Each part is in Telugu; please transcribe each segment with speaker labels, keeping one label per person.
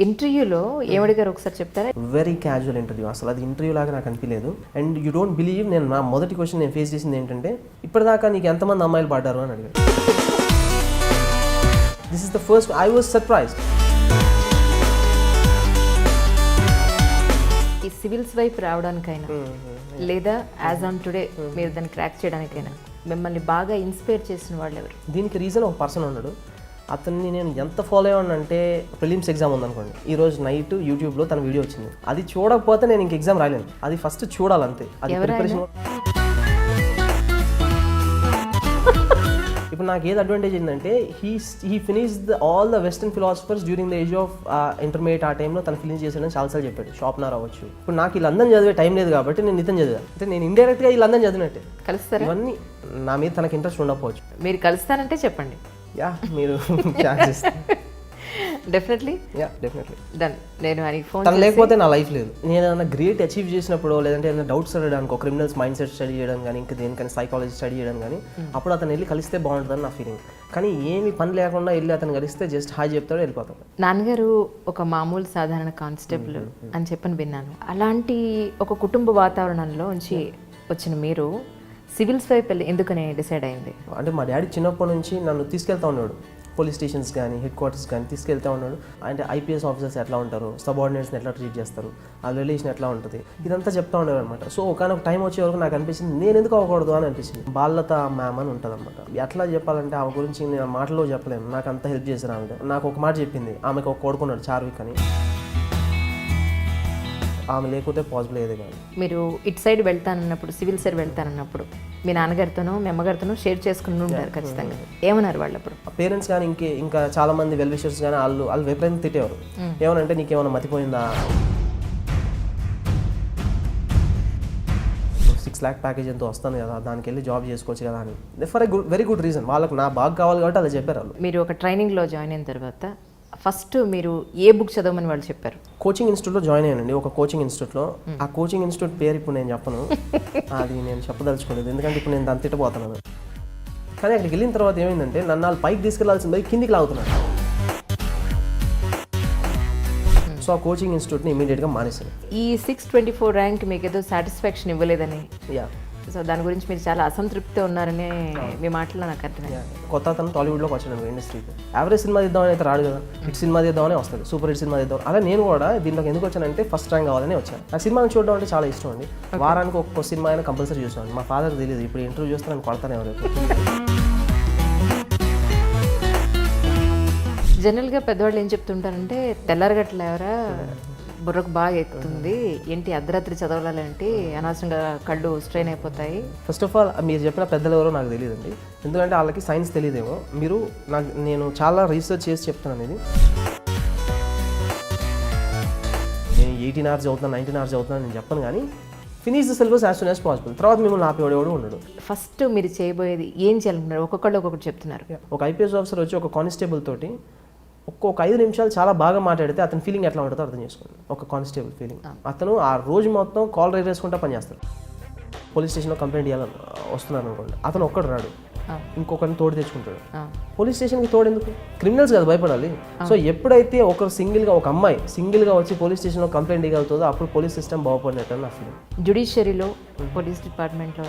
Speaker 1: ఇంటర్వ్యూలో ఏమడిగారు ఒకసారి చెప్తారా?
Speaker 2: వెరీ క్యాజువల్ ఇంటర్వ్యూ, అసలు అది ఇంటర్వ్యూ లాగా నాకు అనిపించలేదు. అండ్ యూ డోంట్ బిలీవ్, నేను నా మొదటి క్వశ్చన్ నేను ఫేస్ చేసింది ఏంటంటే, ఇప్పటిదాకా నీకు ఎంతమంది అమ్మాయిలు పడ్డారు అని అడిగారు. This is the first, I was surprised.
Speaker 1: ఈ సివిల్స్ వైపు రావడానికైనా లేదా యాజ్ ఆన్ టుడే మీరు దాన్ని క్రాక్ చేయడానికైనా మిమ్మల్ని బాగా ఇన్స్పైర్ చేసిన వాళ్ళు ఎవరు?
Speaker 2: దీనికి రీజన్ ఒక పర్సన్ ఉన్నాడు. అతన్ని నేను ఎంత ఫాలో అయ్యానంటే, ప్రిలిమ్స్ ఎగ్జామ్ ఉందనుకోండి, ఈ రోజు నైట్ యూట్యూబ్లో తన వీడియో వచ్చింది. అది చూడకపోతే నేను ఇంక ఎగ్జామ్ రాయలేను. అది ఫస్ట్ చూడాలంతే. అది ప్రిపరేషన్. ఇప్పుడు నాకు ఏది అడ్వాంటేజ్ ఏంటంటే, he finished all the western philosophers during the age of intermediate. ఆ టైంలో తను ఫినిష్ చేసాడని చాలాసార్లు చెప్పాడు. షాప్నర్ అవ్వచ్చు. ఇప్పుడు నాకు వీళ్ళందరం చదివే టైం లేదు కాబట్టి నేను నితిన్ చదివా. అంటే నేను ఇండైరెక్ట్గా వీళ్ళందరం చదివినట్టే.
Speaker 1: కలుస్తారా?
Speaker 2: ఇవన్నీ నా మీద తనకి ఇంట్రెస్ట్ ఉండకపోవచ్చు.
Speaker 1: మీరు కలుస్తానంటే చెప్పండి.
Speaker 2: యా, మీరు
Speaker 1: డెఫినెట్లీ డన్. నేను ఆయనకి ఫోన్
Speaker 2: తను లేకపోతే నా లైఫ్ లేదు. నేను ఏదైనా గ్రేట్ అచీవ్ చేసినప్పుడు, లేదంటే ఏదైనా డౌట్స్ అడగడానికి, క్రిమినల్స్ మైండ్ సెట్ స్టడీ చేయడం కానీ, ఇంకా దేనికని సైకాలజీ స్టడీ చేయడం కానీ, అప్పుడు అతను వెళ్ళి కలిస్తే బాగుంటుందని నా ఫీలింగ్. కానీ ఏమి పని లేకుండా వెళ్ళి అతను కలిస్తే జస్ట్ హాయ్ చెప్తాడు, వెళ్ళిపోతాడు.
Speaker 1: నాన్నగారు ఒక మామూలు సాధారణ కానిస్టేబుల్ అని చెప్పని విన్నాను. అలాంటి ఒక కుటుంబ వాతావరణంలో నుంచి వచ్చిన మీరు సివిల్స్ వైపు వెళ్ళి ఎందుకని డిసైడ్ అయింది?
Speaker 2: అంటే మా డాడీ చిన్నప్పటి నుంచి నన్ను తీసుకెళ్తా ఉన్నాడు. పోలీస్ స్టేషన్స్ కానీ, హెడ్ క్వార్టర్స్ కానీ తీసుకెళ్తా ఉన్నాడు. అంటే ఐపీఎస్ ఆఫీసర్స్ ఎట్లా ఉంటారు, సబార్డినేట్స్ని ఎట్లా ట్రీట్ చేస్తారు, ఆ రిలేషన్ ఎట్లా ఉంటుంది, ఇదంతా చెప్తా ఉండేవారు అనమాట. సో ఒకనొక టైం వచ్చే వరకు నాకు అనిపించింది, నేను ఎందుకు అవ్వకూడదు అని అనిపించింది. బాలత మ్యామ్ అని ఉంటుంది అనమాట. ఎట్లా చెప్పాలంటే ఆమె గురించి నేను మాటలో చెప్పలేను. నాకు అంత హెల్ప్ చేశారు ఆమె. నాకు ఒక మాట చెప్పింది, ఆమెకు ఒక కొడుకున్నాడు చార్విక్ అని. ఆమె లేకపోతే పాసిబుల్ అయ్యేది కాదు.
Speaker 1: మీరు ఇటు సైడ్ వెళ్తానన్నప్పుడు, సివిల్ సైడ్ వెళ్తానన్నప్పుడు మీ నాన్నగారితోనో మీ అమ్మగారితోనో షేర్ చేసుకుని ఉంటారు ఖచ్చితంగా. ఏమన్నారు వాళ్ళు అప్పుడు?
Speaker 2: పేరెంట్స్ కానీ ఇంకా చాలా మంది వెల్ విషర్స్ కానీ వాళ్ళు విపరీతం తిట్టేవారు. ఏమనంటే, నీకేమైనా మతిపోయిందా, 6 lakh ప్యాకేజ్ ఎంతో వస్తుంది కదా, దానికి వెళ్ళి జాబ్ చేసుకోవచ్చు కదా అని. For very good reason. వాళ్ళకి నా బాగా కావాలి కాబట్టి అలా చెప్పారు వాళ్ళు.
Speaker 1: మీరు ఒక ట్రైనింగ్లో జాయిన్ అయిన తర్వాత ఫస్ట్ మీరు ఏ బుక్ చదవమని వాళ్ళు చెప్పారు?
Speaker 2: కోచింగ్ ఇన్స్టిట్యూట్లో జాయిన్ అయ్యానండి, ఒక కోచింగ్ ఇన్స్టిట్యూట్లో. ఆ కోచింగ్ ఇన్స్టిట్యూట్ పేరు ఇప్పుడు నేను చెప్పను, అది నేను చెప్పదలుచుకోలేదు, ఎందుకంటే ఇప్పుడు నేను దాన్ని తిట్టబోతున్నాను. కానీ అక్కడికి వెళ్ళిన తర్వాత ఏమైందంటే, నన్ను వాళ్ళు పైకి తీసుకెళ్లాల్సింది పోయి కిందికి లాగుతున్నాను. సో ఆ కోచింగ్ ఇన్స్టిట్యూట్ని ఇమీడియట్గా మానేశాను.
Speaker 1: ఈ 624 ర్యాంక్ మీకు ఏదో సాటిస్ఫాక్షన్ ఇవ్వలేదని,
Speaker 2: యా,
Speaker 1: సో దాని గురించి మీరు చాలా అసంతృప్తితో ఉన్నారని మీ మాటలో నాకు అర్థమైంది.
Speaker 2: కొత్త అతను టాలీవుడ్లోకి వచ్చాను ఇండస్ట్రీకి. యావరేజ్ సినిమా తీద్దామని అయితే రాడు కదా, హిట్ సినిమా తీద్దామని వస్తుంది, సూపర్ హిట్ సినిమా తీద్దాం. అలా నేను కూడా దీంట్లోకి ఎందుకు వచ్చానంటే, ఫస్ట్ ర్యాంక్ కావాలని వచ్చాను. ఆ సినిమాని చూడడం అంటే చాలా ఇష్టం అండి. వారానికి ఒక్క సినిమా అయినా కంపల్సరీ చూసాను. మా ఫాదర్కి తెలియదు, ఇప్పుడు ఇంటర్వ్యూ చేస్తే నన్ను కొడతానే ఎవరైతే.
Speaker 1: జనరల్గా పెద్దవాళ్ళు ఏం చెప్తుంటారంటే, తెల్లారగట్ల ఎవరా బుర్రకు బాగా ఎక్కుతుంది ఏంటి, అర్ధరాత్రి చదవాలంటే అనవసరంగా కళ్ళు స్ట్రెయిన్ అయిపోతాయి.
Speaker 2: ఫస్ట్ ఆఫ్ ఆల్ మీరు చెప్పిన పెద్దలు ఎవరో నాకు తెలియదండి, ఎందుకంటే వాళ్ళకి సైన్స్ తెలియదేమో. నేను చాలా రీసెర్చ్ చేసి చెప్తున్నాను ఇది. నేను 18 hours చదువుతున్నాను, 19 hours చదువుతున్నాను నేను చెప్పను, కానీ finish the syllabus as soon as possible. తర్వాత మిమ్మల్ని ఆపేవాడు ఎవడు ఉండడు.
Speaker 1: ఫస్ట్ మీరు చేయబోయేది ఏం చేయాలనుకున్నారు? ఒక్కొక్కళ్ళు ఒక్కొక్కటి చెప్తున్నారు.
Speaker 2: ఒక ఐపీఎస్ ఆఫీసర్ వచ్చి ఒక కానిస్టేబుల్ తోటి ఒక్కొక్క 5 నిమిషాలు చాలా బాగా మాట్లాడితే అతని ఫీలింగ్ ఎట్లా ఉంటుందో అర్థం చేసుకోండి. ఒక కానిస్టేబుల్ ఫీలింగ్. అతను ఆ రోజు మొత్తం కాల్ రైట్ వేసుకుంటా పనిచేస్తాడు. పోలీస్ స్టేషన్లో కంప్లైంట్ ఇవ్వాలని వస్తున్నారు అనుకోండి, అతను ఒక్కడు రాడు, ఇంకొకరిని తోడు తెచ్చుకుంటాడు. పోలీస్ స్టేషన్కి తోడు ఎందుకు? క్రిమినల్స్ కదా భయపడాలి. సో ఎప్పుడైతే ఒకరు సింగిల్గా, ఒక అమ్మాయి సింగిల్గా వచ్చి పోలీస్ స్టేషన్లో కంప్లైంట్ ఇవ్వగలుగుతుందో అప్పుడు పోలీస్ సిస్టమ్ బాగుపడినట్టు నా ఫీలింగ్.
Speaker 1: జ్యుడిషియరీలో, పోలీస్ డిపార్ట్మెంట్లో,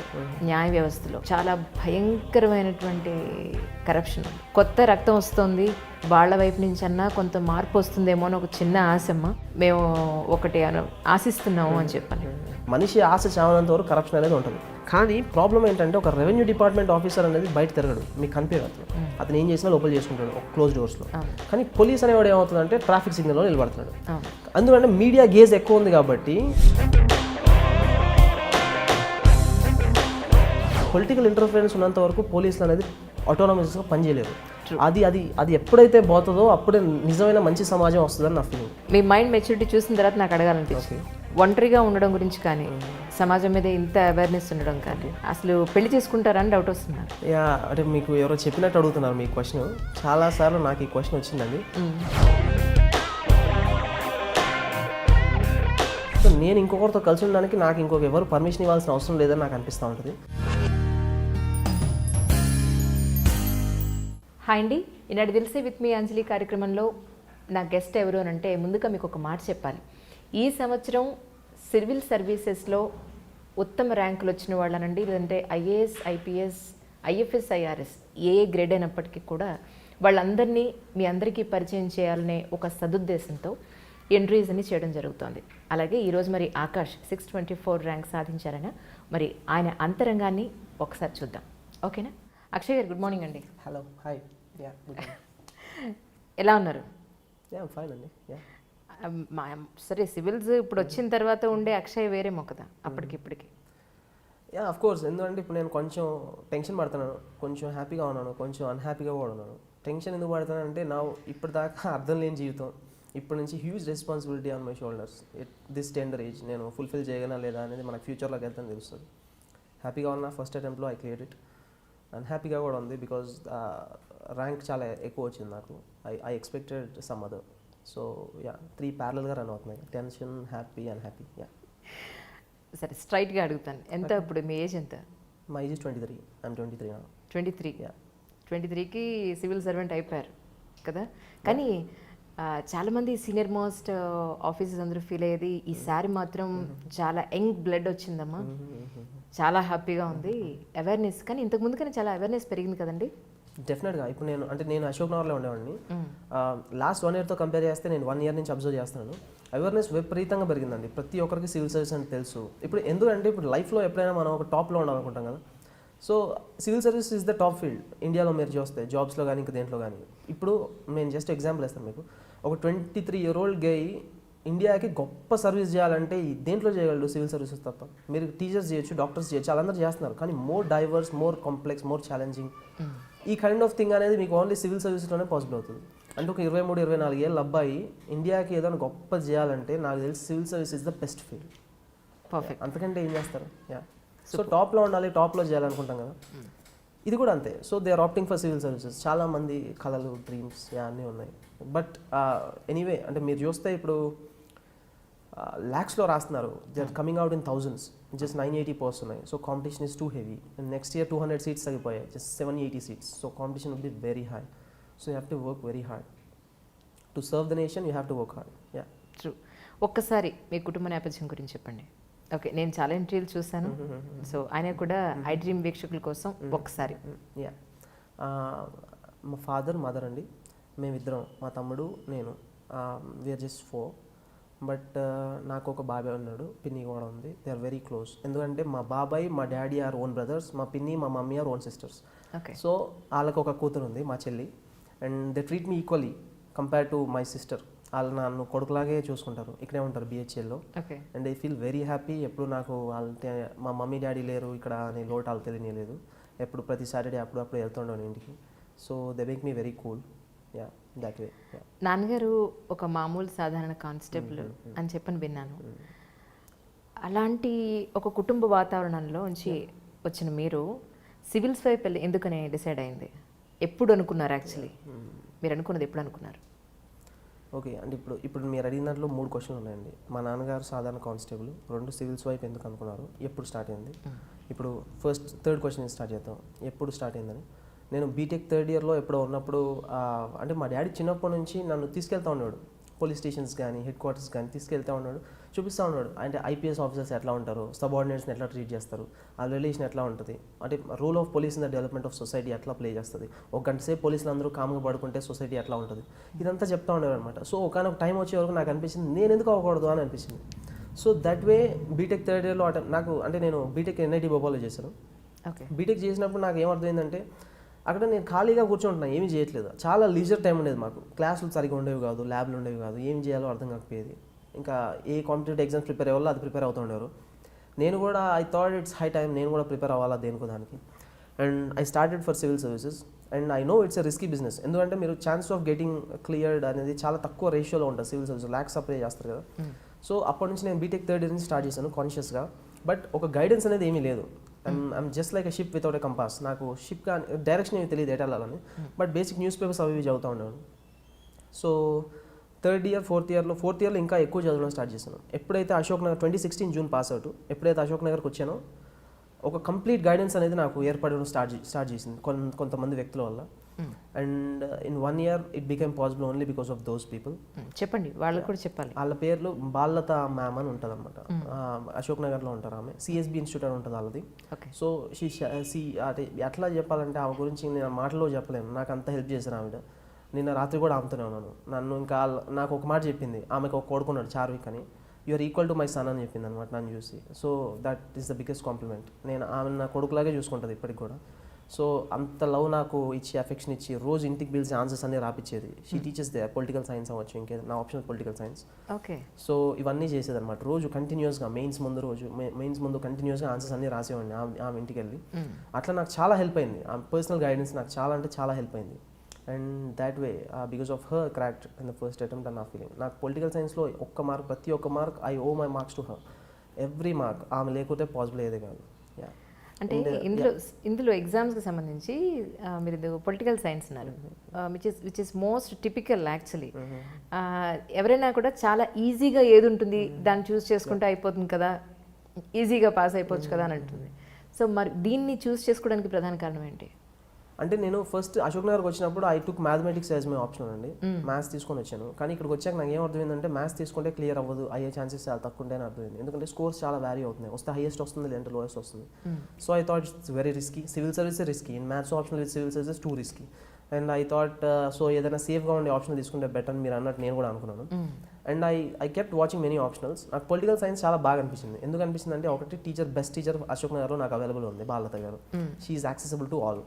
Speaker 1: న్యాయ వ్యవస్థలో చాలా భయంకరమైనటువంటి కరప్షన్. కొత్త రక్తం వస్తుంది, వాళ్ళ వైపు నుంచి అన్నా కొంత మార్పు వస్తుందేమో అని ఒక చిన్న ఆశమ్మ. మేము ఒకటి ఆశిస్తున్నాము అని చెప్పాను.
Speaker 2: మనిషి ఆశ చావనంత వరకు కరప్షన్ అనేది ఉంటుంది. కానీ ప్రాబ్లం ఏంటంటే, ఒక రెవెన్యూ డిపార్ట్మెంట్ ఆఫీసర్ అనేది బయట తిరగడు, మీకు కనిపించదు. అతను ఏం చేసినా లోపల చేసుకుంటాడు ఒక క్లోజ్ డోర్స్లో. కానీ పోలీస్ అనేవాడు ఏమవుతుందంటే, ట్రాఫిక్ సిగ్నల్లో నిలబడుతున్నాడు. అందుకంటే మీడియా గేజ్ ఎక్కువ ఉంది కాబట్టి పొలిటికల్ ఇంటర్ఫరెన్స్ ఉన్నంత వరకు పోలీసులు అనేది ఆటోనమస్గా పనిచేయలేదు. అది ఎప్పుడైతే పోతుందో అప్పుడే నిజమైన మంచి సమాజం వస్తుందని నా ఫీలింగ్.
Speaker 1: మీ మైండ్ మెచ్యూరిటీ చూసిన తర్వాత నాకు అడగాలనిపించింది, ఒంటరిగా ఉండడం గురించి కానీ, సమాజం మీద ఇంత అవేర్నెస్ ఉండడం కానీ, అసలు పెళ్లి చేసుకుంటారని డౌట్ వస్తున్నారు.
Speaker 2: యా, అంటే మీకు ఎవరో చెప్పినట్టు అడుగుతున్నారు మీ క్వశ్చన్. చాలాసార్లు నాకు ఈ క్వశ్చన్ వచ్చిందండి. సో నేను ఇంకొకరితో కలిసి ఉండడానికి నాకు ఇంకొక ఎవరు పర్మిషన్ ఇవ్వాల్సిన అవసరం లేదని నాకు అనిపిస్తూ ఉంటుంది.
Speaker 1: హాయ్ అండి, ఈనాడు తెలిసే విత్ మీ అంజలి కార్యక్రమంలో నా గెస్ట్ ఎవరు అని అంటే ముందుగా మీకు ఒక మాట చెప్పాలి. ఈ సంవత్సరం సివిల్ సర్వీసెస్లో ఉత్తమ ర్యాంకులు వచ్చిన వాళ్ళనండి, లేదంటే IAS, IPS, IFS, IRS A grade అయినప్పటికీ కూడా వాళ్ళందరినీ మీ అందరికీ పరిచయం చేయాలనే ఒక సదుద్దేశంతో ఎంట్రీస్ అని చేయడం జరుగుతోంది. అలాగే ఈరోజు మరి ఆకాష్ 624 ర్యాంక్ సాధించారని మరి ఆయన అంతరంగాన్ని ఒకసారి చూద్దాం. ఓకేనా? అక్షయ్ గారు గుడ్ మార్నింగ్ అండి.
Speaker 2: Hello, hi. Yeah, good morning.
Speaker 1: ఎలా ఉన్నారు?
Speaker 2: యా, ఫైన్ అండి. యా,
Speaker 1: సరే, సివిల్స్ ఇప్పుడు వచ్చిన తర్వాత ఉండే అక్షయ్ వేరేమో కదా అప్పటికిప్పటికి.
Speaker 2: Yeah, of course. ఎందుకంటే ఇప్పుడు నేను కొంచెం టెన్షన్ పడుతున్నాను, కొంచెం హ్యాపీగా ఉన్నాను, కొంచెం అన్హ్యాపీగా కూడా ఉన్నాను. టెన్షన్ ఎందుకు పడుతున్నాను అంటే ఇప్పటిదాకా అర్థం లేని జీవితం, ఇప్పటి నుంచి huge responsibility on my shoulders. This tender age నేను ఫుల్ఫిల్ చేయగలనా లేదా అనేది మనకు ఫ్యూచర్లోకి వెళ్తాను తెలుస్తుంది. హ్యాపీగా ఉన్నా, ఫస్ట్ అటెంప్ట్లో ఐ క్లియర్ ఇట్. అండ్ హ్యాపీగా కూడా ఉంది బికాజ్ ర్యాంక్ చాలా ఎక్కువ వచ్చింది నాకు. I expected some other. So yeah, 3 ప్యారలల్గా రన్ అవుతున్నాయి. Tension, happy, unhappy. యా,
Speaker 1: సరే, స్ట్రైట్గా అడుగుతాను. ఎంత ఇప్పుడు మీ ఏజ్ ఎంత?
Speaker 2: My age 23. I'm 23 now.
Speaker 1: 23.
Speaker 2: Yeah,
Speaker 1: 23కి సివిల్ సర్వెంట్ అయిపోయారు కదా. కానీ చాలామంది సీనియర్ మోస్ట్ ఆఫీసర్స్ అందరూ ఫీల్ అయ్యేది ఈసారి మాత్రం చాలా యంగ్ బ్లడ్ వచ్చిందమ్మా, చాలా హ్యాపీగా ఉంది, అవేర్నెస్. కానీ ఇంతకుముందు కానీ చాలా అవేర్నెస్ పెరిగింది కదండి.
Speaker 2: డెఫినెట్గా. ఇప్పుడు నేను అశోక్ నగర్లో ఉండేవాడిని. లాస్ట్ 1 yearతో కంపేర్ చేస్తే నేను 1 year నుంచి అబ్జర్వ్ చేస్తున్నాను. అవేర్నెస్ విపరీతంగా పెరిగిందండి. ప్రతి ఒక్కరికి సివిల్ సర్వీస్ అంటే తెలుసు. ఇప్పుడు ఎందుకంటే ఇప్పుడు లైఫ్లో ఎప్పుడైనా మనం ఒక టాప్లో ఉండాలనుకుంటాం కదా. So civil service is the top field ఇండియాలో. మీరు చూస్తే జాబ్స్లో కానీ ఇంకా దేంట్లో కానీ. ఇప్పుడు నేను జస్ట్ ఎగ్జాంపుల్ ఇస్తాను మీకు. ఒక 23-year-old గై ఇండియాకి గొప్ప సర్వీస్ చేయాలంటే దేంట్లో చేయగలడు? సివిల్ సర్వీసెస్ తప్ప. మీరు టీచర్స్ చేయొచ్చు, డాక్టర్స్ చేయొచ్చు, వాళ్ళందరూ చేస్తున్నారు. కానీ more divorce, more complex, more challenging ఈ కైండ్ ఆఫ్ థింగ్ అనేది మీకు ఓన్లీ సివిల్ సర్వీస్లోనే పాసిబుల్ అవుతుంది. అంటే ఒక 23-24 ఏళ్ళ అబ్బాయి ఇండియాకి ఏదైనా గొప్ప చేయాలంటే నాకు తెలిసి civil service is the best field.
Speaker 1: Perfect.
Speaker 2: అంతకంటే ఏం చేస్తారు? యా, సో టాప్లో ఉండాలి, టాప్లో చేయాలనుకుంటాం కదా. ఇది కూడా అంతే. So they are opting for civil services. చాలామంది కళలు, డ్రీమ్స్ అన్నీ ఉన్నాయి. బట్ ఎనీవే, అంటే మీరు చూస్తే ఇప్పుడు ల్యాక్స్లో రాస్తున్నారు. They are coming out in thousands. Just 980 post ఉన్నాయి. So competition is too heavy. And next year 200 seats తగ్గిపోయాయి. Just 780 seats. So competition will be very high. So you have to work very hard to serve the nation. You have to work hard. Yeah,
Speaker 1: true. ఒక్కసారి మీ కుటుంబ నేపథ్యం గురించి చెప్పండి. ఓకే, నేను చాలా ఇంటర్వ్యూలు చూశాను. సో ఆయన కూడా ఐ డ్రీమ్ వీక్షకుల కోసం ఒక్కసారి.
Speaker 2: యా, మా ఫాదర్, మదర్ అండి. మేమిద్దరం, మా తమ్ముడు, నేను. We are just 4. బట్ నాకు ఒక బాబాయ్ ఉన్నాడు, పిన్ని కూడా ఉంది. They are very close. ఎందుకంటే మా బాబాయ్, మా డాడీ ఆర్ ఓన్ బ్రదర్స్. మా పిన్ని, మా mummy or own sisters.
Speaker 1: Okay.
Speaker 2: So వాళ్ళకి ఒక కూతురు ఉంది, మా చెల్లి. And they treat me equally compare to my sister. వాళ్ళు నన్ను కొడుకులాగే చూసుకుంటారు. ఇక్కడే ఉంటారు BHLలో.
Speaker 1: Okay.
Speaker 2: And I feel very happy. ఎప్పుడు నాకు మా మమ్మీ డాడీ లేరు ఇక్కడ అని లోటు వాళ్ళు తెలియలేదు. ఎప్పుడు ప్రతి సాటర్డే అప్పుడప్పుడు వెళ్తుండేవాను ఇంటికి. So they make me very cool. Yeah, that way.
Speaker 1: నాన్నగారు ఒక మామూలు సాధారణ కానిస్టేబుల్ అని చెప్పని విన్నాను. అలాంటి ఒక కుటుంబ వాతావరణంలో నుంచి వచ్చిన మీరు సివిల్స్ వైపు ఎందుకని డిసైడ్ అయింది? ఎప్పుడు అనుకున్నారు? యాక్చువల్లీ మీరు అనుకున్నది ఎప్పుడు అనుకున్నారు?
Speaker 2: ఓకే, అంటే ఇప్పుడు మీరు అడిగిన దాంట్లో 3 questions ఉన్నాయండి. మా నాన్నగారు సాధారణ కానిస్టేబుల్, 2 సివిల్స్ వైపు ఎందుకు అనుకున్నారు, ఎప్పుడు స్టార్ట్ అయింది. ఇప్పుడు థర్డ్ క్వశ్చన్ స్టార్ట్ చేద్దాం. ఎప్పుడు స్టార్ట్ అయిందని. నేను బీటెక్ 3rd yearలో ఎప్పుడో ఉన్నప్పుడు అంటే మా డాడీ చిన్నప్పటి నుంచి నన్ను తీసుకెళ్తా ఉన్నాడు. పోలీస్ స్టేషన్స్ కానీ, హెడ్ క్వార్టర్స్ కానీ తీసుకెళ్తా ఉన్నాడు, చూపిస్తూ ఉన్నాడు. అంటే IPS ఆఫీసర్స్ ఎట్లా ఉంటారు, సబార్డినేట్స్ని ఎట్లా ట్రీట్ చేస్తారు, ఆ రిలేషన్ ఎట్లా ఉంటుంది, అంటే role of police in the development of society ఎట్లా ప్లే చేస్తుంది, ఒక గంట సేపు పోలీసులు అందరూ కామ్గా పడుకుంటే సొసైటీ ఎట్లా ఉంటుంది, ఇదంతా చెప్తా ఉండేవారు అనమాట. సో ఒకనొక టైం వచ్చే వరకు నాకు అనిపించింది నేను ఎందుకు అవ్వకూడదు అని అనిపించింది. So that way BTech 3rd yearలో నాకు అంటే నేను బీటెక్ NIT భోపాల్లో చేశాను.
Speaker 1: ఓకే.
Speaker 2: బీటెక్ చేసినప్పుడు నాకు ఏమర్థమైందంటే అక్కడ నేను ఖాళీగా కూర్చుంటున్నాను, ఏమీ చేయట్లేదు. చాలా లీజర్ టైం ఉండేది మాకు. క్లాసులు సరిగా ఉండేవి కాదు, ల్యాబ్లు ఉండేవి కాదు, ఏం చేయాలో అర్థం కాకపోయేది. ఇంకా ఏ కాంపిటేటివ్ ఎగ్జామ్స్ ప్రిపేర్ అయ్యేవాళ్ళు అది ప్రిపేర్ అవుతుండేవారు. నేను కూడా I thought it's high time నేను కూడా ప్రిపేర్ అవ్వాలా దేనికో దానికి. And I started for civil services. And I know it's a risky business. ఎందుకంటే మీరు ఛాన్స్ ఆఫ్ గెటింగ్ క్లియర్డ్ అనేది చాలా తక్కువ రేషియోలో ఉంటుంది సివిల్ సర్వీస్. ల్యాక్స్ అప్లై చేస్తారు కదా. సో అప్పటి నుంచి నేను బీటెక్ 3rd year నుంచి స్టార్ట్ చేశాను కాన్షియస్గా. బట్ ఒక గైడెన్స్ అనేది ఏమీ లేదు. I'm just like a ship without a compass. నాకు షిప్ కానీ డైరెక్షన్ ఏమి తెలియదు ఎటు వెళ్ళాలని. బట్ బేసిక్ న్యూస్ పేపర్స్ అవి చదువుతూ ఉండేవాను. సో 3rd year 4th yearలో ఇంకా ఎక్కువ చదవడం స్టార్ట్ చేశాను. ఎప్పుడైతే Ashok Nagar 2016 June pass out, ఎప్పుడైతే అశోక్ నగర్కి వచ్చానో ఒక కంప్లీట్ గైడెన్స్ అనేది నాకు ఏర్పడడం స్టార్ట్ చేసింది కొంతమంది వ్యక్తుల వల్ల. And in 1 year it became possible only because of those people.
Speaker 1: చెప్పండి, వాళ్ళకి కూడా చెప్పాలి.
Speaker 2: వాళ్ళ పేర్లు బాల్లత మ్యామ్ అని ఉంటుంది అనమాట. అశోక్ నగర్లో ఉంటారు ఆమె. సిఎస్బి ఇన్స్టిట్యూట్ అని ఉంటుంది వాళ్ళది. సో అంటే ఎట్లా చెప్పాలంటే ఆమె గురించి నేను మాటలో చెప్పలేను, నాకు అంత హెల్ప్ చేశారు ఆవిడ. నిన్న రాత్రి కూడా ఆమెతోనే ఉన్నాను. నన్ను ఇంకా నాకు ఒక మాట చెప్పింది, ఆమెకు ఒక కొడుకున్నాడు చార్విక్ అని, you're equal to my son అని చెప్పింది అనమాట నన్ను చూసి. So that is the biggest compliment. నేను ఆమె నా కొడుకులాగే చూసుకుంటుంది ఇప్పటికి కూడా. సో అంత లవ్ నాకు ఇచ్చి అఫెక్షన్ ఇచ్చి రోజు ఇంటికి పిలిచి ఆన్సర్స్ అన్ని రాపిచ్చేది. She teachers they political science అవ్వచ్చు, ఇంకేదో నా optional political science.
Speaker 1: Okay.
Speaker 2: So ఇవన్నీ చేసేది అనమాట. రోజు కంటిన్యూస్గా మెయిన్స్ ముందు కంటిన్యూస్గా ఆన్సర్స్ అన్ని రాసేవాడిని ఆమె ఇంటికి వెళ్ళి. అట్లా నాకు చాలా హెల్ప్ అయింది. ఆ పర్సనల్ గైడెన్స్ నాకు చాలా అంటే చాలా హెల్ప్ అయింది. And that way because of her cracked in the first attempt అని నా ఫీలింగ్. నాకు పొలిటికల్ సైన్స్లో ప్రతి ఒక్క mark I owe my marks to her. Every mark ఆమె లేకపోతే పాసిబుల్ అయ్యేది కాదు.
Speaker 1: అంటే ఇందులో ఎగ్జామ్స్కి సంబంధించి మీరు పొలిటికల్ సైన్స్ అన్నారు, which is most typical actually. ఎవరైనా కూడా చాలా ఈజీగా ఏది ఉంటుంది దాన్ని చూస్ చేసుకుంటే అయిపోతుంది కదా, ఈజీగా పాస్ అయిపోవచ్చు కదా అని అంటుంది. సో మరి దీన్ని చూస్ చేసుకోవడానికి ప్రధాన కారణం ఏంటి?
Speaker 2: అంటే నేను ఫస్ట్ అశోక్ నగర్కి వచ్చినప్పుడు I took mathematics as my option అండి. మ్యాథ్స్ తీసుకొని వచ్చాను. కానీ ఇక్కడికి వచ్చాక నాకు ఏం అర్థమైందంటే మ్యాథ్స్ తీసుకుంటే క్లియర్ అవ్వదు, అయ్యే ఛాన్సెస్ చాలా తక్కువ ఉంటాయని అర్థమైంది. ఎందుకంటే స్కోర్స్ చాలా వ్యారీ అవుతున్నాయి, వస్తే హైయెస్ట్ వస్తుంది లేదంటే లోయెస్ట్ వస్తుంది. So I thought it's very risky. Civil services risky, in maths option with civil services two risky. And I thought so ఏదైనా సేఫ్గా ఉండే ఆప్షన్ తీసుకుంటే బెటర్ అని మీరు అన్నట్టు నేను కూడా అనుకున్నాను. And I kept watching many optionals. నాకు పొలిటికల్ సైన్స్ చాలా బాగా అనిపించింది. ఎందుకు అనిపించింది అంటే ఒకటి బెస్ట్ టీచర్ అశోక్ నగర్లో నాకు అవైలబుల్ ఉంది, బాలత గారు. She's accessible to all.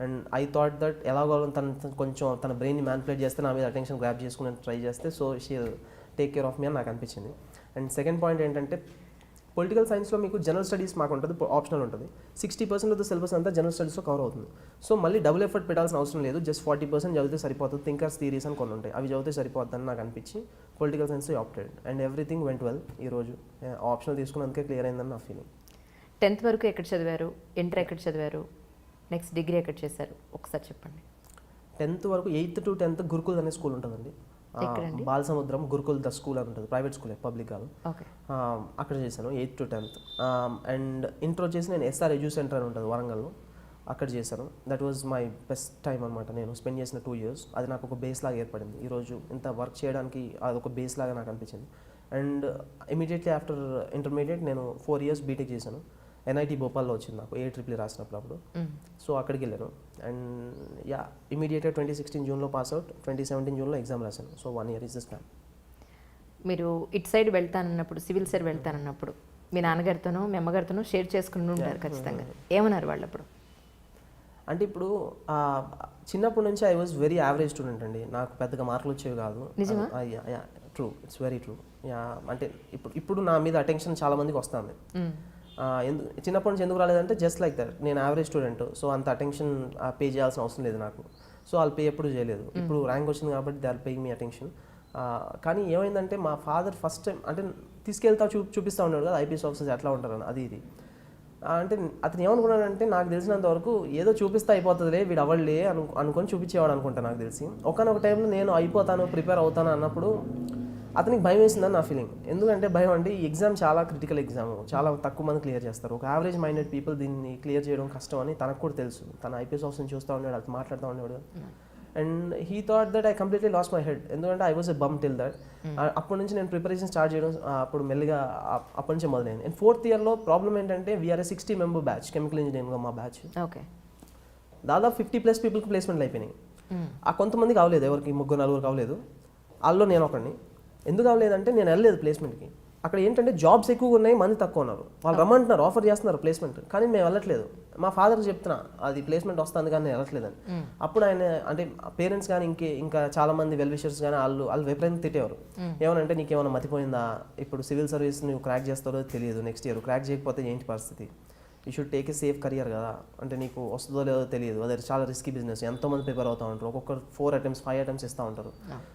Speaker 2: And I thought that ఎలాగో కొంచెం తన బ్రెయిన్ని మ్యానిపులేట్ చేస్తే నా మీద అటెన్షన్ గ్రాప్ చేసుకుని ట్రై చేస్తే so she take care of me అని నాకు అనిపించింది. అండ్ సెకండ్ పాయింట్ ఏంటంటే పొలిటికల్ సైన్స్లో మీకు జనరల్ స్టడీస్ మాకు ఉంటుంది, ఆప్షనల్ ఉంటుంది. 60% ఆఫ్ ద సిలబస్ అంతా జనరల్ స్టడీస్లో కవర్ అవుతుంది. సో మళ్ళీ డబుల్ ఎఫర్ట్ పెట్టాల్సిన అవసరం లేదు, జస్ట్ 40% చదివితే సరిపోతుంది. థింకర్స్ థియరీస్ అని కొన్ని ఉంటాయి, అవి చదివితే సరిపోతుందని నాకు అనిపించి political science opted. And everything went well. ఈరోజు ఆప్షనల్ తీసుకున్నందుకే క్లియర్ అయిందని నా ఫీలింగ్.
Speaker 1: 10th వరకు ఎక్కడ చదివారు, ఇంటర్ ఎక్కడ చదివారు, నెక్స్ట్ డిగ్రీ ఎక్కడ చేశారు ఒకసారి చెప్పండి.
Speaker 2: 10th వరకు 8th to 10th గురుకుల్ అనే స్కూల్ ఉంటుందండి, బాలసముద్రం గురుకుల్ ద స్కూల్ అని ఉంటుంది, ప్రైవేట్ స్కూలే, పబ్లిక్ కాదు. అక్కడ చేశాను 8th to 10th. And inter వచ్చేసి నేను ఎస్ఆర్ ఎడ్యూ సెంటర్ అని ఉంటుంది వరంగల్లో, అక్కడ చేశాను. That was my best time అనమాట. నేను స్పెండ్ చేసిన 2 years. అది నాకు ఒక బేస్ లాగా ఏర్పడింది. ఈరోజు ఇంత వర్క్ చేయడానికి అది ఒక బేస్ లాగా నాకు అనిపించింది. అండ్ ఇమీడియట్లీ ఆఫ్టర్ ఇంటర్మీడియట్ నేను 4 years బీటెక్ చేశాను. ఎన్ఐటి భోపాల్లో వచ్చింది నాకు AEEE రాసినప్పుడు అప్పుడు. సో అక్కడికి వెళ్ళాను. అండ్ ఇమీడియట్గా 2016 జూన్లో పాస్ అవుట్, 2017 జూన్లో ఎగ్జామ్ రాశాను. So 1 year is this plan.
Speaker 1: మీరు ఇటు సైడ్ వెళ్తానన్నప్పుడు, సివిల్ సైడ్ వెళ్తానన్నప్పుడు మీ నాన్నగారితోనో మీ అమ్మగారితోనో షేర్ చేసుకుని ఉంటారు ఖచ్చితంగా. ఏమన్నారు వాళ్ళు అప్పుడు?
Speaker 2: అంటే ఇప్పుడు చిన్నప్పటి నుంచి I was very average student అండి. నాకు పెద్దగా మార్కులు వచ్చేవి కాదు. True, it's very true. అంటే ఇప్పుడు నా మీద అటెన్షన్ చాలా మందికి వస్తుంది. చిన్నప్పటి నుంచి ఎందుకు రాలేదంటే జస్ట్ లైక్ దట్, నేను యావరేజ్ స్టూడెంట్. సో అంత అటెన్షన్ పే చేయాల్సిన అవసరం లేదు నాకు. సో వాళ్ళు పే ఎప్పుడు చేయలేదు. ఇప్పుడు ర్యాంక్ వచ్చింది కాబట్టి they are paying me attention. కానీ ఏమైందంటే మా ఫాదర్ ఫస్ట్ టైం అంటే తీసుకెళ్తా చూపిస్తూ ఉన్నాడు కదా ఐపీఎస్ ఆఫీసర్స్ ఎట్లా ఉంటారని, అది ఇది. అంటే అతను ఏమనుకున్నాడంటే నాకు తెలిసినంత వరకు ఏదో చూపిస్తే అయిపోతుందిలే వీడు అవ్వలే అనుకొని చూపించేవాడు అనుకుంటా నాకు తెలిసి. ఒకనొక టైంలో నేను అయిపోతాను, ప్రిపేర్ అవుతాను అన్నప్పుడు అతనికి భయం వేసిందని నా ఫీలింగ్. ఎందుకంటే భయం అంటే ఈ ఎగ్జామ్ చాలా క్రిటికల్ ఎగ్జామ్, చాలా తక్కువ మంది క్లియర్ చేస్తారు. ఒక యావరేజ్ మైండెడ్ పీపుల్ దీన్ని క్లియర్ చేయడం కష్టం అని తనకు కూడా తెలుసు. తన ఐపీఎస్ ఆఫీసర్ని చూస్తూ ఉన్నాడు, అది మాట్లాడుతూ ఉన్నాడు. And he thought that I completely lost my head. ఎందుకంటే I was a bum till that. అప్పటి నుంచి నేను ప్రిపరేషన్ స్టార్ట్ చేయడం అప్పుడు మెల్లిగా అప్పటి నుంచి మొదలైంది. అండ్ 4th yearలో ప్రాబ్లం ఏంటంటే వీఆర్ 60 member బ్యాచ్, కెమికల్ ఇంజనీరింగ్లో మా బ్యాచ్.
Speaker 1: ఓకే,
Speaker 2: దాదాపు 50+ పీపుల్కి ప్లేస్మెంట్లు అయిపోయినాయి. కొంతమందికి అవ్వలేదు, ఎవరికి 3-4 అవ్వలేదు. వాళ్ళలో నేను ఒకడిని. ఎందుకు అవ్వలేదంటే నేను వెళ్ళలేదు ప్లేస్మెంట్కి. అక్కడ ఏంటంటే జాబ్స్ ఎక్కువగా ఉన్నాయి, మంది తక్కువ ఉన్నారు. వాళ్ళు రమ్మంటున్నారు, ఆఫర్ చేస్తున్నారు ప్లేస్మెంట్, కానీ మేము వెళ్ళట్లేదు. మా ఫాదర్కి చెప్తున్నా అది ప్లేస్మెంట్ వస్తుంది కానీ నేను వెళ్ళట్లేదని. అప్పుడు ఆయన అంటే పేరెంట్స్ కానీ ఇంకా చాలా మంది వెల్ విషర్స్ కానీ వాళ్ళు విపరీతంగా తిట్టేవారు. ఏమనంటే నీకేమైనా మతిపోయిందా, ఇప్పుడు సివిల్ సర్వీస్ నువ్వు క్రాక్ చేస్తారో తెలియదు, నెక్స్ట్ ఇయర్ క్రాక్ చేయకపోతే ఏంటి పరిస్థితి, you should take a safe career కదా, అంటే నీకు వస్తుందో లేదో తెలియదు, అదే చాలా రిస్కీ బిజినెస్, ఎంతోమంది ప్రిపేర్ అవుతూ ఉంటారు, ఒక్కొక్కరు 4 attempts 5 attempts ఇస్తూ ఉంటారు.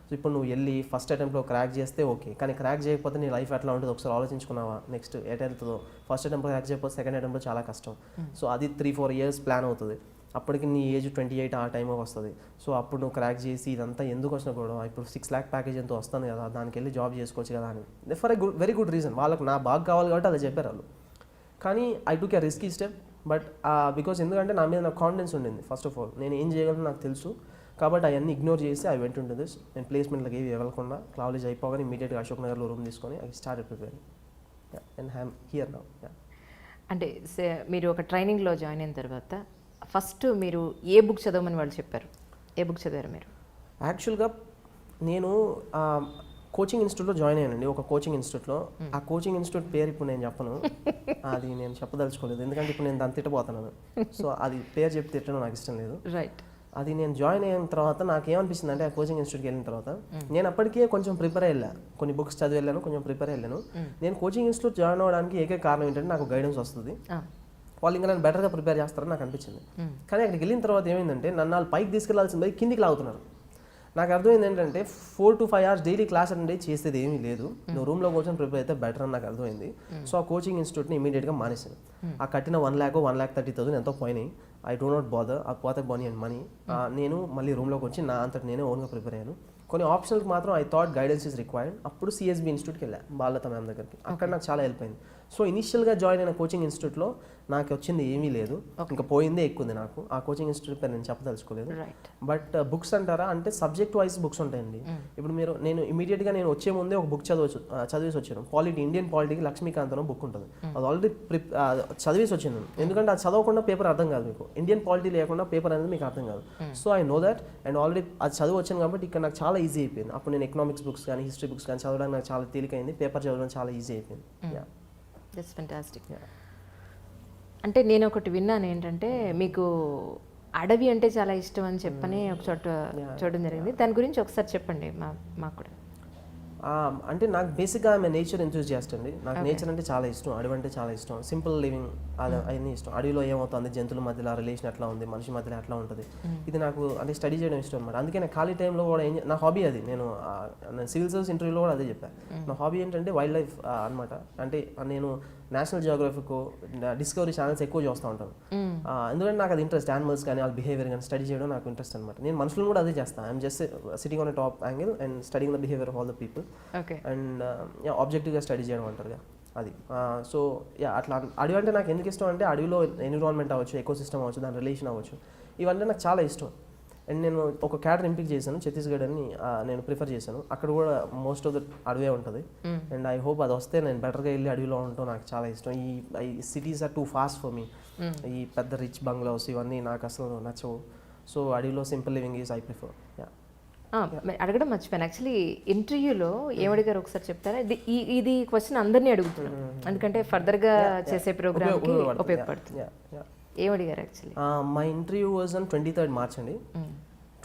Speaker 2: సో ఇప్పుడు నువ్వు వెళ్ళి ఫస్ట్ అటెంప్ట్లో క్రాక్ చేస్తే ఓకే, కానీ క్రాక్ చేయకపోతే నీ లైఫ్ ఎట్లా ఉంటుంది ఒకసారి ఆలోచించుకున్నావా, నెక్స్ట్ ఎట్ వెళ్తుందో. ఫస్ట్ అటెంప్ట్లో క్రాక్ చేయకపోతే సెకండ్ అటెంప్ట్లో చాలా కష్టం. సో అది 3-4 years ప్లాన్ అవుతుంది. అప్పటికి నీ ఏజ్ 28 ఆ టైంకి వస్తుంది. సో అప్పుడు నువ్వు క్రాక్ చేసి ఇదంతా ఎందుకు వచ్చినా కూడా ఇప్పుడు 6 lakh ప్యాకేజ్ ఎంతో వస్తుంది కదా, దానికి వెళ్ళి జాబ్ చేసుకోవచ్చు కదా అని for a very good reason. వాళ్ళకి నా బాగా కావాలి కాబట్టి అలా చెప్పారు వాళ్ళు. కానీ I took a risky step. But because ఎందుకంటే నా మీద నాకు కాన్ఫిడెన్స్ ఉండింది. ఫస్ట్ ఆఫ్ ఆల్ నేను ఏం చేయగలను నాకు తెలుసు, కాబట్టి అవన్నీ ఇగ్నోర్ చేసి ఐ వెంట ఉంటుంది. నేను ప్లేస్మెంట్లకు ఏవి వెళ్ళకుండా కాలేజ్ అయిపోగానే ఇమీడియట్గా అశోక్ నగర్లో రూమ్ తీసుకొని I started preparing and I'm here now.
Speaker 1: అంటే మీరు ఒక ట్రైనింగ్లో జాయిన్ అయిన తర్వాత ఫస్ట్ మీరు ఏ బుక్ చదవమని వాళ్ళు చెప్పారు? ఏ బుక్ చదివారు మీరు?
Speaker 2: యాక్చువల్గా నేను కోచింగ్ ఇన్స్టిట్యూట్లో జాయిన్ అయ్యానండి, ఒక కోచింగ్ ఇన్స్టిట్యూట్లో. ఆ కోచింగ్ ఇన్స్టిట్యూట్ పేరు ఇప్పుడు నేను చెప్పను, అది నేను చెప్పదలుచుకోలేదు, ఎందుకంటే ఇప్పుడు నేను దాన్ని తిట్టబోతున్నాను. సో అది పేరు చెప్పి తిట్టడం నాకు ఇష్టం లేదు.
Speaker 1: రైట్.
Speaker 2: అది నేను జాయిన్ అయిన తర్వాత నాకు ఏమనిపిస్తుంది అంటే, ఆ కోచింగ్ ఇన్స్టిట్యూట్కి వెళ్ళిన తర్వాత నేను అప్పటికే కొంచెం ప్రిపేర్ అయ్యా, కొన్ని బుక్స్ చదివి వెళ్ళాను, కొంచెం ప్రిపేర్ అయ్యాను. నేను కోచింగ్ ఇన్స్టిట్యూట్ జాయిన్ అవ్వడానికి ఏకైక కారణం ఏంటంటే నాకు గైడెన్స్ వస్తుంది, వాళ్ళు ఇంకా నన్ను బెటర్గా ప్రిపేర్ చేస్తారని నాకు అనిపించింది. కానీ అక్కడికి వెళ్ళిన తర్వాత ఏమైందంటే నన్ను వాళ్ళు పైకి తీసుకెళ్లాల్సింది పోయి కిందికి లాగుతున్నారు. నాకు అర్థమైంది ఏంటంటే 4 to 5 hours డైలీ క్లాస్ అంటే చేసేది ఏమీ లేదు, నువ్వు రూమ్లో కూర్చొని ప్రిపేర్ అయితే బెటర్ అని నాకు అర్థమైంది. సో ఆ కోచింగ్ ఇన్స్టిట్యూట్ని ఇమీడియట్గా మానేసాను. ఆ కట్టిన 1,30,000 ఎంతో పోయినాయి. ఐ డో నాట్ బాదర్, ఆ పోతే బోనీ అండ్ మనీ. నేను మళ్ళీ రూమ్లోకి వచ్చి నా అంతటి నేనే ఓన్గా ప్రిపేర్ అయ్యాను. కొన్ని ఆప్షన్కి మాత్రం I thought guidance is required. అప్పుడు సిఎస్బి ఇన్స్టిట్యూట్కి వెళ్ళాను, బాలత మ్యామ్ దగ్గరికి. అక్కడ నాకు చాలా హెల్ప్ అయింది. సో ఇనిషియల్గా జాయిన్ అయిన కోచింగ్ ఇన్స్టిట్యూట్లో నాకు వచ్చింది ఏమీ లేదు, ఇంకా పోయిందే ఎక్కువ నాకు. ఆ కోచింగ్ ఇన్స్టిట్యూట్ పేరు నేను చెప్పదలుచుకోలేదు. బట్ బుక్స్ అంటారా అంటే సబ్జెక్ట్ వైజ్ బుక్స్ ఉంటాయండి. ఇప్పుడు నేను ఇమీడియట్గా నేను వచ్చే ముందే ఒక బుక్ చదివేసి వచ్చాను. ఇండియన్ పాలిటీకి లక్ష్మీకాంత్ అనే బుక్ ఉంటుంది, అది ఆల్రెడీ చదివేసి వచ్చాను. ఎందుకంటే అది చదవకుండా పేపర్ అర్థం కాదు మీకు, ఇండియన్ పాలిటీ లేకుండా పేపర్ అనేది మీకు అర్థం కాదు. So I know that, and already అది చదివి వచ్చాను కాబట్టి ఇక్కడ నాకు చాలా ఈజీ అయిపోయింది. అప్పుడు నేను ఎకనామిక్స్ బుక్స్ కానీ హిస్టరీ బుక్స్ కానీ చదవడానికి నాకు చాలా తేలికైంది, పేపర్ చదవడం చాలా ఈజీ అయిపోయింది.
Speaker 1: That's fantastic. అంటే నేను ఒకటి విన్నాను ఏంటంటే మీకు అడవి అంటే చాలా ఇష్టం అని చెప్పని ఒక చోట చూడడం జరిగింది. దాని గురించి ఒకసారి చెప్పండి మాకు కూడా.
Speaker 2: అంటే నాకు బేసిక్గా ఆమె నేచర్ ఎంతూజియాస్ట్ అండి. నాకు నేచర్ అంటే చాలా ఇష్టం, అడవి అంటే చాలా ఇష్టం, సింపుల్ లివింగ్ అవన్నీ ఇష్టం. అడవిలో ఏమవుతుంది, జంతువుల మధ్యలో రిలేషన్ ఎట్లా ఉంది, మనిషి మధ్యలో ఎట్లా ఉంటుంది, ఇది నాకు అంటే స్టడీ చేయడం ఇష్టం అనమాట. అందుకే నా ఖాళీ టైంలో కూడా నా హాబీ అది. నేను సివిల్ సర్వీస్ ఇంటర్వ్యూలో కూడా అదే చెప్పాను. నా హాబీ ఏంటంటే వైల్డ్ లైఫ్ అనమాట. అంటే నేను నేషనల్ జియోగ్రఫిక్, డిస్కవరీ ఛానల్స్ ఎక్కువ చూస్తూ ఉంటాను. ఎందుకంటే నాకు అది ఇంట్రెస్ట్, యానిమల్స్ కానీ వాళ్ళ బిహేవియర్ కానీ స్టడీ చేయడం నాకు ఇంట్రెస్ట్ అనమాట. నేను మనుషులను కూడా అదే చేస్తాను. I'm just sitting on a top angle and studying the behaviour of all the people and ఆబ్జెక్టివ్గా స్టడీ చేయడం అంటారుగా అది. సో అట్లా అడవి అంటే నాకు ఎందుకు ఇష్టం అంటే, అడవిలో ఎన్విరాన్మెంట్ అవ్వచ్చు, ఎకో సిస్టమ్ అవ్వచ్చు, దాని రిలేషన్ అవ్వచ్చు, ఇవన్నీ నాకు చాలా ఇష్టం. అండ్ నేను ఒక క్యాడర్ ఎంపిక చేశాను, ఛత్తీస్గఢ్ అని నేను ప్రిఫర్ చేశాను. అక్కడ కూడా మోస్ట్ ఆఫ్ ద అడవే ఉంటుంది. అండ్ ఐ హోప్ అది వస్తే నేను బెటర్గా వెళ్ళి అడవిలో ఉండటం నాకు చాలా ఇష్టం. ఈ cities are too fast for me. ఈ పెద్ద రిచ్ బంగ్లాస్ ఇవన్నీ నాకు అసలు నచ్చవు. సో అడవిలో simple living is I prefer.
Speaker 1: అడగడం మర్చిపోయాను యాక్చువల్లీ, ఇంటర్వ్యూలో ఏమడిగారు ఒకసారి చెప్తారా? ఇది క్వశ్చన్ అందరినీ అడుగుతున్నాను, ఎందుకంటే ఫర్దర్గా చేసే ప్రోగ్రామ్కి ఉపయోగపడుతుంది. ఏమడిగారు actually?
Speaker 2: My interview was on 23rd March అండి.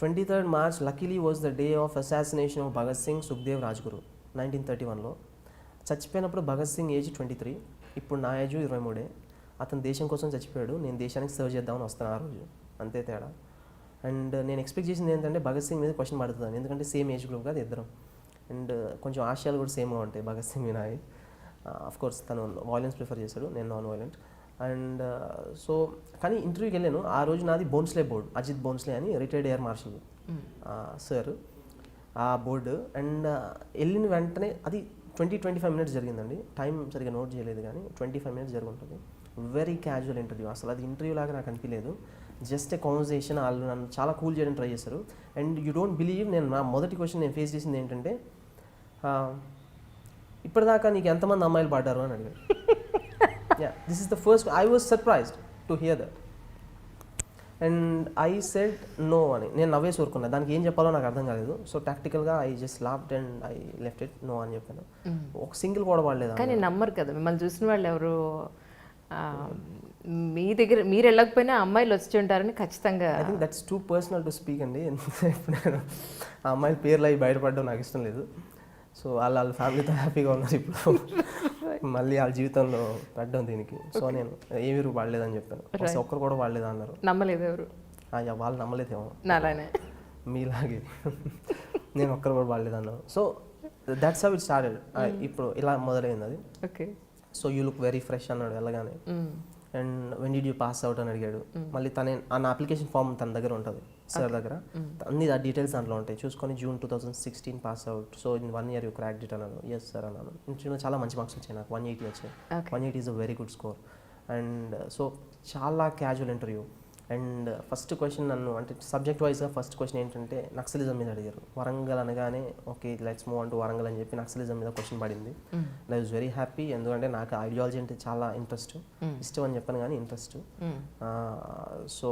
Speaker 2: 23rd March luckily was the day of assassination of Bhagat Singh, Sukhdev, Rajguru 1931లో. చచ్చిపోయినప్పుడు భగత్ సింగ్ ఏజ్ 23, ఇప్పుడు నా ఏజ్ 23. అతను దేశం కోసం చచ్చిపోయాడు, నేను దేశానికి సర్వ్ చేద్దామని వస్తాను ఆ రోజు, అంతే తేడా. అండ్ నేను ఎక్స్పెక్ట్ చేసింది ఏంటంటే భగత్ సింగ్ మీద క్వశ్చన్ పడుతుంది, ఎందుకంటే సేమ్ ఏజ్ గ్రూప్ కాదు ఇద్దరం, అండ్ కొంచెం ఆశయాలు కూడా సేమ్గా ఉంటాయి భగత్ సింగ్ నాయి. కోర్స్ తను వాయిలెన్స్ ప్రిఫర్ చేశాడు, నేను నాన్ వైలెంట్. అండ్ సో కానీ ఇంటర్వ్యూకి వెళ్ళాను. ఆ రోజు నాది బోన్స్లే బోర్డు, అజిత్ బోన్స్లే అని రిటైర్డ్ ఎయిర్ మార్షల్ సార్ ఆ బోర్డు. అండ్ వెళ్ళిన వెంటనే అది 20-25 minutes జరిగిందండి. టైం సరిగ్గా నోట్ చేయలేదు కానీ 25 minutes జరుగుతుంది. వెరీ క్యాజువల్ ఇంటర్వ్యూ, అసలు అది ఇంటర్వ్యూ లాగా నాకు అనిపించలేదు, జస్ట్ ఏ కాన్వర్సేషన్. వాళ్ళు నన్ను చాలా కూల్ చేయడం ట్రై చేశారు. అండ్ యూ డోంట్ బిలీవ్, నేను నా మొదటి క్వశ్చన్ నేను ఫేస్ చేసింది ఏంటంటే, ఇప్పటిదాకా నీకు ఎంతమంది అమ్మాయిలు పడ్డారు అని అడిగారు. This is the first, I was surprised to hear that. And I said no అని నేను నవ్వేసి ఊరుకున్నా, దానికి ఏం చెప్పాలో నాకు అర్థం కాలేదు. సో టాక్టికల్గా I just laughed and I left it, no అని చెప్పాను. ఒక సింగిల్ కూడా పడలేదు.
Speaker 1: కానీ నమ్మరు కదా మిమ్మల్ని చూసిన వాళ్ళు ఎవరు, మీ దగ్గర మీరు వెళ్ళకపోయినా అమ్మాయిలు వచ్చి ఉంటారని ఖచ్చితంగా.
Speaker 2: I think that's too personal to speak అండి. నేను ఆ అమ్మాయిల పేర్లు అవి బయటపడడం నాకు ఇష్టం లేదు. సో వాళ్ళ ఫ్యామిలీతో హ్యాపీగా ఉన్నారు ఇప్పుడు, మళ్ళీ వాళ్ళ జీవితంలో పడ్డం దీనికి. సో నేను ఏమీ పడలేదని చెప్పాను. ఒక్కరు కూడా పడలేదా అన్నారు.
Speaker 1: నమ్మలేదు ఎవరు?
Speaker 2: వాళ్ళు నమ్మలేదేమో
Speaker 1: నాలానే
Speaker 2: మీలాగే, నేను ఒక్కరు కూడా పడలేదు అన్నారు. So that's how it started. ఇప్పుడు ఇలా మొదలైంది అది.
Speaker 1: Okay.
Speaker 2: So you look very fresh అన్నాడు వెళ్ళగానే. And when did you pass out అని అడిగాడు. మళ్ళీ నా అప్లికేషన్ ఫామ్ తన దగ్గర ఉంటుంది సార్ దగ్గర, అన్ని డీటెయిల్స్ దాంట్లో ఉంటాయి. చూసుకొని June 2016 pass out, so in 1 year you cracked it అన్నాను. ఎస్ సార్ అన్నాను. ఇంటర్వ్యూలో చాలా మంచి మార్క్స్ వచ్చాయి నాకు, 180 వచ్చాయి. 180 is a very good score. And so చాలా casual interview. And first question నన్ను అంటే సబ్జెక్ట్ వైజ్గా ఫస్ట్ క్వశ్చన్ ఏంటంటే నక్సలిజం మీద అడిగారు. వరంగల్ అనగానే okay let's move on to Warangal అని చెప్పి నక్సలిజం మీద క్వశ్చన్ పడింది. ఐ వాజ్ వెరీ హ్యాపీ, ఎందుకంటే నాకు ఐడియాలజీ అంటే చాలా ఇష్టం అని చెప్పాను కానీ interest. So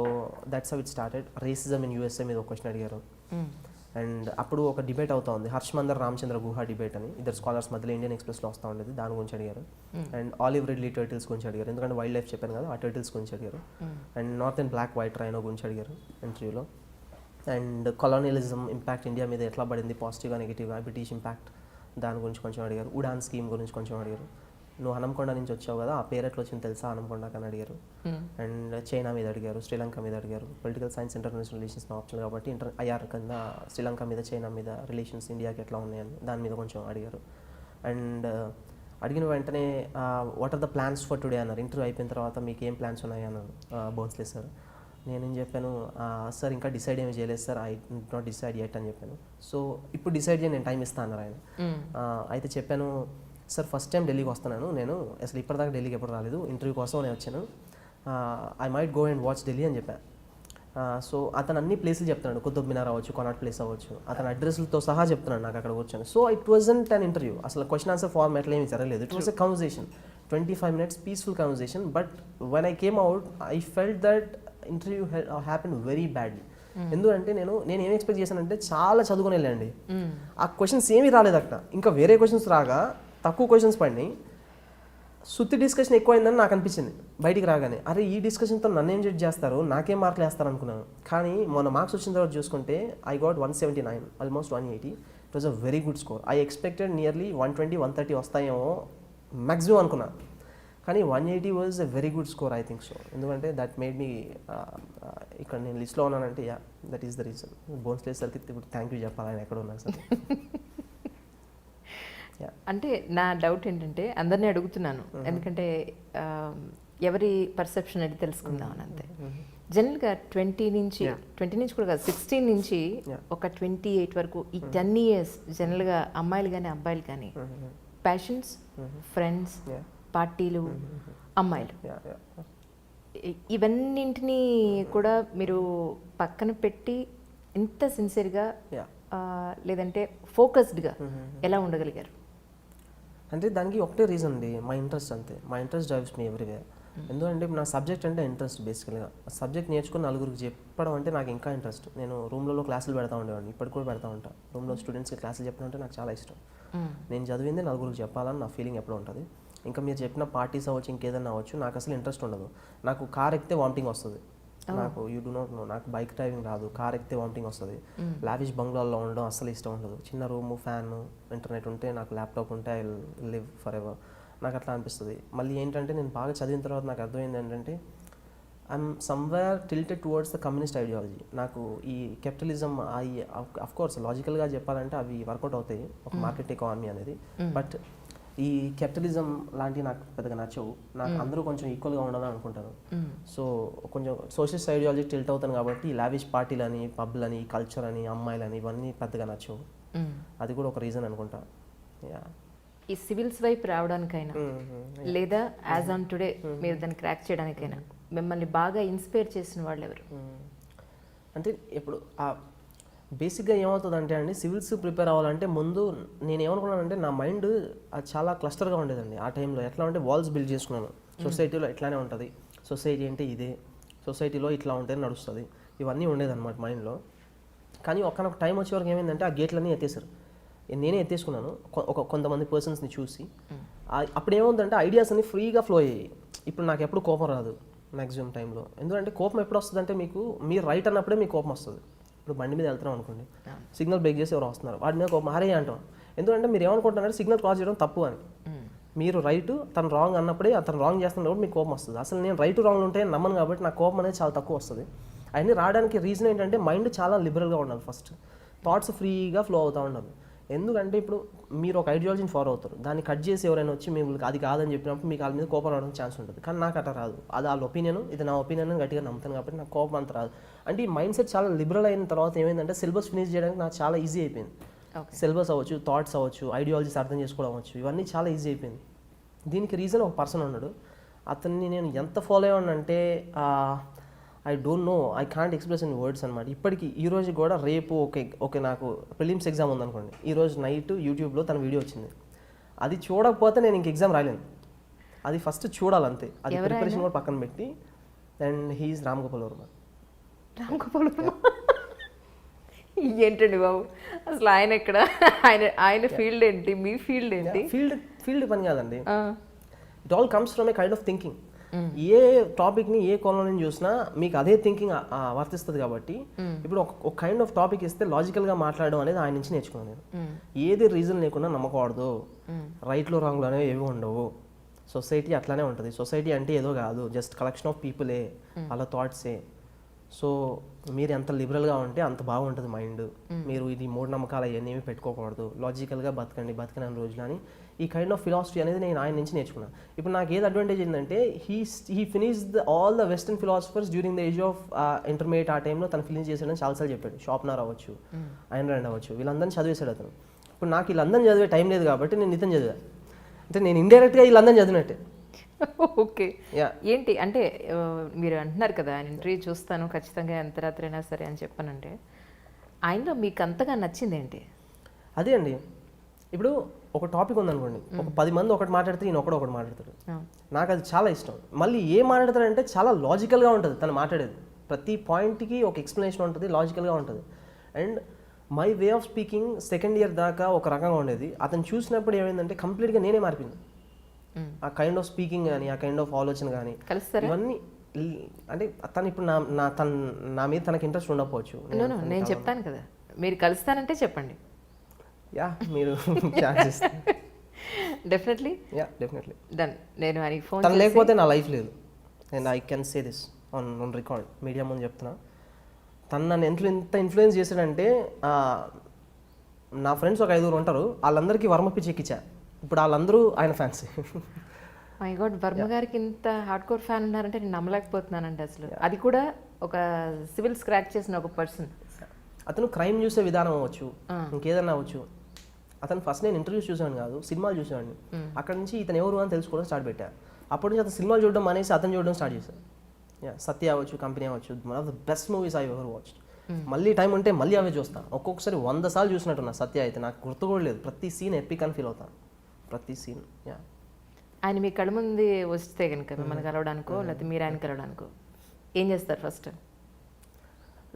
Speaker 2: that's how it started. Racism in USA మీద ఒక క్వశ్చన్ అడిగారు. అండ్ అప్పుడు ఒక డిబేట్ అవుతా ఉంది, హర్షమందర్ రామచంద్ర గుహ డిబేట్ అని, ఇద్దరు స్కాలర్స్ మధ్యలో ఇండియన్ ఎక్స్ప్రెస్లో వస్తూ ఉండేది, దాని గురించి అడిగారు. అండ్ ఆలివ్ రిడ్లీ టర్టిల్స్ గురించి అడిగారు, ఎందుకంటే వైల్డ్ లైఫ్ చెప్పాను కదా, ఆ టర్టిల్స్ గురించి అడిగారు. And northern black white rhino గురించి అడిగారు ఇంటర్వ్యూలో. అండ్ కొలోనియలిజం ఇంపాక్ట్ ఇండియా మీద ఎట్లా పడింది, పాజిటివ్గా నెగిటివ్గా, బ్రిటిష్ ఇంపాక్ట్ దాని గురించి కొంచెం అడిగారు. ఉడాన్ స్కీమ్ గురించి కొంచెం అడిగారు. నువ్వు హనంకొండ నుంచి వచ్చావు కదా, ఆ పేరు ఎట్లా వచ్చింది తెలుసా హనంకొండకి అని అడిగారు. అండ్ చైనా మీద అడిగారు, శ్రీలంక మీద అడిగారు. Political science international relations option కాబట్టి ఐఆర్ కింద శ్రీలంక మీద చైనా మీద రిలేషన్స్ ఇండియాకి ఎట్లా ఉన్నాయని దాని మీద కొంచెం అడిగారు. అండ్ అడిగిన వెంటనే what are the plans for today అన్నారు. ఇంటర్వ్యూ అయిపోయిన తర్వాత మీకు ఏం ప్లాన్స్ ఉన్నాయి అన్నారు బోన్స్లే సార్. నేనేం చెప్పాను, సార్ ఇంకా డిసైడ్ ఏమి చేయలేదు sir, I not decide yet అని చెప్పాను. సో ఇప్పుడు డిసైడ్ చేసి నేను టైం ఇస్తాను అన్నారు ఆయన. అయితే చెప్పాను, సార్ ఫస్ట్ టైం ఢిల్లీకి వస్తున్నాను, నేను అసలు ఇప్పటిదాకా ఢిల్లీకి ఎప్పుడు రాలేదు, ఇంటర్వ్యూ కోసం నేను వచ్చాను, I might go and watch Delhi అని చెప్పాను. సో అతను అన్ని ప్లేసులు చెప్తున్నాడు, కుతుబ్ మినార్ అవ్వచ్చు, కొనాట్ ప్లేస్ అవ్వచ్చు, అతని అడ్రస్లతో సహా చెప్తున్నాడు నాకు అక్కడ కూర్చొని. So it wasn't an interview, అసలు క్వశ్చన్ ఆన్సర్ ఫార్మాట్లో ఏమీ జరగలేదు. It was a conversation, 25 minutes peaceful conversation. But when I came out I felt that interview happen very badly. ఎందుకంటే నేను ఏం ఎక్స్పెక్ట్ చేశానంటే చాలా చదువుకుని వెళ్ళండి, ఆ క్వశ్చన్స్ ఏమీ రాలేదు అక్కడ, ఇంకా వేరే క్వశ్చన్స్ రాగా తక్కువ క్వశ్చన్స్ పడినాయి, సుత్తి డిస్కషన్ ఎక్కువైందని నాకు అనిపించింది బయటికి రాగానే. అరే ఈ డిస్కషన్తో నన్ను ఏం జడ్జ్ చేస్తారు, నాకేం మార్కులు వేస్తారు అనుకున్నాను. కానీ మొన్న మార్క్స్ వచ్చిన తర్వాత చూసుకుంటే I got 179, almost 180. It was a very good score. I expected nearly 120, 130 వస్తాయేమో మ్యాక్సిమం అనుకున్నా, కానీ 180 was a very good score I think so. ఎందుకంటే దట్ మేడ్ మీ ఇక్కడ నేను లిస్ట్లో ఉన్నానంటే yeah that is the reason. Bhonsle సార్కి ఇప్పుడు థ్యాంక్ యూ చెప్పాలి, ఆయన ఎక్కడ ఉన్నారు సార్.
Speaker 1: అంటే నా డౌట్ ఏంటంటే అందరినీ అడుగుతున్నాను, ఎందుకంటే ఎవరి పర్సెప్షన్ అది తెలుసుకుందామని అంతే. జనరల్గా 20 నుంచి కూడా కాదు, 16 నుంచి ఒక 28 వరకు ఈ 10 years జనరల్గా అమ్మాయిలు కానీ అబ్బాయిలు కానీ ప్యాషన్స్, ఫ్రెండ్స్, పార్టీలు, అమ్మాయిలు, ఇవన్నింటినీ కూడా మీరు పక్కన పెట్టి ఇంత సిన్సియర్గా లేదంటే ఫోకస్డ్గా ఎలా ఉండగలిగారు?
Speaker 2: అంటే దానికి ఒకటే రీజన్ అండి, మా ఇంట్రెస్ట్ అంతే. మా ఇంట్రెస్ట్ డ్రైవ్స్ మీ ఎవ్రీవేర్. ఎందుకంటే నా సబ్జెక్ట్ అంటే ఇంట్రెస్ట్ బేసికల్గా. సబ్జెక్ట్ నేర్చుకుని నలుగురికి చెప్పడం అంటే నాకు ఇంకా ఇంట్రెస్ట్. నేను రూమ్లలో క్లాసులు పెడతా ఉండేవాడిని, ఇప్పటికి కూడా పెడతా ఉంటాను. రూమ్లో స్టూడెంట్స్కి క్లాసులు చెప్పడం అంటే నాకు చాలా ఇష్టం. నేను చదివింది నలుగురికి చెప్పాలని నా ఫీలింగ్ ఎప్పుడు ఉంటుంది. ఇంకా మీరు చెప్పిన పార్టీస్ అవ్వచ్చు, ఇంకేదన్నా అవ్వచ్చు, నాకు అసలు ఇంట్రెస్ట్ ఉండదు. నాకు కార్ ఎక్కితే వామిటింగ్ వస్తుంది, నాకు యూ డూ నాట్ నో, నాకు బైక్ డ్రైవింగ్ రాదు, కార్ ఎక్కితే వామిటింగ్ వస్తుంది. లావిష్ బంగ్లాల్లో ఉండడం అసలు ఇష్టం ఉండదు. చిన్న రూము, ఫ్యాన్, ఇంటర్నెట్ ఉంటే, నాకు ల్యాప్టాప్ ఉంటే ఐ లివ్ ఫర్ ఎవర్, నాకు అట్లా అనిపిస్తుంది. మళ్ళీ ఏంటంటే నేను బాగా చదివిన తర్వాత నాకు అర్థమైంది ఏంటంటే I'm somewhere tilted towards the communist ideology. నాకు ఈ కెపిటలిజం అఫ్ కోర్స్ లాజికల్గా చెప్పాలంటే అవి వర్కౌట్ అవుతాయి, ఒక మార్కెట్ ఎకానమీ అనేది. బట్ ఈ కెపిటలిజం లాంటివి నాకు పెద్దగా నచ్చవు. నాకు అందరూ కొంచెం ఈక్వల్గా ఉండాలని అనుకుంటాను. సో కొంచెం సోషలిస్ట్ ఐడియాలజీ టిల్ట్ అవుతాను కాబట్టి లావిష్ పార్టీలని, పబ్లని, కల్చర్ అని, అమ్మాయిలని ఇవన్నీ పెద్దగా నచ్చవు. అది కూడా ఒక రీజన్ అనుకుంటా.
Speaker 1: ఈ సివిల్స్ వైపు రావడానికైనా లేదా యాజ్ ఆన్ టుడే మీరు దాన్ని క్రాక్ చేయడానికైనా మిమ్మల్ని బాగా ఇన్స్పైర్ చేసిన వాళ్ళు ఎవరు?
Speaker 2: అంటే ఇప్పుడు బేసిక్గా ఏమవుతుందంటే అండి, సివిల్స్ ప్రిపేర్ అవ్వాలంటే ముందు నేను ఏమనుకున్నానంటే నా మైండ్ అది చాలా క్లస్టర్గా ఉండేదండి ఆ టైంలో. ఎట్లా అంటే వాల్స్ బిల్డ్ చేసుకున్నాను, సొసైటీలో ఎట్లానే ఉంటుంది, సొసైటీ అంటే ఇదే, సొసైటీలో ఇట్లా ఉంటే నడుస్తుంది, ఇవన్నీ ఉండేదన్నమాట మైండ్లో. కానీ ఒకనొక టైం వచ్చే వరకు ఏమైందంటే ఆ గేట్లన్నీ ఎత్తేసారు. నేనే ఎత్తేసుకున్నాను కొంతమంది పర్సన్స్ని చూసి. అప్పుడు ఏముందంటే ఐడియాస్ అన్ని ఫ్రీగా ఫ్లో అయ్యాయి. ఇప్పుడు నాకు ఎప్పుడు కోపం రాదు మ్యాక్సిమం టైంలో. ఎందుకంటే కోపం ఎప్పుడు వస్తుంది అంటే మీరు రైట్ అన్నప్పుడే మీకు కోపం వస్తుంది. ఇప్పుడు బండి మీద వెళ్తున్నాం అనుకోండి, సిగ్నల్ బ్రేక్ చేసి ఎవరు వస్తున్నారు, వాడి మీద కోపం హరే అంటాం. ఎందుకంటే మీరు ఏమనుకుంటున్నారంటే సిగ్నల్ క్రాస్ చేయడం తప్పు అని. మీరు రైట్, తను రాంగ్ అన్నప్పుడే అతను రాంగ్ చేస్తున్నప్పుడు మీకు కోపం వస్తుంది. అసలు నేను రైట్ రాంగ్ ఉంటే నమ్మను కాబట్టి నాకు కోపం అనేది చాలా తక్కువ వస్తుంది. అవన్నీ రావడానికి రీజన్ ఏంటంటే మైండ్ చాలా లిబరల్గా ఉండాలి. ఫస్ట్ థాట్స్ ఫ్రీగా ఫ్లో అవుతూ ఉండాలి. ఎందుకంటే ఇప్పుడు మీరు ఒక ఐడియాలజీని ఫాలో అవుతారు, దాన్ని కట్ చేసి ఎవరైనా వచ్చి మీకు అది కాదని చెప్పినప్పుడు మీకు వాళ్ళ మీద కోపం రావడానికి ఛాన్స్ ఉంటుంది. కానీ నాకు అట్లా రాదు, అది వాళ్ళ ఒపీనియన్, ఇది నా ఒపీనియన్ గట్టిగా నమ్ముతాను కాబట్టి నాకు కోపం అంత రాదు. అంటే ఈ మైండ్ సెట్ చాలా లిబరల్ అయిన తర్వాత ఏమైందంటే సిలబస్ ఫినిష్ చేయడానికి నాకు చాలా ఈజీ అయిపోయింది. సిలబస్ అవ్వచ్చు, థాట్స్ అవ్వచ్చు, ఐడియాలజీస్ అర్థం చేసుకోవడం అవ్వచ్చు, ఇవన్నీ చాలా ఈజీ అయిపోయింది. దీనికి రీజన్ ఒక పర్సన్ ఉన్నాడు. అతన్ని నేను ఎంత ఫాలో అయ్యానంటే I don't know, I can't express in words అనమాట. ఇప్పటికీ ఈ రోజు కూడా రేపు ఓకే నాకు ప్రిలిమ్స్ ఎగ్జామ్ ఉందనుకోండి, ఈరోజు నైట్ యూట్యూబ్లో తన వీడియో వచ్చింది. అది చూడకపోతే నేను ఇంక ఎగ్జామ్ రాయలేను. అది ఫస్ట్ చూడాలంతే. అది ప్రిపరేషన్ కూడా పక్కన పెట్టి. And he's Ram Gopal Varma.
Speaker 1: రామ్ గోపాల్ వర్మ ఏంటండి బాబు అసలు ఆయన ఎక్కడ, ఆయన ఫీల్డ్ ఏంటి, మీ ఫీల్డ్ ఏంటి?
Speaker 2: ఫీల్డ్ పని కాదండి, it all comes from a kind of thinking. ఏ టాపిక్ని ఏ కోణంలో నుంచి చూసినా మీకు అదే థింకింగ్ వర్తిస్తుంది కాబట్టి ఇప్పుడు ఒక కైండ్ ఆఫ్ టాపిక్ ఇస్తే లాజికల్గా మాట్లాడడం అనేది ఆయన నుంచి నేర్చుకున్నాను నేను. ఏది రీజన్ లేకుండా నమ్మకూడదు, రైట్లో రాంగ్లో అనేవి ఏవి ఉండవు. సొసైటీ అట్లానే ఉంటుంది. సొసైటీ అంటే ఏదో కాదు, జస్ట్ కలెక్షన్ ఆఫ్ పీపులే, వాళ్ళ థాట్సే. సో మీరు ఎంత లిబరల్గా ఉంటే అంత బాగుంటుంది మైండ్. మీరు ఇది మూఢనమ్మకాలు అవన్నీ ఏమి పెట్టుకోకూడదు, లాజికల్గా బతకని రోజులు అని ఈ కైండ్ ఆఫ్ ఫిలాసఫీ అనేది నేను ఆయన నుంచి నేర్చుకున్నాను. ఇప్పుడు నాకు ఏది అడ్వాంటేజ్ ఏంటంటే he finish all the western philosophers during the age of intermediate. ఆ టైంలో తను ఫినిష్ చేసాడని చాలాసార్లు చెప్పాడు. షాప్నర్ అవ్వచ్చు, ఐన్ ర్యాండ్ అవ్వచ్చు, వీళ్ళందరినీ చదివేశాడు అతను. ఇప్పుడు నాకు వీళ్ళందరినీ చదివే టైం లేదు కాబట్టి నేను నితిన్ చదివా. అంటే నేను ఇండైరెక్ట్గా వీళ్ళందరినీ చదివినట్టే.
Speaker 1: ఓకే, ఏంటి అంటే మీరు అంటున్నారు కదా ఆయన ఇంటర్వ్యూ చూస్తాను ఖచ్చితంగా ఎంత రాత్రి అయినా సరే అని చెప్పానంటే, ఆయనలో మీకు అంతగా నచ్చింది ఏంటి?
Speaker 2: అదే అండి, ఇప్పుడు ఒక టాపిక్ ఉందనుకోండి, ఒక 10 మంది ఒకటి మాట్లాడితే ఈయన ఒకటి మాట్లాడతాడు. నాకు అది చాలా ఇష్టం. మళ్ళీ ఏం మాట్లాడతాడంటే చాలా లాజికల్గా ఉంటుంది తను మాట్లాడేది. ప్రతి పాయింట్కి ఒక ఎక్స్ప్లెనేషన్ ఉంటుంది, లాజికల్గా ఉంటుంది. And my way of speaking second year దాకా ఒక రకంగా ఉండేది. అతను చూసినప్పుడు ఏమైందంటే కంప్లీట్గా నేనే మారిపోయింది. ఆ కైండ్ ఆఫ్ స్పీకింగ్ కానీ, ఆ కైండ్ ఆఫ్ ఆలోచన కానీ, ఇవన్నీ అంటే తను ఇప్పుడు నా మీద తనకి ఇంట్రెస్ట్ ఉండకపోవచ్చు.
Speaker 1: నేను చెప్తాను కదా, మీరు కలుస్తానంటే చెప్పండి.
Speaker 2: యా, మీరు
Speaker 1: డెఫినెట్లీ డన్. నేను ఆయనకి ఫోన్
Speaker 2: తను లేకపోతే నా లైఫ్ లేదు. And I can say this on record, media ముందు చెప్తున్నా. తను నన్ను ఎంత ఇన్ఫ్లుయెన్స్ చేశాడంటే, నా ఫ్రెండ్స్ ఒక 5 ఉంటారు, వాళ్ళందరికీ వర్మ పిచ్చి ఎక్కించా. ఇప్పుడు వాళ్ళందరూ ఆయన ఫ్యాన్స్.
Speaker 1: మై గాడ్, వర్మ గారికి ఇంత హార్డ్ కోర్ ఫ్యాన్ ఉన్నారంటే నేను నమ్మలేకపోతున్నానండి అసలు. అది కూడా ఒక సివిల్ స్క్రాచ్ చేసిన ఒక పర్సన్.
Speaker 2: అతను క్రైమ్ చూసే విధానం అవ్వచ్చు, ఇంకేదన్నా అవ్వచ్చు. అతను ఫస్ట్ నేను ఇంటర్వ్యూస్ చూసాను కాదు, సినిమాలు చూసేవాడిని. అక్కడ నుంచి ఇతను ఎవరు అని తెలుసుకోవడం స్టార్ట్ పెట్టా. అప్పటి నుంచి అతను సినిమాలు చూడడం అనేసి అతను చూడడం స్టార్ట్ చేశాను. సత్య అవ్వచ్చు, కంపెనీ అవ్వచ్చు, one of the best movies I ever watched. మళ్ళీ టైం ఉంటే మళ్ళీ అవే చూస్తాను. ఒక్కొక్కసారి 100 సార్లు చూసినట్టున్నా. సత్య అయితే నాకు గుర్తు కూడా లేదు. ప్రతి సీన్ ఎపిక్ అని ఫీల్ అవుతాను, ప్రతి సీన్.
Speaker 1: ఆయన మీ కళ్ళ ముందు వస్తే కనుక మిమ్మల్ని కలవడానికో లేకపోతే మీరు ఆయన కలవడానికో ఏం చేస్తారు ఫస్ట్?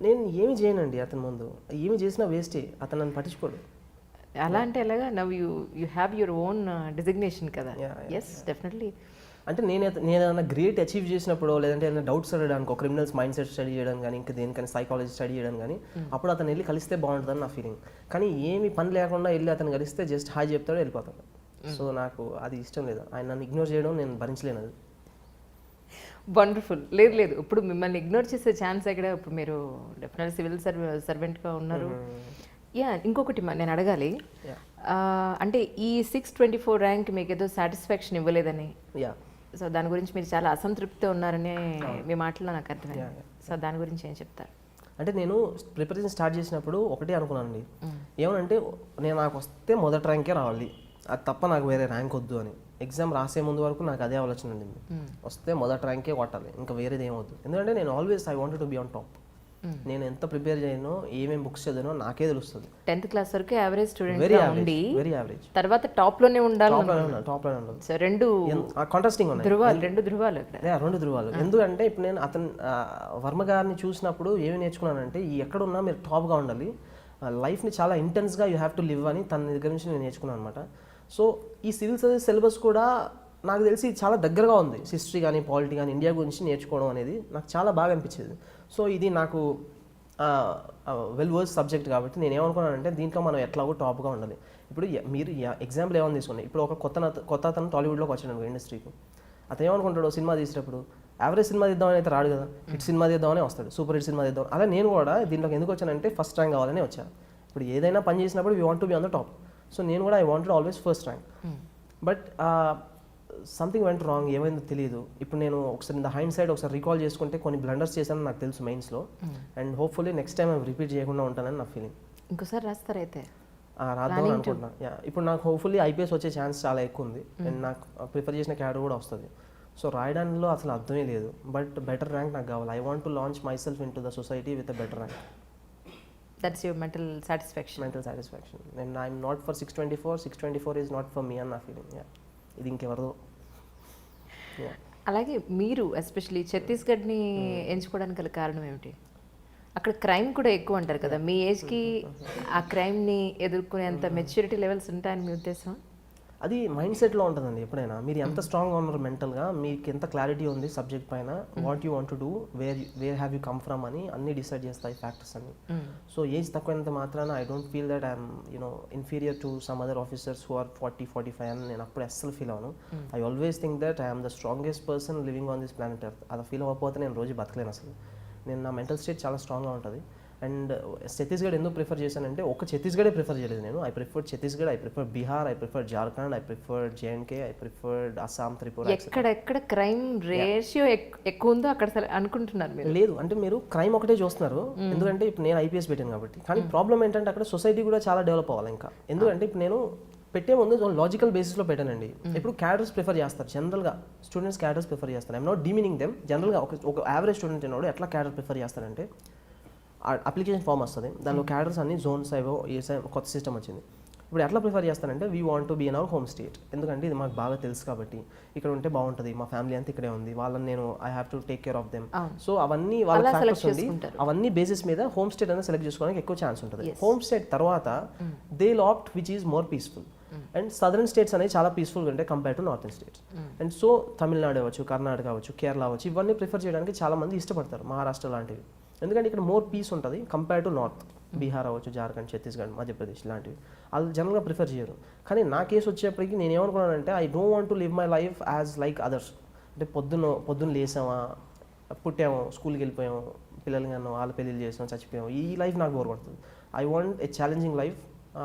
Speaker 2: నేను ఏమి చేయనండి అతని ముందు. ఏమి చేసినా వేస్టే, అతను నన్ను పట్టించుకోడు.
Speaker 1: అలా అంటే ఎలాగా? Now you have your own designation కదా. Yes, definitely.
Speaker 2: అంటే నేను ఏదైనా గ్రేట్ అచీవ్ చేసినప్పుడు, లేదంటే ఏదైనా డౌట్స్ అడగడానికి, క్రిమినల్స్ మైండ్ సెట్ స్టడీ చేయడం కానీ, ఇంకా దేనికని సైకాలజీ స్టడీ చేయడం కానీ, అప్పుడు అతను వెళ్ళి కలిస్తే బాగుంటుందని నా ఫీలింగ్. కానీ ఏమి పని లేకుండా వెళ్ళి అతను కలిస్తే జస్ట్ హాయ్ చెప్తాడు, వెళ్ళిపోతాడు. సో నాకు అది ఇష్టం లేదు. ఆయన నన్ను ఇగ్నోర్ చేయడం నేను భరించలేను. అది
Speaker 1: వండర్ఫుల్. లేదు, ఇప్పుడు మిమ్మల్ని ఇగ్నోర్ చేసే ఛాన్స్ ఎక్కడ? ఇప్పుడు మీరు డెఫినెట్లీ సివిల్ సర్వెంట్గా ఉన్నారు. ఇంకొకటి నేను అడగాలి, అంటే ఈ 624 ర్యాంక్ మీకు ఏదో సాటిస్ఫాక్షన్ ఇవ్వలేదని, సో దాని గురించి మీరు చాలా అసంతృప్తితో ఉన్నారని మీ మాటల్లో నాకు అర్థమైంది. సో దాని గురించి ఏం చెప్తారు?
Speaker 2: అంటే నేను ప్రిపరేషన్ స్టార్ట్ చేసినప్పుడు ఒకటే అనుకున్నానండి, ఏమనంటే నాకు వస్తే మొదటి ర్యాంకే రావాలి, అది తప్ప నాకు వేరే ర్యాంక్ వద్దు అని. ఎగ్జామ్ రాసే ముందు వరకు నాకు అదే ఆలోచన ఉండింది, వస్తే మొదటి ర్యాంకే కొట్టాలి, ఇంకా వేరేది ఏమవుద్దు. ఎందుకంటే నేను always I wanted to be on top. నేను ఎంత ప్రిపేర్ చేయనో, ఏమేమి బుక్స్ చదివినో నాకే తెలుస్తుంది.
Speaker 1: 10th క్లాస్ వరకు యావరేజ్ స్టూడెంట్,
Speaker 2: వెరీ యావరేజ్.
Speaker 1: తర్వాత టాప్ లోనే ఉండాలి.
Speaker 2: టాప్ లోనే ఉండాలి.
Speaker 1: సో రెండు
Speaker 2: కాంట్రాస్టింగ్ ఉన్నాయి,
Speaker 1: రెండు ధృవాలు.
Speaker 2: ఎందుకంటే ఇప్పుడు నేను అతను వర్మ గారిని చూసినప్పుడు ఏమి నేర్చుకున్నానంటే, ఈ ఎక్కడున్నా మీరు టాప్గా ఉండాలి, లైఫ్ని చాలా ఇంటెన్స్గా యూ హ్యావ్ టు లివ్ అని తన దగ్గర నుంచి నేను నేర్చుకున్నాను అనమాట. సో ఈ సివిల్ సర్వీస్ సిలబస్ కూడా నాకు తెలిసి చాలా దగ్గరగా ఉంది. హిస్టరీ కానీ, పాలిటీ కానీ, ఇండియా గురించి నేర్చుకోవడం అనేది నాకు చాలా బాగా అనిపించేది. సో ఇది నాకు వెల్ వర్స్ సబ్జెక్ట్ కాబట్టి నేను ఏమనుకున్నానంటే, దీంట్లో మనం ఎట్లాగో టాప్గా ఉండాలి. ఇప్పుడు మీరు ఎగ్జాంపుల్ ఏమైనా తీసుకోండి, ఇప్పుడు ఒక కొత్త అతను టాలీవుడ్లోకి వచ్చాడు ఇండస్ట్రీకి. అతను ఏమనుకుంటాడు, సినిమా తీసేటప్పుడు యావరేజ్ సినిమా తీద్దామని అయితే రాడు కదా, హిట్ సినిమా తీద్దామని వస్తాడు, సూపర్ హిట్ సినిమా తీద్దాం. అలా నేను కూడా దీంట్లోకి ఎందుకు వచ్చానంటే ఫస్ట్ ర్యాంక్ కావాలని వచ్చాను. ఇప్పుడు ఏదైనా పని చేసినప్పుడు we want to be on the top. So నేను కూడా I wanted always first rank. But something went wrong, ఏమైందో తెలియదు. ఇప్పుడు నేను ఒకసారి ఇన్ ద హైండ్ సైడ్ ఒకసారి రీకాల్ చేసుకుంటే కొన్ని బ్లండర్స్ చేశానని నాకు తెలుసు మెయిన్స్లో. అండ్ హోప్ఫుల్లీ నెక్స్ట్ టైం అవి రిపీట్ చేయకుండా ఉంటానని నా ఫీలింగ్.
Speaker 1: ఇంకోసారి రాస్తారైతే
Speaker 2: రాద్దామని అనుకుంటున్నా. ఇప్పుడు నాకు హోప్ఫుల్లీ ఐపీఎస్ వచ్చే ఛాన్స్ చాలా ఎక్కువ ఉంది. అండ్ నాకు ప్రిఫర్ చేసిన క్యాడర్ కూడా వస్తుంది. సో రాయడంలో అసలు అర్థమే లేదు, బట్ బెటర్ ర్యాంక్ నాకు కావాలి. I want to launch myself in to the society with a better rank.
Speaker 1: That's your mental satisfaction.
Speaker 2: Mental satisfaction. నేను I'm not for 624 is not for me అని నా ఫీలింగ్. ఇది ఇంకెవరిదో.
Speaker 1: అలాగే మీరు ఎస్పెషలీ ఛత్తీస్గఢ్ని ఎంచుకోవడానికి గల కారణం ఏమిటి? అక్కడ క్రైమ్ కూడా ఎక్కువ అంటారు కదా, మీ ఏజ్కి ఆ క్రైమ్ని ఎదుర్కొనేంత మెచ్యూరిటీ లెవెల్స్ ఉంటాయని మీ ఉద్దేశం?
Speaker 2: అది మైండ్ సెట్లో ఉంటుందండి. ఎప్పుడైనా మీరు ఎంత స్ట్రాంగ్గా ఉన్నారు మెంటల్గా, మీకు ఎంత క్లారిటీ ఉంది సబ్జెక్ట్ పైన, what you want to do, where have you come from అని అన్ని డిసైడ్ చేస్తాయి ఫ్యాక్టర్స్ అన్ని. సో ఏజ్ తక్కువైనంత మాత్రాన I don't feel that I'm inferior to some other officers who are 40-45 అని నేను అప్పుడు అస్సలు ఫీల్ అవ్వను. I always think that I'm the strongest person living on this planet earth. అలా ఫీల్ అవ్వకపోతే నేను రోజు బతకలేను అసలు. నేను నా మెంటల్ స్టేట్ చాలా స్ట్రాంగ్గా ఉంటుంది. అండ్ ఛత్తీస్గఢ్ ఎందుకు ప్రిఫర్ చేశానంటే, ఒక ఛత్తీస్గఢే ప్రిఫర్ చేయలేదు నేను. I prefer Chhattisgarh, I prefer Bihar, I prefer Jharkhand, I prefer జేఎండ్కే, I prefer Assam, Tripura.
Speaker 1: ఎక్కడెక్కడ క్రైమ్ రేషియో ఎక్కువ ఉందో అక్కడ అనుకుంటున్నారు మీరు?
Speaker 2: లేదు, అంటే మీరు క్రైమ్ ఒకటే చూస్తున్నారు, ఎందుకంటే ఇప్పుడు నేను ఐపీఎస్ పెట్టాను కాబట్టి. కానీ ప్రాబ్లం ఏంటంటే అక్కడ సొసైటీ కూడా చాలా డెవలప్ అవ్వాలి ఇంకా. ఎందుకంటే ఇప్పుడు నేను పెట్టే ముందు లాజికల్ బేసిస్లో పెట్టానండి. ఇప్పుడు క్యాడర్స్ ప్రిఫర్ చేస్తారు జనరల్గా, స్టూడెంట్స్ క్యాడర్స్ ప్రిఫర్ చేస్తారు. I'm not demeaning them. జనరల్గా ఒక యావరేజ్ స్టూడెంట్ ఉన్నాడు ఎట్లా క్యాడర్ ప్రిఫర్ చేస్తారంటే, అప్లికేషన్ ఫామ్ వస్తుంది, దానిలో క్యాడర్స్ అన్ని జోన్స్ ఏవో కొత్త సిస్టమ్ వచ్చింది. ఇప్పుడు ఎట్లా ప్రిఫర్ చేస్తానంటే, we want to be in our home state. ఎందుకంటే ఇది మాకు బాగా తెలుసు కాబట్టి, ఇక్కడ ఉంటే బాగుంటుంది, మా ఫ్యామిలీ అంతా ఇక్కడే ఉంది, వాళ్ళని నేను I have to take care of them. So అవన్నీ వాళ్ళ ఫ్యాక్టర్స్ ఉంది, అవన్నీ బేసిస్ మీద హోమ్ స్టేట్ అనేది సెలెక్ట్ చేసుకోవడానికి ఎక్కువ ఛాన్స్ ఉంటుంది. హోమ్ స్టేట్ తర్వాత they opt which is more peaceful. And southern states అనేవి చాలా పీస్ఫుల్గా ఉంటాయి compare to northern states. And so Tamil Nadu అవ్వచ్చు, కర్ణాటక అవ్వచ్చు, కేరళ అవ్వచ్చు, ఇవన్నీ ప్రిఫర్ చేయడానికి చాలా మంది ఇష్టపడతారు, మహారాష్ట్ర లాంటివి. ఎందుకంటే ఇక్కడ మోర్ పీస్ ఉంటుంది కంపేర్ టు నార్త్. బీహార్ అవ్వచ్చు, జార్ఖండ్, ఛత్తీస్గఢ్, మధ్యప్రదేశ్ లాంటివి వాళ్ళు జనరల్గా ప్రిఫర్ చేయరు. కానీ నా కేసు వచ్చేప్పటికి నేను ఏమనుకున్నానంటే, I don't want to live my life as like others. అంటే పొద్దున్న లేసామా, పుట్టాము, స్కూల్కి వెళ్ళిపోయాము, పిల్లలు కన్నా వాళ్ళ పెళ్ళిళ్ళు చేసాం, చచ్చిపోయాము, ఈ లైఫ్ నాకు బోర్ పడుతుంది. I want a challenging life.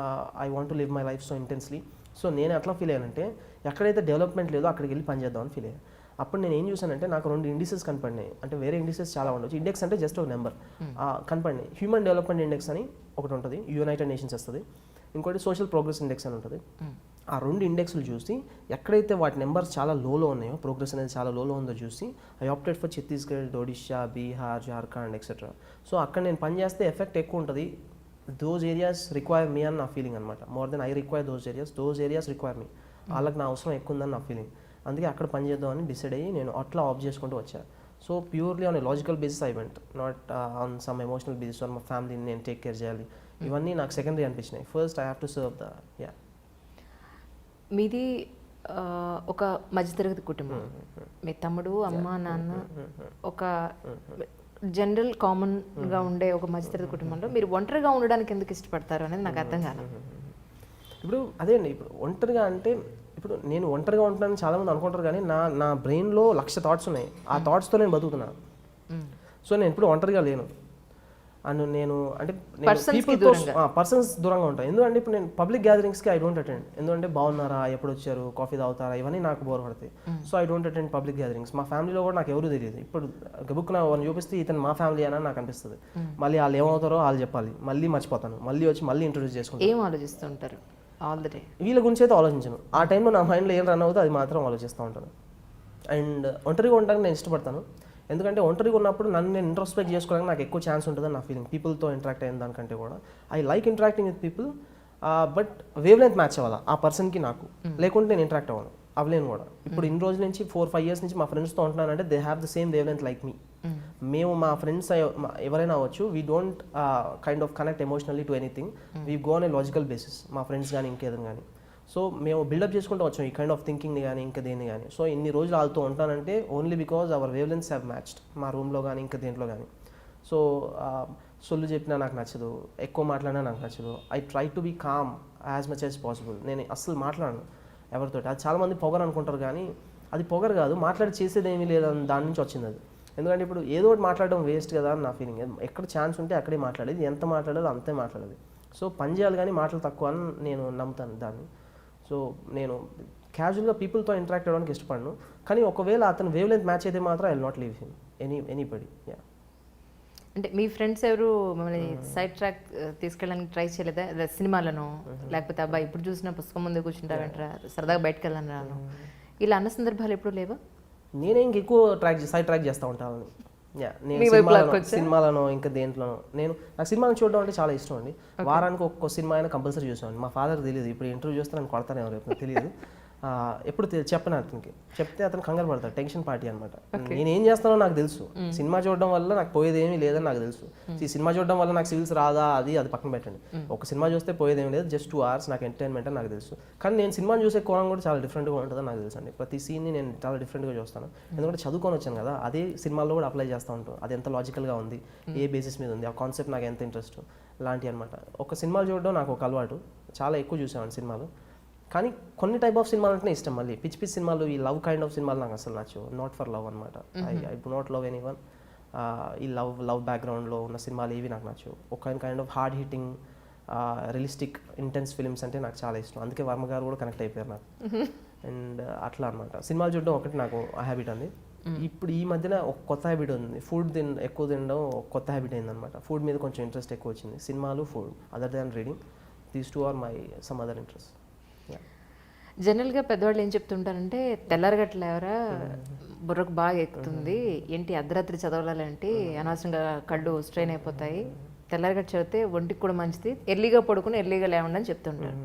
Speaker 2: I want to live my life so intensely. So నేను ఎట్లా ఫీల్ అయ్యానంటే, ఎక్కడైతే డెవలప్మెంట్ లేదో అక్కడికి వెళ్ళి పని చేద్దామని ఫీల్ అయ్యాను. అప్పుడు నేను ఏం చూసానంటే, నాకు 2 ఇండిసెస్ కనపడినాయి. అంటే వేరే ఇండిసెస్ చాలా ఉండొచ్చు, ఇండెక్స్ అంటే జస్ట్ ఒక నెంబర్ కనపడినాయి. హ్యూమన్ డెవలప్మెంట్ ఇండెక్స్ అని ఒకటి ఉంటుంది, యునైటెడ్ నేషన్స్ వస్తుంది. ఇంకోటి సోషల్ ప్రోగ్రెస్ ఇండెక్స్ అని ఉంటుంది. ఆ 2 ఇండెక్స్లు చూసి ఎక్కడైతే వాటి నెంబర్స్ చాలా లోలో ఉన్నాయో, ప్రోగ్రెస్ అనేది చాలా లోలో ఉందో చూసి I opted for Chhattisgarh, Odisha, Bihar, Jharkhand etcetera. So అక్కడ నేను పని చేస్తే ఎఫెక్ట్ ఎక్కువ ఉంటుంది. దోస్ ఏరియాస్ రిక్వైర్ మీ అని నా ఫీలింగ్ అనమాట. More than I require those areas require me. వాళ్ళకి నా అవసరం ఎక్కువ ఉందని నా ఫీలింగ్. అందుకే అక్కడ పని చేద్దామని డిసైడ్ అయ్యి నేను అట్లా ఆఫ్ చేసుకుంటూ వచ్చాను. So purely on a logical basis I went, not on some emotional basis. On మా ఫ్యామిలీని నేను టేక్ కేర్ చేయాలి, ఇవన్నీ నాకు సెకండరీ అనిపించినాయి. First I have to serve the
Speaker 1: మీది ఒక మధ్యతరగతి కుటుంబం. మీ తమ్ముడు, అమ్మ, నాన్న, ఒక జనరల్ కామన్గా ఉండే ఒక మధ్యతరగతి కుటుంబంలో మీరు ఒంటరిగా ఉండడానికి ఎందుకు ఇష్టపడతారు అనేది నాకు అర్థం కాలేదు.
Speaker 2: ఇప్పుడు అదే అండి, ఇప్పుడు ఒంటరిగా అంటే, ఇప్పుడు నేను ఒంటరిగా ఉంటున్నాను చాలామంది అనుకుంటారు, కానీ నా బ్రెయిన్లో 1,00,000 థాట్స్ ఉన్నాయి. ఆ థాట్స్తో నేను బతుకుతున్నాను. సో నేను ఇప్పుడు ఒంటరిగా లేను. అండ్ నేను అంటే పర్సన్స్ దూరంగా ఉంటాను. ఎందుకంటే ఇప్పుడు నేను పబ్లిక్ గ్యాదరింగ్స్కి ఐ డోంట్ అటెండ్. ఎందుకంటే బాగున్నారా, ఎప్పుడు వచ్చారు, కాఫీ తాగుతారా, ఇవన్నీ నాకు బోర్ పడతాయి. So I don't attend public gatherings. మా ఫ్యామిలీలో కూడా నాకు ఎవరు తెలియదు. ఇప్పుడు బుక్ వాళ్ళని చూపిస్తే ఇతను మా ఫ్యామిలీ అని నాకు అనిపిస్తుంది. మళ్ళీ వాళ్ళు ఏమవుతారో వాళ్ళు చెప్పాలి, మళ్ళీ మర్చిపోతాను, మళ్ళీ ఇంట్రొడ్యూస్ చేసుకుంటాను.
Speaker 1: ఏం ఆలోచిస్తుంటారు ఆల్ ద డే? వీళ్ళ
Speaker 2: గురించి అయితే ఆలోచించను. ఆ టైంలో నా మైండ్లో ఏం రన్ అవుతుందో అది మాత్రం ఆలోచిస్తూ ఉంటాను. అండ్ ఒంటరిగా ఉండడానికి నేను ఇష్టపడతాను. ఎందుకంటే ఒంటరిగా ఉన్నప్పుడు నన్ను నేను ఇంట్రోస్పెక్ట్ చేసుకోవడానికి నాకు ఎక్కువ ఛాన్స్ ఉంటుందని నా ఫీలింగ్. పీపుల్తో ఇంటరాక్ట్ అయిన దానికంటే కూడా I like interacting with people, but wave length match అవ్వాలి ఆ పర్సన్కి నాకు, లేకుంటే నేను ఇంటరాక్ట్ అవ్వను, అవ్వలేను కూడా. ఇప్పుడు ఇన్ని రోజుల నుంచి 4-5 years నుంచి మా ఫ్రెండ్స్తో ఉంటున్నానంటే they have the same wavelength like me. మేము మా ఫ్రెండ్స్ ఎవరైనా అవ్వచ్చు, we don't kind of connect emotionally to anything, we go on a logical basis. మా ఫ్రెండ్స్ కానీ ఇంకేదైనా కానీ. సో మేము బిల్డప్ చేసుకుంటూ వచ్చాం ఈ కైండ్ ఆఫ్ థింకింగ్ని కానీ ఇంకా దేన్ని కానీ. సో ఇన్ని రోజులు వాళ్ళతో ఉంటానంటే only because our wavelengths have matched, మా రూమ్లో కానీ ఇంకా దేంట్లో కానీ. సో సొల్లు చెప్పినా నాకు నచ్చదు, ఎక్కువ మాట్లాడినా నాకు నచ్చదు. I try to be calm as much as possible. నేను అస్సలు మాట్లాడను ఎవరితో. అది చాలామంది పొగరు అనుకుంటారు, కానీ అది పొగరు కాదు, మాట్లాడి చేసేది ఏమీ లేదని దాని నుంచి వచ్చింది అది. ఎందుకంటే ఇప్పుడు ఏదో ఒకటి మాట్లాడడం వేస్ట్ కదా అని నా ఫీలింగ్. ఎక్కడ ఛాన్స్ ఉంటే అక్కడే మాట్లాడేది, ఎంత మాట్లాడాలో అంతే మాట్లాడేది. సో పని చేయాలి కానీ మాటలు తక్కువ అని నేను నమ్ముతాను దాన్ని. సో నేను క్యాజువల్గా పీపుల్తో ఇంటరాక్ట్ అవ్వడానికి ఇష్టపడను, కానీ ఒకవేళ అతను వేవ్ లెంత్ మ్యాచ్ అయితే మాత్రం I will not leave him anybody.
Speaker 1: అంటే మీ ఫ్రెండ్స్ ఎవరు మిమ్మల్ని సైడ్ ట్రాక్ తీసుకెళ్ళడానికి ట్రై చేయలేదా? సినిమాలను, లేకపోతే అబ్బాయి ఇప్పుడు చూసిన పుస్తకం ముందు కూర్చుంటారంటారా, సరదాగా బయటకు వెళ్ళాను రాను, ఇలా అన్న సందర్భాలు ఎప్పుడు లేవా?
Speaker 2: నేనే ఇంకెక్కువ సైడ్ ట్రాక్ చేస్తూ ఉంటాను. నేను సినిమాలను ఇంకా దేంట్లోనో నాకు సినిమాలను చూడడం అంటే చాలా ఇష్టం అండి. వారానికి ఒక్క సినిమా అయినా కంపల్సరీ చూసాను. మా ఫాదర్ తెలియదు, ఇప్పుడు ఇంటర్వ్యూ చూస్తే నన్ను కొడతానేమో రేపు తెలియదు. ఎప్పుడు చెప్పను అతనికి, చెప్తే అతను కంగారు పడతాడు. టెన్షన్ పార్టీ అనమాట. నేను ఏం చేస్తానో నాకు తెలుసు. సినిమా చూడడం వల్ల నాకు పోయేది ఏమీ లేదని నాకు తెలుసు. ఈ సినిమా చూడడం వల్ల నాకు సివిల్స్ రాదా అది పక్కన పెట్టండి. ఒక సినిమా చూస్తే పోయేది ఏమీ లేదు, జస్ట్ 2 hours నాకు ఎంటర్టైన్మెంట్ అని నాకు తెలుసు. కానీ నేను సినిమాని చూసే కోణం కూడా చాలా డిఫరెంట్గా ఉంటుందని నాకు తెలుసు అండి. ప్రతి సీన్ని నేను చాలా డిఫరెంట్గా చూస్తాను. ఎందుకంటే చదువుకొని వచ్చాను కదా, అదే సినిమాల్లో కూడా అప్లై చేస్తూ ఉంటాను. అది ఎంత లాజికల్గా ఉంది, ఏ బేసిస్ మీద ఉంది, ఆ కాన్సెప్ట్ నాకు ఎంత ఇంట్రెస్ట్ లాంటివి అనమాట. ఒక సినిమాలు చూడడం నాకు ఒక అలవాటు, చాలా ఎక్కువ చూసాను సినిమాలు. కానీ కొన్ని టైప్ ఆఫ్ సినిమాలు అంటేనే ఇష్టం. మళ్ళీ పిచ్చి పిచ్చి సినిమాలు, ఈ లవ్ కైండ్ ఆఫ్ సినిమాలు నాకు అసలు నచ్చు. నాట్ ఫర్ లవ్ అనమాట. I do not love anyone. ఈ లవ్ బ్యాక్గ్రౌండ్లో ఉన్న సినిమాలు ఏవి నాకు నచ్చు. ఒక kind of hard hitting realistic intense films అంటే నాకు చాలా ఇష్టం. అందుకే వర్మ గారు కూడా కనెక్ట్ అయిపోయారు నాకు. అండ్ అట్లా అనమాట. సినిమాలు చూడడం ఒకటి నాకు హ్యాబిట్ అండి. ఇప్పుడు ఈ మధ్యన ఒక కొత్త హ్యాబిట్ ఉంది. ఎక్కువ తినడం కొత్త హ్యాబిట్ అయిందనమాట. ఫుడ్ మీద కొంచెం ఇంట్రెస్ట్ ఎక్కువ వచ్చింది. సినిమాలు, food, other than reading. These 2 are my some other interests.
Speaker 1: జనరల్గా పెద్దవాళ్ళు ఏం చెప్తుంటారంటే, తెల్లారగట్ల ఎవరా బుర్రకు బాగా ఎక్కుతుంది, ఏంటి అర్ధరాత్రి చదవాలంటే అనవసరంగా కళ్ళు స్ట్రెయిన్ అయిపోతాయి, తెల్లారగట్ట చదివితే ఒంటికి కూడా మంచిది, ఎర్లీగా పడుకుని ఎర్లీగా లేవండి అని చెప్తుంటారు.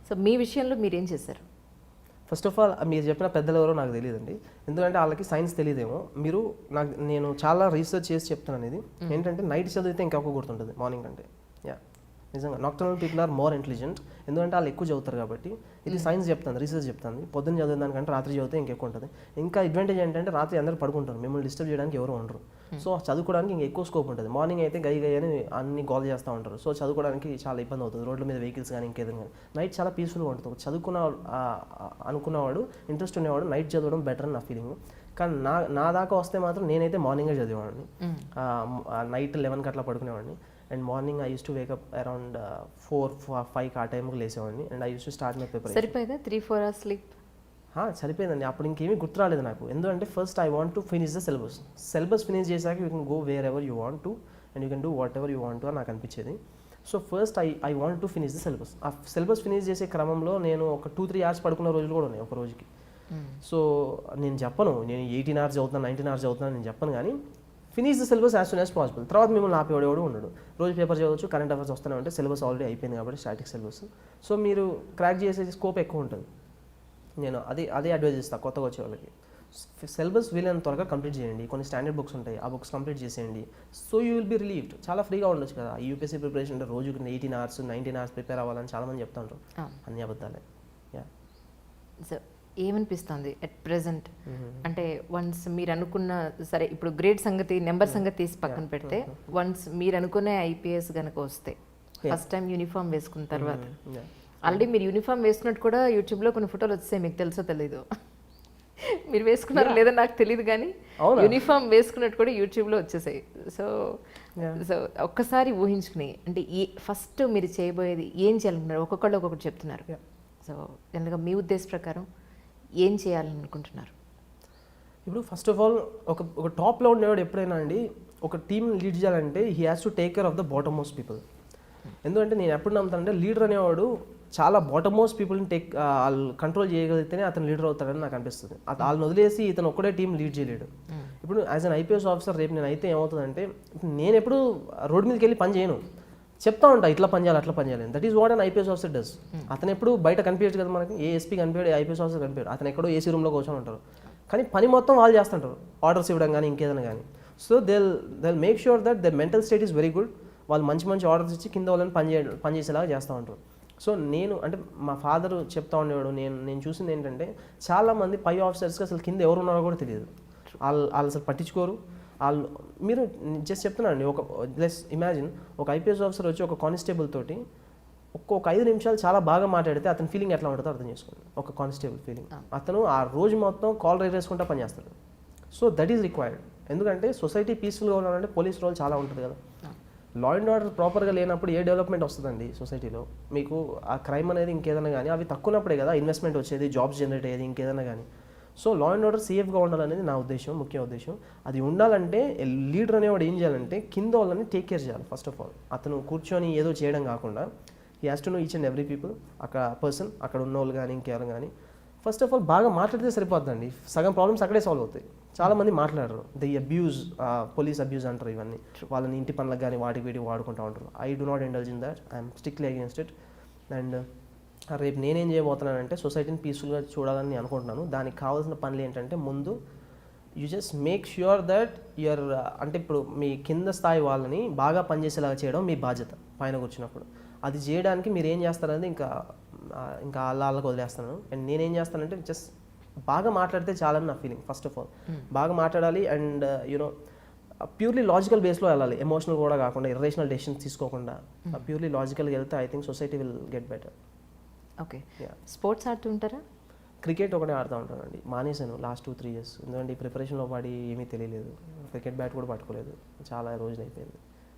Speaker 1: సో మీ విషయంలో మీరు ఏం చేశారు?
Speaker 2: ఫస్ట్ ఆఫ్ ఆల్ మీరు చెప్పిన పెద్దలు ఎవరో నాకు తెలియదండి. ఎందుకంటే వాళ్ళకి సైన్స్ తెలియదేమో. నేను చాలా రీసెర్చ్ చేసి చెప్తున్నాను. ఇది ఏంటంటే నైట్ చదివితే ఇంకా ఎక్కువ గుర్తుంటుంది మార్నింగ్ అంటే. నిజంగా nocturnal people are more intelligent. ఎందుకంటే వాళ్ళు ఎక్కువ చదువుతారు కాబట్టి. ఇది సైన్స్ చెప్తుంది, రీసెర్చ్ చెప్తుంది. పొద్దున్న చదివిన దానికంటే రాత్రి చదివితే ఇంకెక్కువ ఉంటుంది. ఇంకా అడ్వాంటేజ్ ఏంటంటే రాత్రి అందరూ పడుకుంటారు, మిమ్మల్ని డిస్టర్బ్ చేయడానికి ఎవరు ఉండరు. సో చదువుకోవడానికి ఇంకా ఎక్కువ స్కోప్ ఉంటుంది. మార్నింగ్ అయితే గై అని అన్ని గోల్ చేస్తూ ఉంటారు. సో చదువుకోవడానికి చాలా ఇబ్బంది అవుతుంది, రోడ్ల మీద వెహికల్స్ కానీ ఇంకేదైనా కానీ. నైట్ చాలా పీస్ఫుల్గా ఉంటుంది. అనుకున్నవాడు, ఇంట్రెస్ట్ ఉన్నవాడు నైట్ చదవడం బెటర్ అని నా ఫీలింగ్. కానీ నా దాకా వస్తే మాత్రం నేనైతే మార్నింగే చదివేవాడిని. నైట్ 11 అట్లా పడుకునేవాడిని. And morning I use to wake up around 4-5 ఆ టైంకి లేసేవాడిని. And I use to start my preparation.
Speaker 1: సరిపోయిందా 3-4 hours స్లీప్?
Speaker 2: సరిపోయిందండి. అప్పుడు ఇంకేమీ గుర్తు రాలేదు నాకు. ఎందుకంటే first I want to finish the syllabus finish చేశాక you can go wherever you want to and you can do whatever you want to అని నాకు అనిపించేది. So first I want to finish the syllabus. ఆ సిలబస్ ఫినిష్ చేసే క్రమంలో నేను ఒక 2-3 hours పడుకున్న రోజులు కూడా ఉన్నాయి ఒక రోజుకి. సో నేను చెప్పను నేను 18 hours చదువుతున్నాను, 19 hours చదువుతున్నాను నేను చెప్పను. కానీ finish the syllabus as soon as possible. తర్వాత మిమ్మల్ని ఆపేవాడు ఉండడు. రోజు పేపర్ చదవచ్చు, కరెంట్ అఫైర్స్ వస్తూనే ఉంటే, సిలబస్ ఆల్రెడీ అయిపోయింది కాబట్టి స్టాటిక్ సిలబస్. సో మీరు క్రాక్ చేసే స్కోప్ ఎక్కువ ఉంటుంది. నేను అదే అడ్వైజ్ చేస్తాను కొత్తగా వచ్చే వాళ్ళకి. సిలబస్ వీలైనంత త్వరగా కంప్లీట్ చేయండి. కొన్ని స్టాండర్డ్ బుక్స్ ఉంటాయి, ఆ బుక్స్ కంప్లీట్ చేసేయండి. So you will be relieved. చాలా ఫ్రీగా ఉండొచ్చు కదా. యూపీఎస్సీ ప్రిపరేషన్ అంటే రోజుకి 18 hours 19 hours ప్రిపేర్ అవ్వాలని చాలామంది చెప్తా ఉంటారు. అన్ని అబద్ధాలే.
Speaker 1: సో ఏమనిపిస్తుంది ఎట్ ప్రెజెంట్? అంటే వన్స్ మీరు అనుకున్న, సరే ఇప్పుడు గ్రేడ్ సంగతి, నెంబర్ సంగతి తీసి పక్కన పెడితే, వన్స్ మీరు అనుకునే ఐపీఎస్ కనుక వస్తే, ఫస్ట్ టైం యూనిఫామ్ వేసుకున్న తర్వాత, ఆల్రెడీ మీరు యూనిఫామ్ వేసుకున్నట్టు కూడా యూట్యూబ్లో కొన్ని ఫోటోలు వచ్చాయి, మీకు తెలుసో తెలీదు, మీరు వేసుకున్నారో లేదో నాకు తెలియదు, కానీ యూనిఫామ్ వేసుకున్నట్టు కూడా యూట్యూబ్లో వచ్చేసాయి. సో ఒక్కసారి ఊహించుకుని, అంటే ఫస్ట్ మీరు చేయబోయేది ఏం చేయాలనుకున్నారు? ఒక్కొక్కళ్ళు ఒక్కొక్కటి చెప్తున్నారు. సో జనరల్గా మీ ఉద్దేశ ప్రకారం ఏం చేయాలనుకుంటున్నారు?
Speaker 2: ఇప్పుడు ఫస్ట్ ఆఫ్ ఆల్ ఒక టాప్లో ఉండేవాడు ఎప్పుడైనా అండి ఒక టీమ్ లీడ్ చేయాలంటే he has to take care of the bottom most people. ఎందుకంటే నేను ఎప్పుడు నమ్ముతానంటే లీడర్ అనేవాడు చాలా బాటమ్ మోస్ట్ పీపుల్ని వాళ్ళు కంట్రోల్ చేయగలిగితేనే అతను లీడర్ అవుతాడని నాకు అనిపిస్తుంది. వాళ్ళని వదిలేసి ఇతను ఒక్కడే టీం లీడ్ చేయలేడు. ఇప్పుడు యాజ్ అన్ ఐపీఎస్ ఆఫీసర్ రేపు నేను అయితే ఏమవుతుందంటే, నేను ఎప్పుడు రోడ్ మీదకి వెళ్ళి పని చేయను, చెప్తా ఉంటా ఇట్లా పని చేయాలి, అట్లా పని చేయాలి. That is what an IPS officer does. అతను ఎప్పుడు బయట కనిపించదు కదా మనకి, ఏ ఎస్పీ కనిపించాడు, ఏ ఐపీఎస్ ఆఫీసర్ కనిపించాడు, అతను ఎక్కడో ఏసీ రూమ్లో కూర్చొని ఉంటారు. కానీ పని మొత్తం వాళ్ళు చేస్తుంటారు, ఆర్డర్స్ ఇవ్వడం కానీ ఇంకేదైనా కానీ. So they make sure that the mental state is very good. వాళ్ళు మంచి ఆర్డర్స్ ఇచ్చి కింద వాళ్ళని పని చేసేలాగా చేస్తూ ఉంటారు. సో నేను అంటే మా ఫాదర్ చెప్తా ఉండేవాడు, నేను చూసింది ఏంటంటే చాలామంది పై ఆఫీసర్స్కి అసలు కింద ఎవరు ఉన్నారో కూడా తెలియదు. వాళ్ళు అసలు పట్టించుకోరు. మీరు జస్ట్ చెప్తున్నానండి, లెస్ ఇమాజిన్ ఒక ఐపీఎస్ ఆఫీసర్ వచ్చి ఒక కానిస్టేబుల్ తోటి ఒక్కొక్క 5 నిమిషాలు చాలా బాగా మాట్లాడితే అతని ఫీలింగ్ ఎట్లా ఉంటుందో అర్థం చేసుకోండి. ఒక కానిస్టేబుల్ ఫీలింగ్, అతను ఆ రోజు మొత్తం కాల్ రైవేసుకుంటా పనిచేస్తాడు. So that is required. ఎందుకంటే సొసైటీ పీస్ఫుల్గా ఉండాలంటే పోలీస్ రోల్ చాలా ఉంటుంది కదా. లా అండ్ ఆర్డర్ ప్రాపర్గా లేనప్పుడు ఏ డెవలప్మెంట్ వస్తుందండి సొసైటీలో? మీకు ఆ క్రైమ్ అనేది ఇంకేదైనా కానీ అవి తక్కువనప్పుడే కదా ఇన్వెస్ట్మెంట్ వచ్చేది, జాబ్స్ జనరేట్ అయ్యేది, ఇంకేదైనా కానీ. సో లా అండ్ ఆర్డర్ సేఫ్గా ఉండాలనేది నా ఉద్దేశం, ముఖ్య ఉద్దేశం. అది ఉండాలంటే లీడర్ అనేవాడు ఏం చేయాలంటే కింద వాళ్ళని టేక్ కేర్ చేయాలి. ఫస్ట్ ఆఫ్ ఆల్ అతను కూర్చొని ఏదో చేయడం కాకుండా he has to know each and every people, అక్కడ పర్సన్, అక్కడ ఉన్న వాళ్ళు కానీ ఇంకెవరు కానీ. ఫస్ట్ ఆఫ్ ఆల్ బాగా మాట్లాడితే సరిపోతుందండి, సగం ప్రాబ్లమ్స్ అక్కడే సాల్వ్ అవుతాయి. చాలా మంది మాట్లాడరు, ది అబ్యూజ్, పోలీస్ అబ్యూజ్ అంటారు ఇవన్నీ, వాళ్ళని ఇంటి పనులకు కానీ వాటికి వీటికి వాడుకుంటూ ఉంటారు. I do not indulge in that, I'm strictly against it. And రేపు నేనేం చేయబోతున్నానంటే సొసైటీని పీస్ఫుల్గా చూడాలని అనుకుంటున్నాను. దానికి కావాల్సిన పనులు ఏంటంటే, ముందు you just make sure that you're, అంటే ఇప్పుడు మీ కింద స్థాయి వాళ్ళని బాగా పనిచేసేలాగా చేయడం మీ బాధ్యత పైన కూర్చున్నప్పుడు. అది చేయడానికి మీరు ఏం చేస్తారనేది ఇంకా వాళ్ళకి వదిలేస్తాను. అండ్ నేనేం చేస్తానంటే జస్ట్ బాగా మాట్లాడితే చాలని నా ఫీలింగ్. ఫస్ట్ ఆఫ్ ఆల్ బాగా మాట్లాడాలి, అండ్ యూనో ప్యూర్లీ లాజికల్ బేస్లో వెళ్ళాలి, ఎమోషనల్ కూడా కాకుండా, ఇర్రేషనల్ డెసిషన్స్ తీసుకోకుండా ప్యూర్లీ లాజికల్గా వెళ్తే I think society will get better.
Speaker 1: Okay, sports ఆడుతుంటారా?
Speaker 2: క్రికెట్ ఒకటే ఆడుతూ ఉంటానండి, మానేశాను లాస్ట్ 2-3 years. ఎందుకంటే ఈ ప్రిపరేషన్లో పడి ఏమీ తెలియలేదు, క్రికెట్ బ్యాట్ కూడా పట్టుకోలేదు, చాలా రోజులు అయిపోయింది.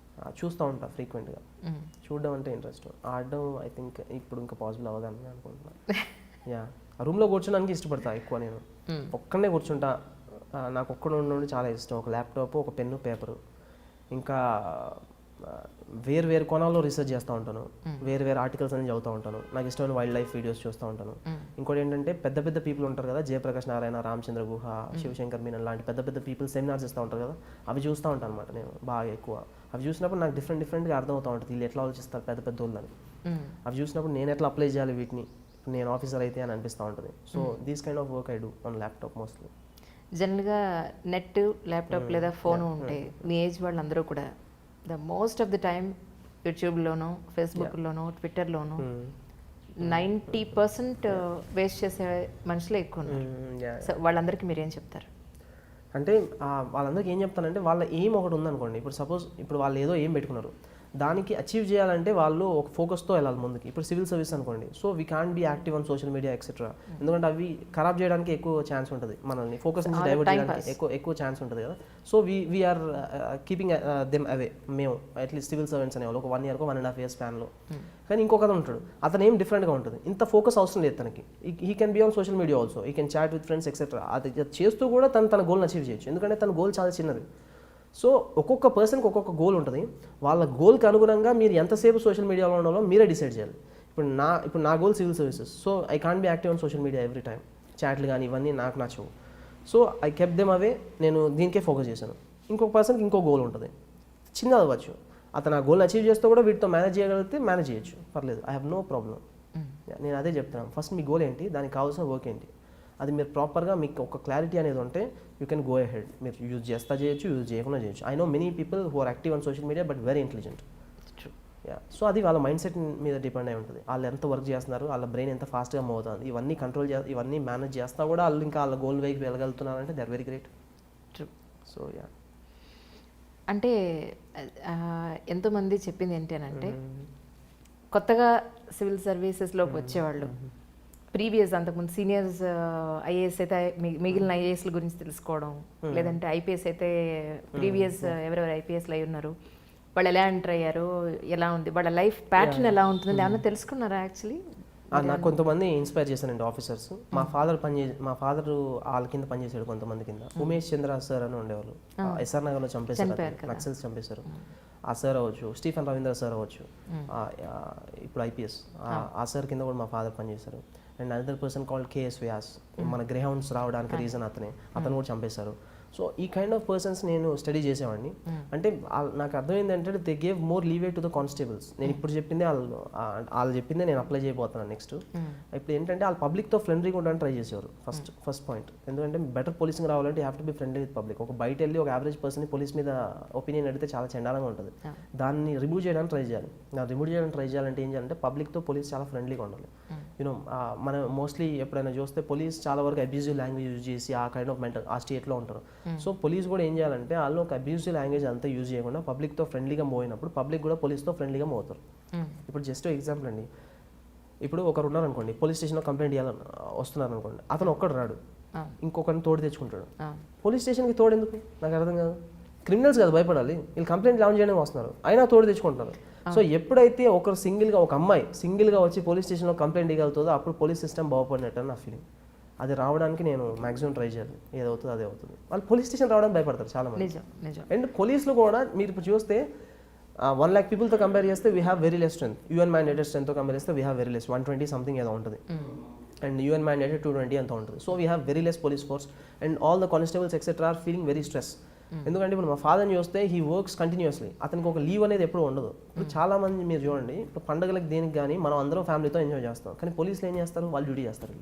Speaker 2: చూస్తూ ఉంటా ఫ్రీక్వెంట్గా, చూడడం అంటే ఇంట్రెస్ట్, ఆడడం ఐ థింక్ ఇప్పుడు ఇంకా పాసిబుల్ అవ్వదని అనుకుంటున్నాను. యా, ఆ రూమ్లో కూర్చోడానికి ఇష్టపడతా ఎక్కువ, నేను ఒక్కడనే కూర్చుంటా, నాకు ఒక్కడ ఉండడం చాలా ఇష్టం. ఒక ల్యాప్టాప్, ఒక పెన్ను, పేపరు, ఇంకా వేరు కోణాల్లో రీసెర్చ్ చేస్తూ ఉంటాను, వేరు ఆర్టికల్స్ అని చదువుతూ ఉంటాను, నాకు ఇష్టమైన వైల్డ్ లైఫ్ వీడియోస్ చూస్తూ ఉంటాను. ఇంకోటి ఏంటంటే పెద్ద పీపుల్ ఉంటారు కదా, జయప్రకాష్ నారాయణ, రామచంద్ర గుహ, శివశంకర్ మీనన్ లాంటి పెద్ద పీపుల్ సెమినార్స్ ఇస్తూ ఉంటారు కదా, అవి చూస్తూ ఉంటాను అనమాట నేను బాగా ఎక్కువ. అవి చూసినప్పుడు నాకు డిఫరెంట్గా అర్థమవుతూ ఉంటుంది, వీళ్ళు ఎట్లా ఆలోచిస్తారు పెద్ద వాళ్ళని. అవి చూసినప్పుడు నేను ఎట్లా అప్లై చేయాలి వీటిని, నేను ఆఫీసర్ అయితే అని అనిపిస్తూ ఉంటుంది. So these kind of work I do on laptop mostly.
Speaker 1: జనరల్గా నెట్, ల్యాప్టాప్ లేదా ఫోన్ ఉంటే మీ ఏజ్ వాళ్ళందరూ కూడా the most of the time యూట్యూబ్లోనో, ఫేస్బుక్లోనో, ట్విట్టర్లోనో 90% వేస్ట్ చేసే మనుషులే ఎక్కువ ఉన్నారు. సో వాళ్ళందరికీ మీరేం చెప్తారు?
Speaker 2: అంటే వాళ్ళందరికీ ఏం చెప్తానంటే, వాళ్ళ ఎయిమ్ ఒకటి ఉందనుకోండి, ఇప్పుడు సపోజ్ ఇప్పుడు వాళ్ళు ఏదో ఏం పెట్టుకున్నారు, దానికి అచీవ్ చేయాలంటే వాళ్ళు ఒక ఫోకస్తో వెళ్ళాలి ముందుకి. ఇప్పుడు సివిల్ సర్వీస్ అనుకోండి, so we can be active on social media etcetera, ఎందుకంటే అవి ఖరాబ్ చేయడానికి ఎక్కువ ఛాన్స్ ఉంటుంది, మనల్ని ఫోకస్ నుంచి డైవర్ట్ చేయడానికి ఎక్కువ ఛాన్స్ ఉంటుంది కదా. So we're keeping them away, మేము అట్లీస్ట్ సివిల్ సర్వెంట్స్ అనేవాళ్ళు ఒక 1 year 1.5 years స్పాన్లో. కానీ ఇంకొక ఉంటాడు, అతను ఏం డిఫరెంట్గా ఉంటుంది, ఇంత ఫోకస్ అవసరం లేదు తనకి. He can be on social media also, he can chat with friends etcetera. అది చేస్తూ కూడా తన గోల్ని అచీవ్ చేయొచ్చు, ఎందుకంటే తన గోల్ చాలా చిన్నది. సో ఒక్కొక్క పర్సన్కి ఒక్కొక్క గోల్ ఉంటుంది, వాళ్ళ గోల్కి అనుగుణంగా మీరు ఎంతసేపు సోషల్ మీడియాలో ఉండాలో మీరే డిసైడ్ చేయాలి. ఇప్పుడు నా goal civil services, so I can't be active on social media every time. చాట్లు కానీ ఇవన్నీ నాకు నచ్చవు, so I kept them away, నేను దీనికే ఫోకస్ చేశాను. ఇంకొక పర్సన్కి ఇంకో గోల్ ఉంటుంది, చిన్నది అవ్వచ్చు, అతను ఆ గోల్ని అచీవ్ చేస్తూ కూడా వీటితో మేనేజ్ చేయగలిగితే మేనేజ్ చేయొచ్చు, పర్లేదు, ఐ హ్యావ్ నో ప్రాబ్లం. నేను అదే చెప్తున్నాను, ఫస్ట్ మీ గోల్ ఏంటి, దానికి కావాల్సిన వర్క్ ఏంటి, అది మీరు ప్రాపర్గా మీకు ఒక క్లారిటీ అనేది ఉంటే యూ కెన్ గో అహెడ్. మీరు యూజ్ చేస్తా చేయొచ్చు, యూజ్ చేయకుండా చేయొచ్చు. I know many people who are active on social media but very intelligent. So అది వాళ్ళ మైండ్ సెట్ మీద డిపెండ్ అయి ఉంటుంది, వాళ్ళు ఎంత వర్క్ చేస్తున్నారు, వాళ్ళ బ్రెయిన్ ఎంత ఫాస్ట్గా మూవ్ అవుతుంది, ఇవన్నీ కంట్రోల్ ఇవన్నీ మేనేజ్ చేస్తా కూడా వాళ్ళు ఇంకా వాళ్ళ గోల్ వైపు వెళ్ళగలుగుతున్నారంటే they are very great. So yeah,
Speaker 1: అంటే ఎంతోమంది చెప్పింది ఏంటి అని అంటే, కొత్తగా సివిల్ సర్వీసెస్లోకి వచ్చేవాళ్ళు ప్రీవియస్ అంతకుముందు సీనియర్స్ ఐఏఎస్ అయితే మిగిలిన ఐఏఎస్ల గురించి తెలుసుకోవడం, లేదంటే ఐపీఎస్ అయితే ప్రీవియస్ ఎవరెవరు ఐపీఎస్లు అయి ఉన్నారు, వాళ్ళు ఎలా ఎంటర్ అయ్యారు, ఎలా ఉంది వాళ్ళ లైఫ్ ప్యాటర్న్, ఎలా ఉంటుంది ఏమన్నా తెలుసుకున్నారా? యాక్చువల్లీ
Speaker 2: నాకు కొంతమంది ఇన్స్పైర్ చేశానండి ఆఫీసర్స్. మా ఫాదర్ వాళ్ళ కింద పనిచేసాడు కొంతమంది కింద. ఉమేష్ చంద్ర సార్ అని ఉండేవాళ్ళు, ఎస్ఆర్ నగర్లో చంపేశారు, నక్సల్స్ చంపేశారు. ఆ సార్ అవ్వచ్చు, స్టీఫెన్ రవీంద్ర సార్ అవ్వచ్చు, ఇప్పుడు ఐపీఎస్, ఆ సార్ కింద కూడా మా ఫాదర్ పనిచేశారు. And another person called KS Vyas, మన గ్రేహౌండ్స్ రావడానికి రీజన్ అతను కూడా చంపేశారు. సో ఈ కైండ్ ఆఫ్ పర్సన్స్ నేను స్టడీ చేసేవాడిని. అంటే నాకు అర్థమైంది ఏంటంటే they gave more leeway to the constables. నేను ఇప్పుడు చెప్పిందే వాళ్ళు చెప్పిందే నేను అప్లై చేయబోతున్నాను నెక్స్ట్. ఇప్పుడు ఏంటంటే వాళ్ళు పబ్లిక్తో ఫ్రెండ్లీగా ఉండడానికి ట్రై చేసేవారు ఫస్ట్ పాయింట్. ఎందుకంటే బెటర్ పోలీసింగ్ రావాలంటే you have to be friendly with public. ఒక బయట వెళ్ళి ఒక యావరేజ్ పర్సన్ పోలీస్ మీద ఒపీనియన్ అడిగితే చాలా చండాలంగా ఉంటుంది. దాన్ని రిమూవ్ చేయడానికి ట్రై చేయాలి. రిమూవ్ చేయడానికి ట్రై చేయాలంటే ఏం చేయాలంటే పబ్లిక్తో పోలీస్ చాలా ఫ్రెండ్లీగా ఉండాలి. యూనో మనం మోస్ట్లీ ఎప్పుడైనా చూస్తే పోలీస్ చాలా వరకు అబ్యూజివ్ లాంగ్వేజ్ యూజ్ చేసి ఆ కైండ్ ఆఫ్ మెంటల్ ఆ స్టేట్లో ఉంటారు. సో పోలీస్ కూడా ఏం చేయాలంటే వాళ్ళు ఒక అబ్యూజివ్ లాంగ్వేజ్ అంతా యూజ్ చేయకుండా పబ్లిక్తో ఫ్రెండ్లీగా మూవ్ అయినప్పుడు పబ్లిక్ కూడా పోలీస్తో ఫ్రెండ్లీగా మూవ్ అవుతారు. ఇప్పుడు జస్ట్ ఎగ్జాంపుల్ అండి, ఇప్పుడు ఒకరు ఉన్నారనుకోండి, పోలీస్ స్టేషన్లో కంప్లైంట్ చేయాలని వస్తున్నారు అనుకోండి, అతను ఒక్కడు రాడు, ఇంకొకరిని తోడు తెచ్చుకుంటాడు. పోలీస్ స్టేషన్కి తోడు ఎందుకు నాకు అర్థం కాదు. క్రిమినల్స్ కదా భయపడాలి, వీళ్ళు కంప్లైంట్ లాంచ్ చేయడానికి వస్తున్నారు, అయినా తోడు తెచ్చుకుంటున్నారు. సో ఎప్పుడైతే ఒకరు సింగిల్గా ఒక అమ్మాయి సింగిల్గా వచ్చి పోలీస్ స్టేషన్లో కంప్లైంట్ ఇవ్వగలుగుతుందో అప్పుడు పోలీస్ సిస్టమ్ బాగుపడినట్టు అని నా ఫీలింగ్. అది రావడానికి నేను మాక్సిమం ట్రై చేయాలి, ఏదవుతుందో అదే అవుతుంది. వాళ్ళు పోలీస్ స్టేషన్ రావడానికి భయపడతారు చాలా మంది. అండ్ పోలీసులు కూడా మీరు ఇప్పుడు చూస్తే 1 lakh పీపుల్తో కంపేర్ చేస్తే we have very less strength. UN mandated స్ట్రెంత్తో కంపేర్ చేస్తే we have very less, 120 something ఏదో ఉంటుంది. అండ్ యూఎన్ మ్యాండేటెడ్ 220 అంత ఉంటుంది. So we have very less police force and all the constables etcetera are feeling very stress. ఎందుకంటే ఇప్పుడు మా ఫాదర్ని చూస్తే హీ వర్క్స్ కంటిన్యూస్లీ, అతనికి ఒక లీవ్ అనేది ఎప్పుడు ఉండదు. ఇప్పుడు చాలా మంది మీరు చూడండి, ఇప్పుడు పండుగలకు దేనికి కానీ మనం అందరం ఫ్యామిలీతో ఎంజాయ్ చేస్తాం, కానీ పోలీసులు ఏం చేస్తారు, వాళ్ళు డ్యూటీ చేస్తారు.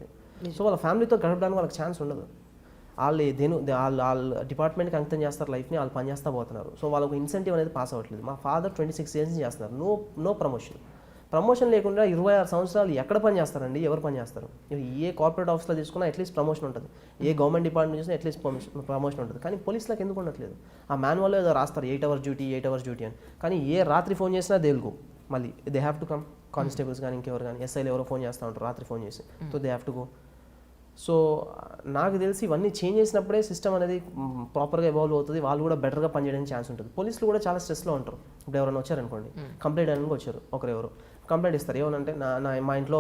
Speaker 2: సో వాళ్ళ ఫ్యామిలీతో గడపడానికి వాళ్ళకి ఛాన్స్ ఉండదు. వాళ్ళ డిపార్ట్మెంట్కి అంకితం చేస్తారు లైఫ్ని, వాళ్ళు పని చేస్తూ పోతున్నారు. సో వాళ్ళకు ఇన్సెంటివ్ అనేది పాస్ అవ్వట్లేదు. మా ఫాదర్ 26 years చేస్తున్నారు, నో ప్రమోషన్ లేకుండా 26 సంవత్సరాలు ఎక్కడ పని చేస్తారండి, ఎవరు పని చేస్తారు? ఏ కార్పొరేట్ ఆఫీస్లో తీసుకున్నా అట్లీస్ట్ ప్రమోషన్ ఉంటుంది, ఏ గవర్నమెంట్ డిపార్ట్మెంట్ చూసినా అట్లీస్ట్ ప్రమోషన్ ఉంటుంది. కానీ పోలీసులకు ఎందుకు ఉండట్లేదు? ఆ మాన్యువల్లో ఏదో రాస్తారు 8 hours డ్యూటీ అని, కానీ ఏ రాత్రి ఫోన్ చేసినా దేల్గు మళ్ళీ they have to come. Constables కానీ ఇంకెవరు కానీ ఎస్ఐలు ఎవరో ఫోన్ చేస్తూ ఉంటారు రాత్రి ఫోన్ చేసి, so they have to go. So నాకు తెలిసి ఇవన్నీ చేంజ్ చేసినప్పుడే సిస్టమ్ అనేది ప్రాపర్గా ఎవాల్వ్ అవుతుంది, వాళ్ళు కూడా బెటర్గా పనిచేయడానికి ఛాన్స్ ఉంటుంది. పోలీసులు కూడా చాలా స్ట్రెస్లో ఉంటారు. ఇప్పుడు ఎవరైనా వచ్చారనుకోండి, కంప్లైంట్ అనేది వచ్చారు, ఒకరెవరు కంప్లైంట్ ఇస్తారు, ఏమనంటే మా ఇంట్లో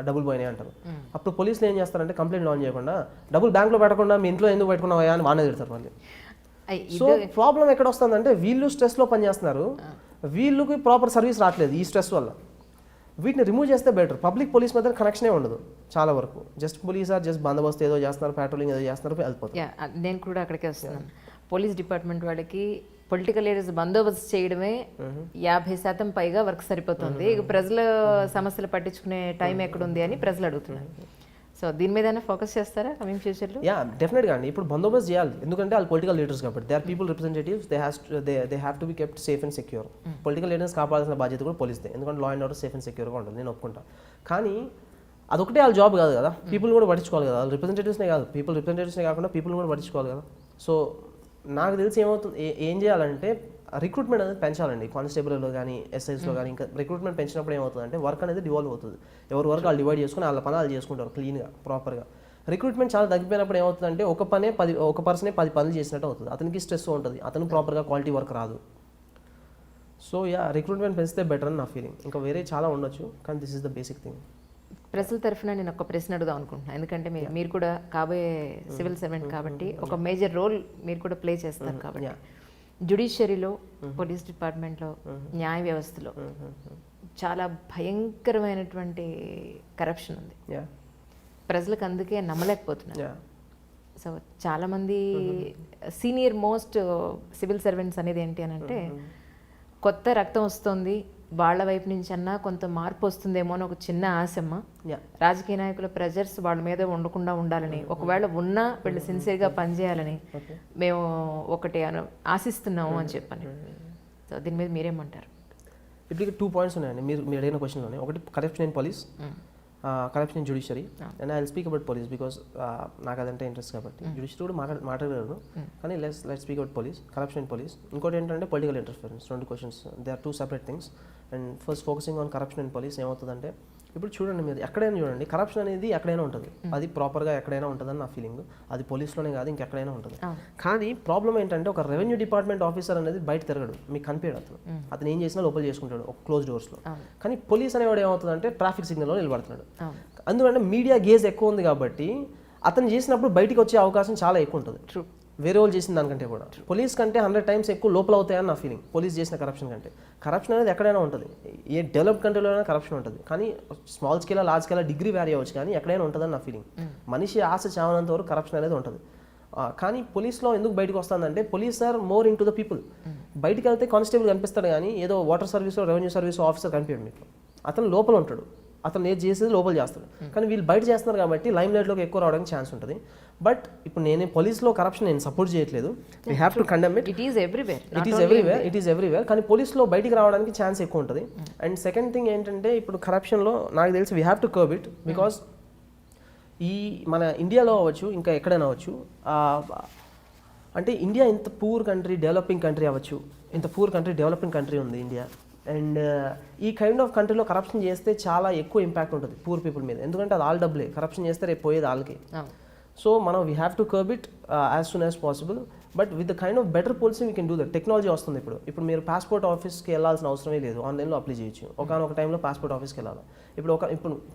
Speaker 2: డబ్బులు పోయినాయి అంటారు. అప్పుడు పోలీసులు ఏం చేస్తారంటే కంప్లైంట్ లాంచ్ చేయకుండా డబ్బులు బ్యాంక్లో పెట్టకుండా మీ ఇంట్లో ఎందుకు పెట్టుకున్నావా అని వానే తిడతారు మళ్ళీ. సో ప్రాబ్లం ఎక్కడ వస్తుందంటే వీళ్ళు స్ట్రెస్లో పనిచేస్తున్నారు, వీళ్ళకి ప్రాపర్ సర్వీస్ రావట్లేదు ఈ స్ట్రెస్ వల్ల. వీటిని రిమూవ్ చేస్తే బెటర్. పబ్లిక్ పోలీస్ మధ్య కనెక్షనే ఉండదు చాలా వరకు. జస్ట్ పోలీస్ ఆర్ జస్ట్ బందోబస్తు ఏదో చేస్తున్నారు, ప్యాట్రోలింగ్ ఏదో చేస్తున్నారు, వెళ్ళిపోతారు.
Speaker 1: నేను కూడా అక్కడికే వస్తున్నాను. పోలీస్ డిపార్ట్మెంట్ వాళ్ళకి పొలిటికల్ లీడర్స్ బందోబస్తు చేయడమే 50% పైగా వర్క్ సరిపోతుంది. ఇక ప్రజల సమస్యలు పట్టించుకునే టైం ఎక్కడుంది అని ప్రజలు అడుగుతున్నారు. సో దీని మీద ఫోకస్ చేస్తారా కమింగ్ ఫ్యూచర్లో?
Speaker 2: డెఫినెట్గా అండి. ఇప్పుడు బందోబస్తు చేయాలి, ఎందుకంటే వాళ్ళు పొలిటికల్ లీడర్స్ కాబట్టి they are people representatives, they have to be kept safe and secure. Political leaders కాపాడాల్సిన బాధ్యత కూడా పోలీస్దే, ఎందుకంటే law and order safe and సెక్యూర్గా ఉంటుంది, నేను ఒప్పుకుంటా. కానీ అదొకటే వాళ్ళ జాబ్ కాదు కదా, పీపుల్ కూడా పట్టించుకోవాలి కదా. వాళ్ళు రిప్రజెంటేటివ్స్నే కాదు, రిప్రజెంటేటివ్స్నే కాకుండా పీపుల్ కూడా పట్టించుకోవాలి కదా. సో నాకు తెలిసి ఏం చేయాలంటే రిక్రూట్మెంట్ అనేది పెంచాలండి. కానిస్టేబుల్లో కానీ ఎస్ఐస్లో కానీ ఇంకా రిక్రూట్మెంట్ పెంచినప్పుడు ఏమవుతుందంటే వర్క్ అనేది డివాల్వ్ అవుతుంది. ఎవరి వర్క్ వాళ్ళు డివైడ్ చేసుకుని వాళ్ళ పని వాళ్ళు చేసుకుంటారు క్లీన్గా ప్రాపర్గా. రిక్రూట్మెంట్ చాలా తగ్గిపోయినప్పుడు ఏమవుతుందంటే ఒక పర్సనే 10 పనులు చేసినట్టు అవుతుంది, అతనికి స్ట్రెస్ ఉంటుంది, అతను ప్రాపర్గా క్వాలిటీ వర్క్ రాదు. సో రిక్రూట్మెంట్ పెంచితే బెటర్ అని నా ఫీలింగ్. ఇంకా వేరే చాలా ఉండొచ్చు, కానీ this is the basic thing.
Speaker 1: ప్రజల తరఫున నేను ఒక ప్రశ్న అడుగుదాం అనుకుంటున్నాను, ఎందుకంటే మీరు కూడా కాబోయే సివిల్ సర్వెంట్ కాబట్టి ఒక మేజర్ రోల్ మీరు కూడా ప్లే చేస్తారు కాబట్టి. జ్యుడిషియరీలో, పోలీస్ డిపార్ట్మెంట్లో, న్యాయ వ్యవస్థలో చాలా భయంకరమైనటువంటి కరప్షన్ ఉంది. ప్రజలకు అందుకే నమ్మలేకపోతున్నారు. సో చాలామంది సీనియర్ మోస్ట్ సివిల్ సర్వెంట్స్ అనేది ఏంటి అని అంటే, కొత్త రక్తం వస్తుంది, వాళ్ళ వైపు నుంచి అన్నా కొంత మార్పు వస్తుందేమో అని ఒక చిన్న ఆశమ్మ. రాజకీయ నాయకుల ప్రెజర్స్ వాళ్ళ మీద ఉండకుండా ఉండాలని, ఒకవేళ ఉన్నా వీళ్ళు సిన్సియర్గా పనిచేయాలని మేము ఒకటి ఆశిస్తున్నాము అని చెప్పని. సో దీని మీద మీరేమంటారు?
Speaker 2: ఇప్పుడు 2 points ఉన్నాయండి మీరు అడిగిన క్వశ్చన్లోనే. ఒకటి corruption in police, corruption in judiciary, and I will speak about police because నాకు అదంటే ఇంట్రెస్ట్ కాబట్టి. జ్యుడిషియరీ కూడా మాట్లాడగలను, కానీ let's speak about police. Corruption in police. ఇంకోటి ఏంటంటే political interference. 2 questions, they are 2 separate things. And first focusing on corruption in police ఏమవుతుందంటే, ఇప్పుడు చూడండి మీరు ఎక్కడైనా చూడండి, కరప్షన్ అనేది ఎక్కడైనా ఉంటుంది, అది ప్రాపర్గా ఎక్కడైనా ఉంటుందని నా ఫీలింగ్. అది పోలీస్లోనే కాదు, ఇంకెక్కడైనా ఉంటుంది. కానీ ప్రాబ్లం ఏంటంటే, ఒక రెవెన్యూ డిపార్ట్మెంట్ ఆఫీసర్ అనేది బయట తిరగడు, మీకు కనిపించడు. అతను ఏం చేసినా లోపల చేసుకుంటాడు ఒక క్లోజ్ డోర్స్లో. కానీ పోలీస్ అనేవాడు ఏమవుతుందంటే ట్రాఫిక్ సిగ్నల్లో నిలబడుతున్నాడు. అందుకంటే మీడియా గేజ్ ఎక్కువ ఉంది కాబట్టి అతను చేసినప్పుడు బయటికి వచ్చే అవకాశం చాలా ఎక్కువ ఉంటుంది, వేరే వాళ్ళు చేసిన దానికంటే కూడా. పోలీస్ కంటే 100 times ఎక్కువ లోపల అవుతాయని నా ఫీలింగ్, పోలీస్ చేసిన కరప్షన్ కంటే. కరప్షన్ అనేది ఎక్కడైనా ఉంటుంది, ఏ డెవలప్డ్ కంట్రీలోనైనా కరప్షన్ ఉంటుంది, కానీ small scale large scale degree vary అవ్వచ్చు, కానీ ఎక్కడైనా ఉంటుందని నా ఫీలింగ్. మనిషి ఆశ చావనంత వరకు కరప్షన్ అనేది ఉంటుంది. కానీ పోలీస్లో ఎందుకు బయటకు వస్తుందంటే, police are more in to the people. బయటికి వెళ్తే కానిస్టేబుల్ కనిపిస్తాడు, కానీ ఏదో వాటర్ సర్వీస్లో రెవెన్యూ సర్వీస్ ఆఫీసర్ కనిపించడు మీకు. అతను లోపల ఉంటాడు, అతను ఏది చేసేది లోపల చేస్తాడు. కానీ వీళ్ళు బయట చేస్తున్నారు కాబట్టి లైమ్ లైట్లోకి ఎక్కువ రావడానికి ఛాన్స్ ఉంటుంది. బట్ ఇప్పుడు నేను పోలీస్లో కరప్షన్ నేను సపోర్ట్ చేయట్లేదు, we have to condemn it.
Speaker 1: It is everywhere.
Speaker 2: కానీ పోలీస్లో బయటికి రావడానికి ఛాన్స్ ఎక్కువ ఉంటుంది. అండ్ సెకండ్ థింగ్ ఏంటంటే, ఇప్పుడు కరప్షన్లో నాకు తెలిసి we have to curb it, because ఈ మన ఇండియాలో అవ్వచ్చు, ఇంకా ఎక్కడైనా అవ్వచ్చు, అంటే ఇండియా ఇంత పూర్ కంట్రీ, డెవలపింగ్ కంట్రీ అవ్వచ్చు, ఇంత పూర్ కంట్రీ, డెవలపింగ్ కంట్రీ ఉంది ఇండియా. అండ్ ఈ కైండ్ ఆఫ్ కంట్రీలో కరప్షన్ చేస్తే చాలా ఎక్కువ ఇంపాక్ట్ ఉంటుంది పూర్ పీపుల్ మీద, ఎందుకంటే అది వాళ్ళ డబ్బులే. కరప్షన్ చేస్తే రేపు పోయేది వాళ్ళకి. సో మనం we have to curb it as soon as possible. But with the kind of better policing we can do that. Technology వస్తుంది ఇప్పుడు మీరు పాస్పోర్ట్ ఆఫీస్కి వెళ్ళాల్సిన అవసరమే లేదు, ఆన్లైన్లో అప్లై చేయొచ్చు. ఒకనొక టైంలో పాస్పోర్ట్ ఆఫీస్కి వెళ్ళాలి. ఇప్పుడు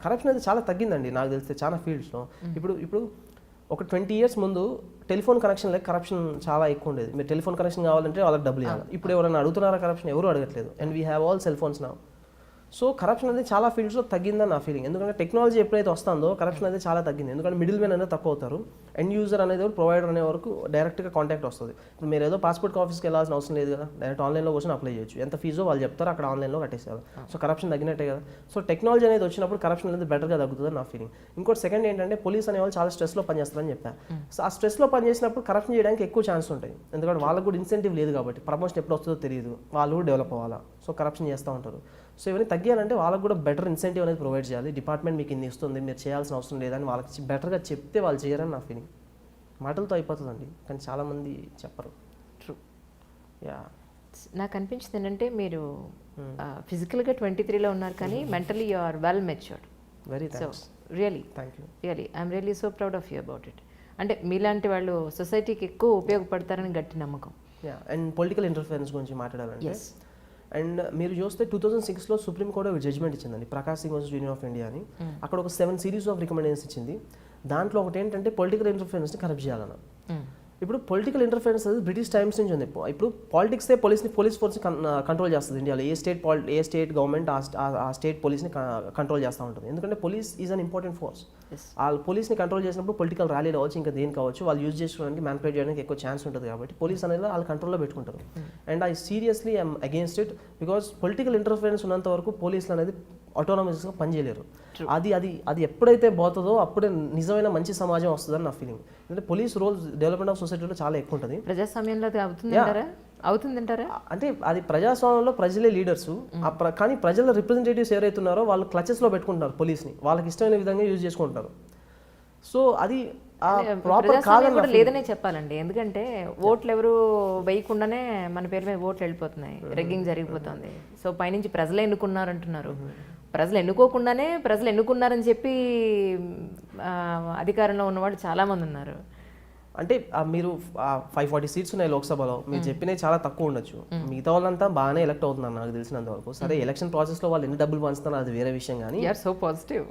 Speaker 2: కరప్షన్ అనేది చాలా తగ్గిందండి నాకు తెలిస్తే చాలా ఫీల్డ్స్లో. ఇప్పుడు ఒక 20 years ముందు టెలిఫోన్ కనెక్షన్ లేక కరప్షన్ చాలా ఎక్కువ ఉండేది. మీరు టెలిఫోన్ కనెక్షన్ కావాలంటే వాళ్ళకి డబ్బులు ఇవ్వాలి. ఇప్పుడు ఎవరైనా అడుగుతున్నారా కరప్షన్? ఎవరు అడగట్లేదు. And we have all cell phones now. So corruption అనేది చాలా ఫీల్డ్స్లో తగ్గిందని నా ఫీలింగ్. ఎందుకంటే టెక్నాలజీ ఎప్పుడైతే వస్తుందో కరప్షన్ అనేది చాలా తగ్గింది. ఎందుకంటే మిడిల్ మ్యాన్ అనేది తక్కువ అవుతారు. ఎండ్ యూజర్ అనేది ప్రొవైడర్ అనే వరకు డైరెక్ట్గా కాంటాక్ట్ వస్తుంది. ఇప్పుడు మీరు ఏదో పాస్పోర్ట్ ఆఫీస్కి వెళ్ళాల్సిన అవసరం లేదు కదా, డైరెక్ట్ ఆన్లైన్లో కోసం అప్లై చేయొచ్చు. ఎంత ఫీజో వాళ్ళు చెప్తారు, అక్కడ ఆన్లైన్లో కట్టేసేయాలి. సో కరప్షన్ తగ్గినట్టే కదా. సో టెక్నాలజీ అనేది వచ్చినప్పుడు కరప్షన్ అనేది బెటర్గా తగ్గుతుందని నా ఫీలింగ్. ఇంకోటి సెకండ్ ఏంటంటే పోలీస్ అనే వాళ్ళు చాలా స్ట్రెస్లో పనిచేస్తారని చెప్పాను. సో ఆ స్ట్రెస్లో పనిచేసినప్పుడు కరప్షన్ చేయడానికి ఎక్కువ ఛాన్స్ ఉంటాయి. ఎందుకంటే వాళ్ళకు కూడా ఇన్సెంటివ్ లేదు కాబట్టి, ప్రమోషన్ ఎప్పుడు వస్తుందో తెలియదు, వాళ్ళు కూడా డెవలప్ అవ్వాలా. సో కరప్షన్ చేస్తూ ఉంటారు. సో ఇవన్నీ తగ్గాలంటే వాళ్ళకు కూడా బెటర్ ఇన్సెంటివ్ అనేది ప్రొవైడ్ చేయాలి. డిపార్ట్మెంట్ మీకు ఇన్ని ఇస్తుంది, మీరు చేయాల్సిన అవసరం లేదని వాళ్ళకి బెటర్గా చెప్తే వాళ్ళు చేయరని నా ఫీలింగ్. మాటలతో అయిపోతుందండి, కానీ చాలామంది చెప్పరు.
Speaker 1: ట్రూ.
Speaker 2: యా,
Speaker 1: నాకు అనిపించింది ఏంటంటే మీరు ఫిజికల్గా 23లో ఉన్నారు కానీ mentally you are well matured.
Speaker 2: Very
Speaker 1: so
Speaker 2: thanks.
Speaker 1: Really
Speaker 2: thank you.
Speaker 1: I'm really so proud of you about it. అంటే మీలాంటి వాళ్ళు సొసైటీకి ఎక్కువ ఉపయోగపడతారని గట్టి నమ్మకం.
Speaker 2: యా, అండ్ పొలిటికల్ ఇంటర్ఫరెన్స్ గురించి మాట్లాడాలంటే,
Speaker 1: ఎస్,
Speaker 2: అండ్ మీరు చూస్తే 2006లో సుప్రీంకోర్టు ఒక జడ్జ్మెంట్ ఇచ్చిందండి, Prakash Singh versus Union of India అని. అక్కడ ఒక 7 సిరీస్ ఆఫ్ రికమెండేషన్స్ ఇచ్చింది. దాంట్లో ఒకటి ఏంటంటే పొలిటికల్ ఇంటర్ఫరెన్స్ని కరప్ట్ చేయాలన్న. ఇప్పుడు పొలిటికల్ ఇంటర్ఫరెన్స్ అనేది బ్రిటిష్ టైమ్స్ నుంచి ఉంది. ఇప్పుడు పాలిటిక్సే పోలీస్ ఫోర్స్ని కంట్రోల్ చేస్తుంది ఇండియాలో. ఏ స్టేట్ గవర్నమెంట్ ఆ స్టేట్ పోలీస్ని కంట్రోల్ చేస్తూ ఉంటుంది. ఎందుకంటే police is an important force. ఆ పోలీస్ని కంట్రోల్ చేసినప్పుడు పొలిటికల్ ర్యాలీలు అవ్వచ్చు, ఇంకా దేని కావచ్చు, వాళ్ళు యూజ్ చేసుకోవడానికి మ్యానిపులేట్ చేయడానికి ఎక్కువ ఛాన్స్ ఉంటుంది. కాబట్టి పోలీస్ అనేది వాళ్ళ కంట్రోల్లో పెట్టుకుంటారు. And I seriously I'm against it. Because political interference ఉన్నంత వరకు పోలీసులు అనేది ఆటోనమస్గా పనిచేయలేరు. అది ఎప్పుడైతే పోతుందో అప్పుడే నిజమైన మంచి సమాజం వస్తుందని నా ఫీలింగ్. ఎందుకంటే పోలీస్ రోల్ డెవలప్మెంట్ ఆఫ్ సొసైటీలో చాలా ఎక్కువ ఉంటుంది.
Speaker 1: ప్రజాస్వామ్యంలో అది అవుతుందంటారా?
Speaker 2: అంటే అది ప్రజాస్వామ్యంలో ప్రజలే లీడర్స్. కానీ ప్రజల రిప్రజెంటేటివ్స్ ఎవరైతే ఉన్నారో వాళ్ళు క్లచెస్లో పెట్టుకుంటున్నారు పోలీస్ని, వాళ్ళకి ఇష్టమైన విధంగా యూజ్ చేసుకుంటారు. సో అది ప్రాపర్ కాదని
Speaker 1: లేదనే చెప్పాలండి. ఎందుకంటే ఓట్లు ఎవరు వేయకుండానే మన పేరు మీద ఓట్లు వెళ్ళిపోతున్నాయి, రెగ్గింగ్ జరిగిపోతుంది. సో పైనుంచి ప్రజలే ఎన్నుకున్నారు అంటున్నారు. ప్రజలు ఎన్నుకోకుండానే ప్రజలు ఎన్నుకున్నారని చెప్పి అధికారంలో ఉన్నవాళ్ళు చాలామంది ఉన్నారు.
Speaker 2: అంటే మీరు 540 సీట్స్ ఉన్నాయి లోక్సభలో, మీరు చెప్పినవి చాలా తక్కువ ఉండొచ్చు. మిగతా వాళ్ళంతా బాగానే ఎలక్ట్ అవుతున్నారు నాకు తెలిసినంత వరకు. సరే ఎలక్షన్ ప్రాసెస్లో వాళ్ళు ఎన్ని డబ్బులు పంచుతున్నారు అది వేరే విషయం కానీ,
Speaker 1: సో పాజిటివ్,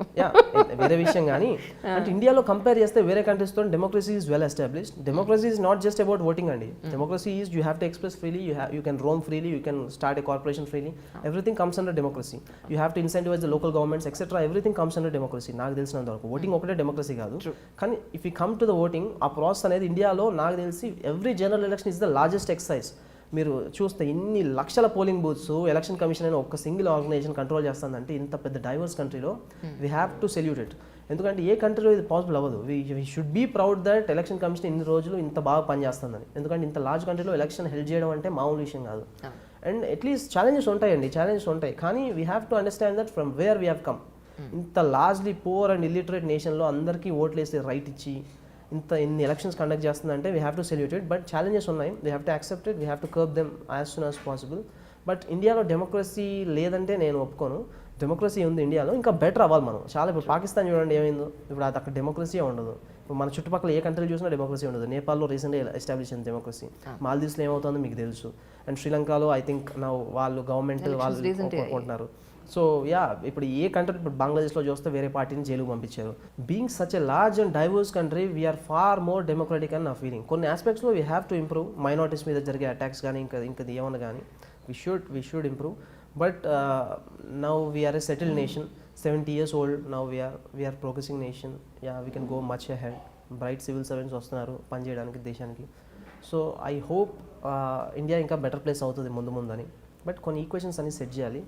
Speaker 2: వేరే విషయం కానీ, అంటే ఇండియాలో కంపేర్ చేస్తే వేరే కంట్రీస్తో democracy is well established. Democracy is not just about voting అండి. Democracy is you have to express freely, you can roam freely, you can start a corporation freely. Everything comes under democracy. You have to incentivize the local governments etcetera. Everything comes under democracy నాకు తెలిసినంత వరకు. ఓటింగ్ ఒకటే డెమోక్రసీ కాదు. కానీ if you come to the voting, ఆ ప్రాసెస్ అనేది ఇండియాలో నాకు తెలిసి every general election is the largest exercise. మీరు చూస్తే ఇన్ని లక్షల పోలింగ్ బూత్స్ ఎలక్షన్ కమిషన్ అయినా ఒక సింగిల్ ఆర్గనైజేషన్ కంట్రోల్ చేస్తుందంటే ఇంత పెద్ద డైవర్స్ కంట్రీలో we have to salute it. ఎందుకంటే ఏ కంట్రీలో ఇది పాసిబుల్ అవ్వదు. We should be proud that Election Commission ఇన్ని రోజులు ఇంత బాగా పనిచేస్తుందని. ఎందుకంటే ఇంత లార్జ్ కంట్రీలో ఎలక్షన్ హెల్ప్ చేయడం అంటే మామూలు విషయం కాదు. అండ్ అట్లీస్ట్ ఛాలెంజెస్ ఉంటాయి. కానీ we have to understand that from where we have come. ఇంత లార్జ్లీ పూర్ అండ్ ఇల్లిటరేట్ నేషన్లో అందరికీ ఓట్లు వేసే రైట్ ఇచ్చి ఇన్ని ఎలక్షన్స్ కండక్ట్ చేస్తుందంటే we have to salute it. But challenges ఉన్నాయి, we have to accept it, we have to curb them as soon as possible. But ఇండియాలో డెమోక్రసీ లేదంటే నేను ఒప్పుకోను. డెమోక్రసీ ఉంది ఇండియాలో, ఇంకా బెటర్ అవ్వాలి మనం చాలా. ఇప్పుడు పాకిస్తాన్ చూడండి ఏమైందో, ఇప్పుడు అది అక్కడ డెమోక్రసీ ఉండదు. ఇప్పుడు మన చుట్టుపక్కల ఏ కంట్రీ చూసినా డెమోక్రసీ ఉండదు. నేపాల్లో రీసెంట్గా ఎస్టాబ్లిష్ అయింది డెమోక్రసీ. మాల్దీవ్స్లో ఏమవుతుందో మీకు తెలుసు. అండ్ శ్రీలంకలో ఐ థింక్ నా వాళ్ళు గవర్నమెంట్ వాళ్ళు అనుకుంటున్నారు. సో యా, ఇప్పుడు ఏ కంట్రీ, ఇప్పుడు బంగ్లాదేశ్లో చూస్తే వేరే పార్టీని జైలుకు పంపించారు. Being such a large and diverse country we are far more democratic అని నా ఫీలింగ్. కొన్ని ఆస్పెక్ట్స్లో we have to improve. Minorities మీద జరిగే అటాక్స్ కానీ ఇంకా ఏమన్నా కానీ we should improve. But now we are a settled nation, 70 years old now. we are progressing nation. Yeah, we can go much ahead. Bright civil servants వస్తున్నారు పనిచేయడానికి దేశానికి. సో ఐ హోప్ ఇండియా ఇంకా బెటర్ ప్లేస్ అవుతుంది ముందు అని. బట్ కొన్ని ఈక్వేషన్స్ అన్ని సెట్ చేయాలి.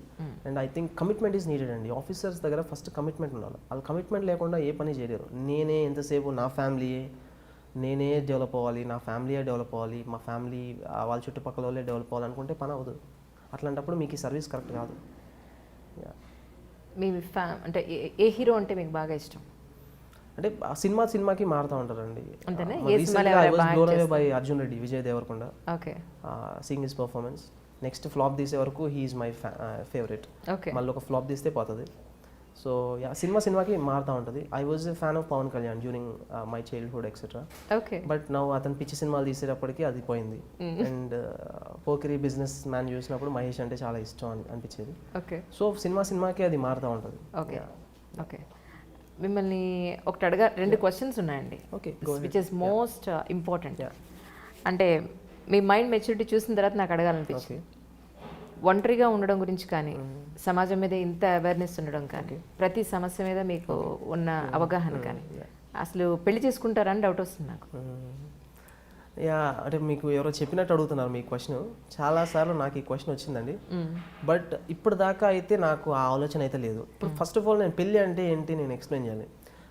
Speaker 2: And I think commitment is needed అండి. ఆఫీసర్స్ దగ్గర ఫస్ట్ కమిట్మెంట్ ఉండాలి. వాళ్ళు కమిట్మెంట్ లేకుండా ఏ పని చేయలేరు. నేనే ఎంతసేపు నా ఫ్యామిలీయే నేనే డెవలప్ అవ్వాలి, నా ఫ్యామిలీయే డెవలప్ అవ్వాలి, మా ఫ్యామిలీ వాళ్ళ చుట్టుపక్కల వాళ్ళే డెవలప్ అవ్వాలనుకుంటే పని అవ్వదు. అట్లాంటప్పుడు మీకు ఈ సర్వీస్ కరెక్ట్ కాదు.
Speaker 1: మీ అంటే ఏ హీరో అంటే మీకు బాగా ఇష్టం?
Speaker 2: అంటే సినిమాకి మారుతూ ఉంటారండి. By Arjun Reddy, Vijay Deverakonda.
Speaker 1: Okay,
Speaker 2: seeing his performance. Next flop తీసే వరకు హీఈస్ మై ఫేవరెట్. మళ్ళీ ఒక ఫ్లాప్ తీస్తే పోతుంది. సో యా, సినిమాకి మారుతూ ఉంటుంది. I was a fan of Pawan Kalyan during my childhood etcetera. But now అతను పిచ్చి సినిమాలు తీసేటప్పటికి అది పోయింది. అండ్ పోకిరి బిజినెస్ మ్యాన్ చూసినప్పుడు మహేష్ అంటే చాలా ఇష్టం అనిపించేది. సో సినిమాకి అది మారుతూ ఉంటుంది.
Speaker 1: ఓకే, మిమ్మల్ని ఒకటి రెండు క్వశ్చన్స్ ఉన్నాయండి. Which is most important. అంటే మీ మైండ్ మెచ్యూరిటీ చూసిన తర్వాత నాకు అడగాలనిపించింది. ఒంటరిగా ఉండడం గురించి కానీ సమాజం మీద ఇంత అవేర్నెస్ ఉండడం కానీ ప్రతి సమస్య మీద మీకు ఉన్న అవగాహన కానీ అసలు పెళ్లి చేసుకుంటారని డౌట్ వస్తుంది నాకు.
Speaker 2: యా అంటే మీకు ఎవరో చెప్పినట్టు అడుగుతున్నారు మీ క్వశ్చన్. చాలాసార్లు నాకు ఈ క్వశ్చన్ వచ్చిందండి, బట్ ఇప్పుడు దాకా అయితే నాకు ఆ ఆలోచన అయితే లేదు. ఇప్పుడు ఫస్ట్ ఆఫ్ ఆల్ నేను పెళ్ళి అంటే ఏంటి నేను ఎక్స్ప్లెయిన్ చేయాలి.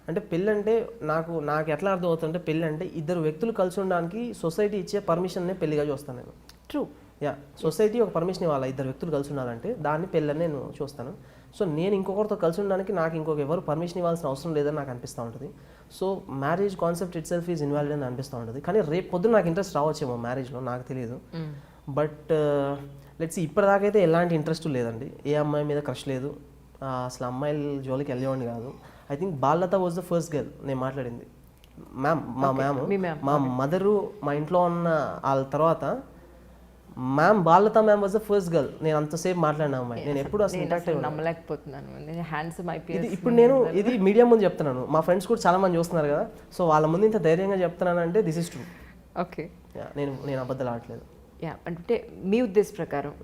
Speaker 2: అంటే పెళ్ళి అంటే నాకు ఎట్లా అర్థం అవుతుందంటే పెళ్ళి అంటే ఇద్దరు వ్యక్తులు కలిసి ఉండడానికి సొసైటీ ఇచ్చే పర్మిషన్నే పెళ్ళిగా చూస్తాను నేను.
Speaker 1: ట్రూ.
Speaker 2: యా, సొసైటీ ఒక పర్మిషన్ ఇవ్వాలి ఇద్దరు వ్యక్తులు కలిసి ఉండాలంటే, దాన్ని పెళ్ళని నేను చూస్తాను. సో నేను ఇంకొకరితో కలిసి ఉండడానికి నాకు ఇంకొక ఎవరు పర్మిషన్ ఇవ్వాల్సిన అవసరం లేదని నాకు అనిపిస్తూ ఉంటుంది. So marriage concept it self is involved అని అనిపిస్తూ ఉంటుంది. కానీ రేపు పొద్దున నాకు ఇంట్రెస్ట్ రావచ్చేమో మ్యారేజ్లో, నాకు తెలియదు. బట్ లెట్స్ ఇప్పటిదాకైతే ఎలాంటి ఇంట్రెస్ట్ లేదండి, ఏ అమ్మాయి మీద క్రష్ లేదు, అసలు అమ్మాయిల జోలికి వెళ్ళేవాడిని కాదు. I think Balalatha was the first girl నేను మాట్లాడింది. మా మదరు మా ఇంట్లో ఉన్న వాళ్ళ తర్వాత Balalatha ma'am was the first girl నేను అంతసేపు మాట్లాడిన అమ్మాయి. నేను ఎప్పుడు అసలు
Speaker 1: నమ్మలేకపోతున్నాను.
Speaker 2: ఇప్పుడు నేను ఇది మీడియా ముందు చెప్తున్నాను, మా ఫ్రెండ్స్ కూడా చాలా మంది చూస్తున్నారు కదా, సో వాళ్ళ ముందు ఇంత ధైర్యంగా చెప్తున్నాను అంటే దిస్ ఇస్ ట్రూ.
Speaker 1: ఓకే,
Speaker 2: నేను అబద్ధాలు ఆడట్లేదు.
Speaker 1: యా, అంటే మీ ఉద్దేశ ప్రకారం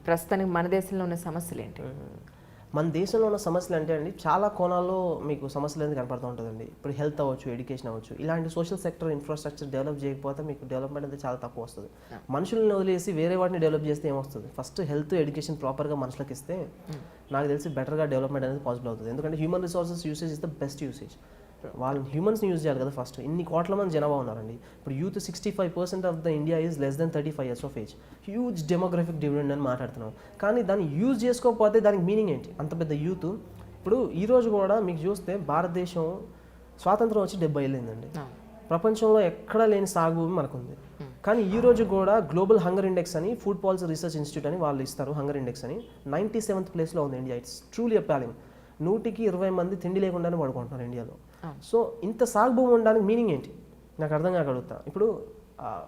Speaker 1: ప్రస్తుతానికి మన దేశంలో ఉన్న సమస్యలు ఏంటి?
Speaker 2: మన దేశంలో ఉన్న సమస్యలు అంటే అండి చాలా కోణాల్లో మీకు సమస్యలు అనేది కనపడుతూ ఉంటుందండి. ఇప్పుడు హెల్త్ అవ్వచ్చు, ఎడ్యుకేషన్ అవ్వచ్చు, ఇలాంటి సోషల్ సెక్టర్ ఇన్ఫ్రాస్ట్రక్చర్ డెవలప్ చేయకపోతే మీకు డెవలప్మెంట్ అనేది చాలా తక్కువ వస్తుంది. మనుషులను వదిలేసి వేరే వాటిని డెవలప్ చేస్తే ఏమొస్తుంది? ఫస్ట్ హెల్త్ ఎడ్యుకేషన్ ప్రాపర్గా మనుషులకు ఇస్తే నాకు తెలిసి బెటర్గా డెవలప్మెంట్ అనేది పాసిబుల్ అవుతుంది. ఎందుకంటే human resources usage is the best usage. వాళ్ళని హ్యూమన్స్ని యూజ్ చేయాలి కదా ఫస్ట్. ఇన్ని కోట్ల మంది జనాభా ఉన్నారండి. ఇప్పుడు youth 65% of the India is less than 35 years of age. Huge demographic dividend అని మాట్లాడుతున్నాం. కానీ దాన్ని యూజ్ చేసుకోకపోతే దానికి మీనింగ్ ఏంటి? అంత పెద్ద యూత్. ఇప్పుడు ఈరోజు కూడా మీకు చూస్తే భారతదేశం స్వాతంత్రం వచ్చి 70 ఏళ్ళు అయిందండి. ప్రపంచంలో ఎక్కడా లేని సాగు భూమి మనకుంది. కానీ ఈ రోజు కూడా గ్లోబల్ హంగర్ ఇండెక్స్ అని ఫుడ్ పాలసీ రీసెర్చ్ ఇన్స్టిట్యూట్ అని వాళ్ళు ఇస్తారు హంగర్ ఇండెక్స్ అని. 97th ప్లేస్లో ఉంది ఇండియా. It's truly appalling. 100కి 20 మంది తిండి లేకుండానే పడుకుంటున్నారు ఇండియాలో. సో ఇంత సాగు భూమి ఉండడానికి మీనింగ్ ఏంటి నాకు అర్థం కాగలుగుతా. ఇప్పుడు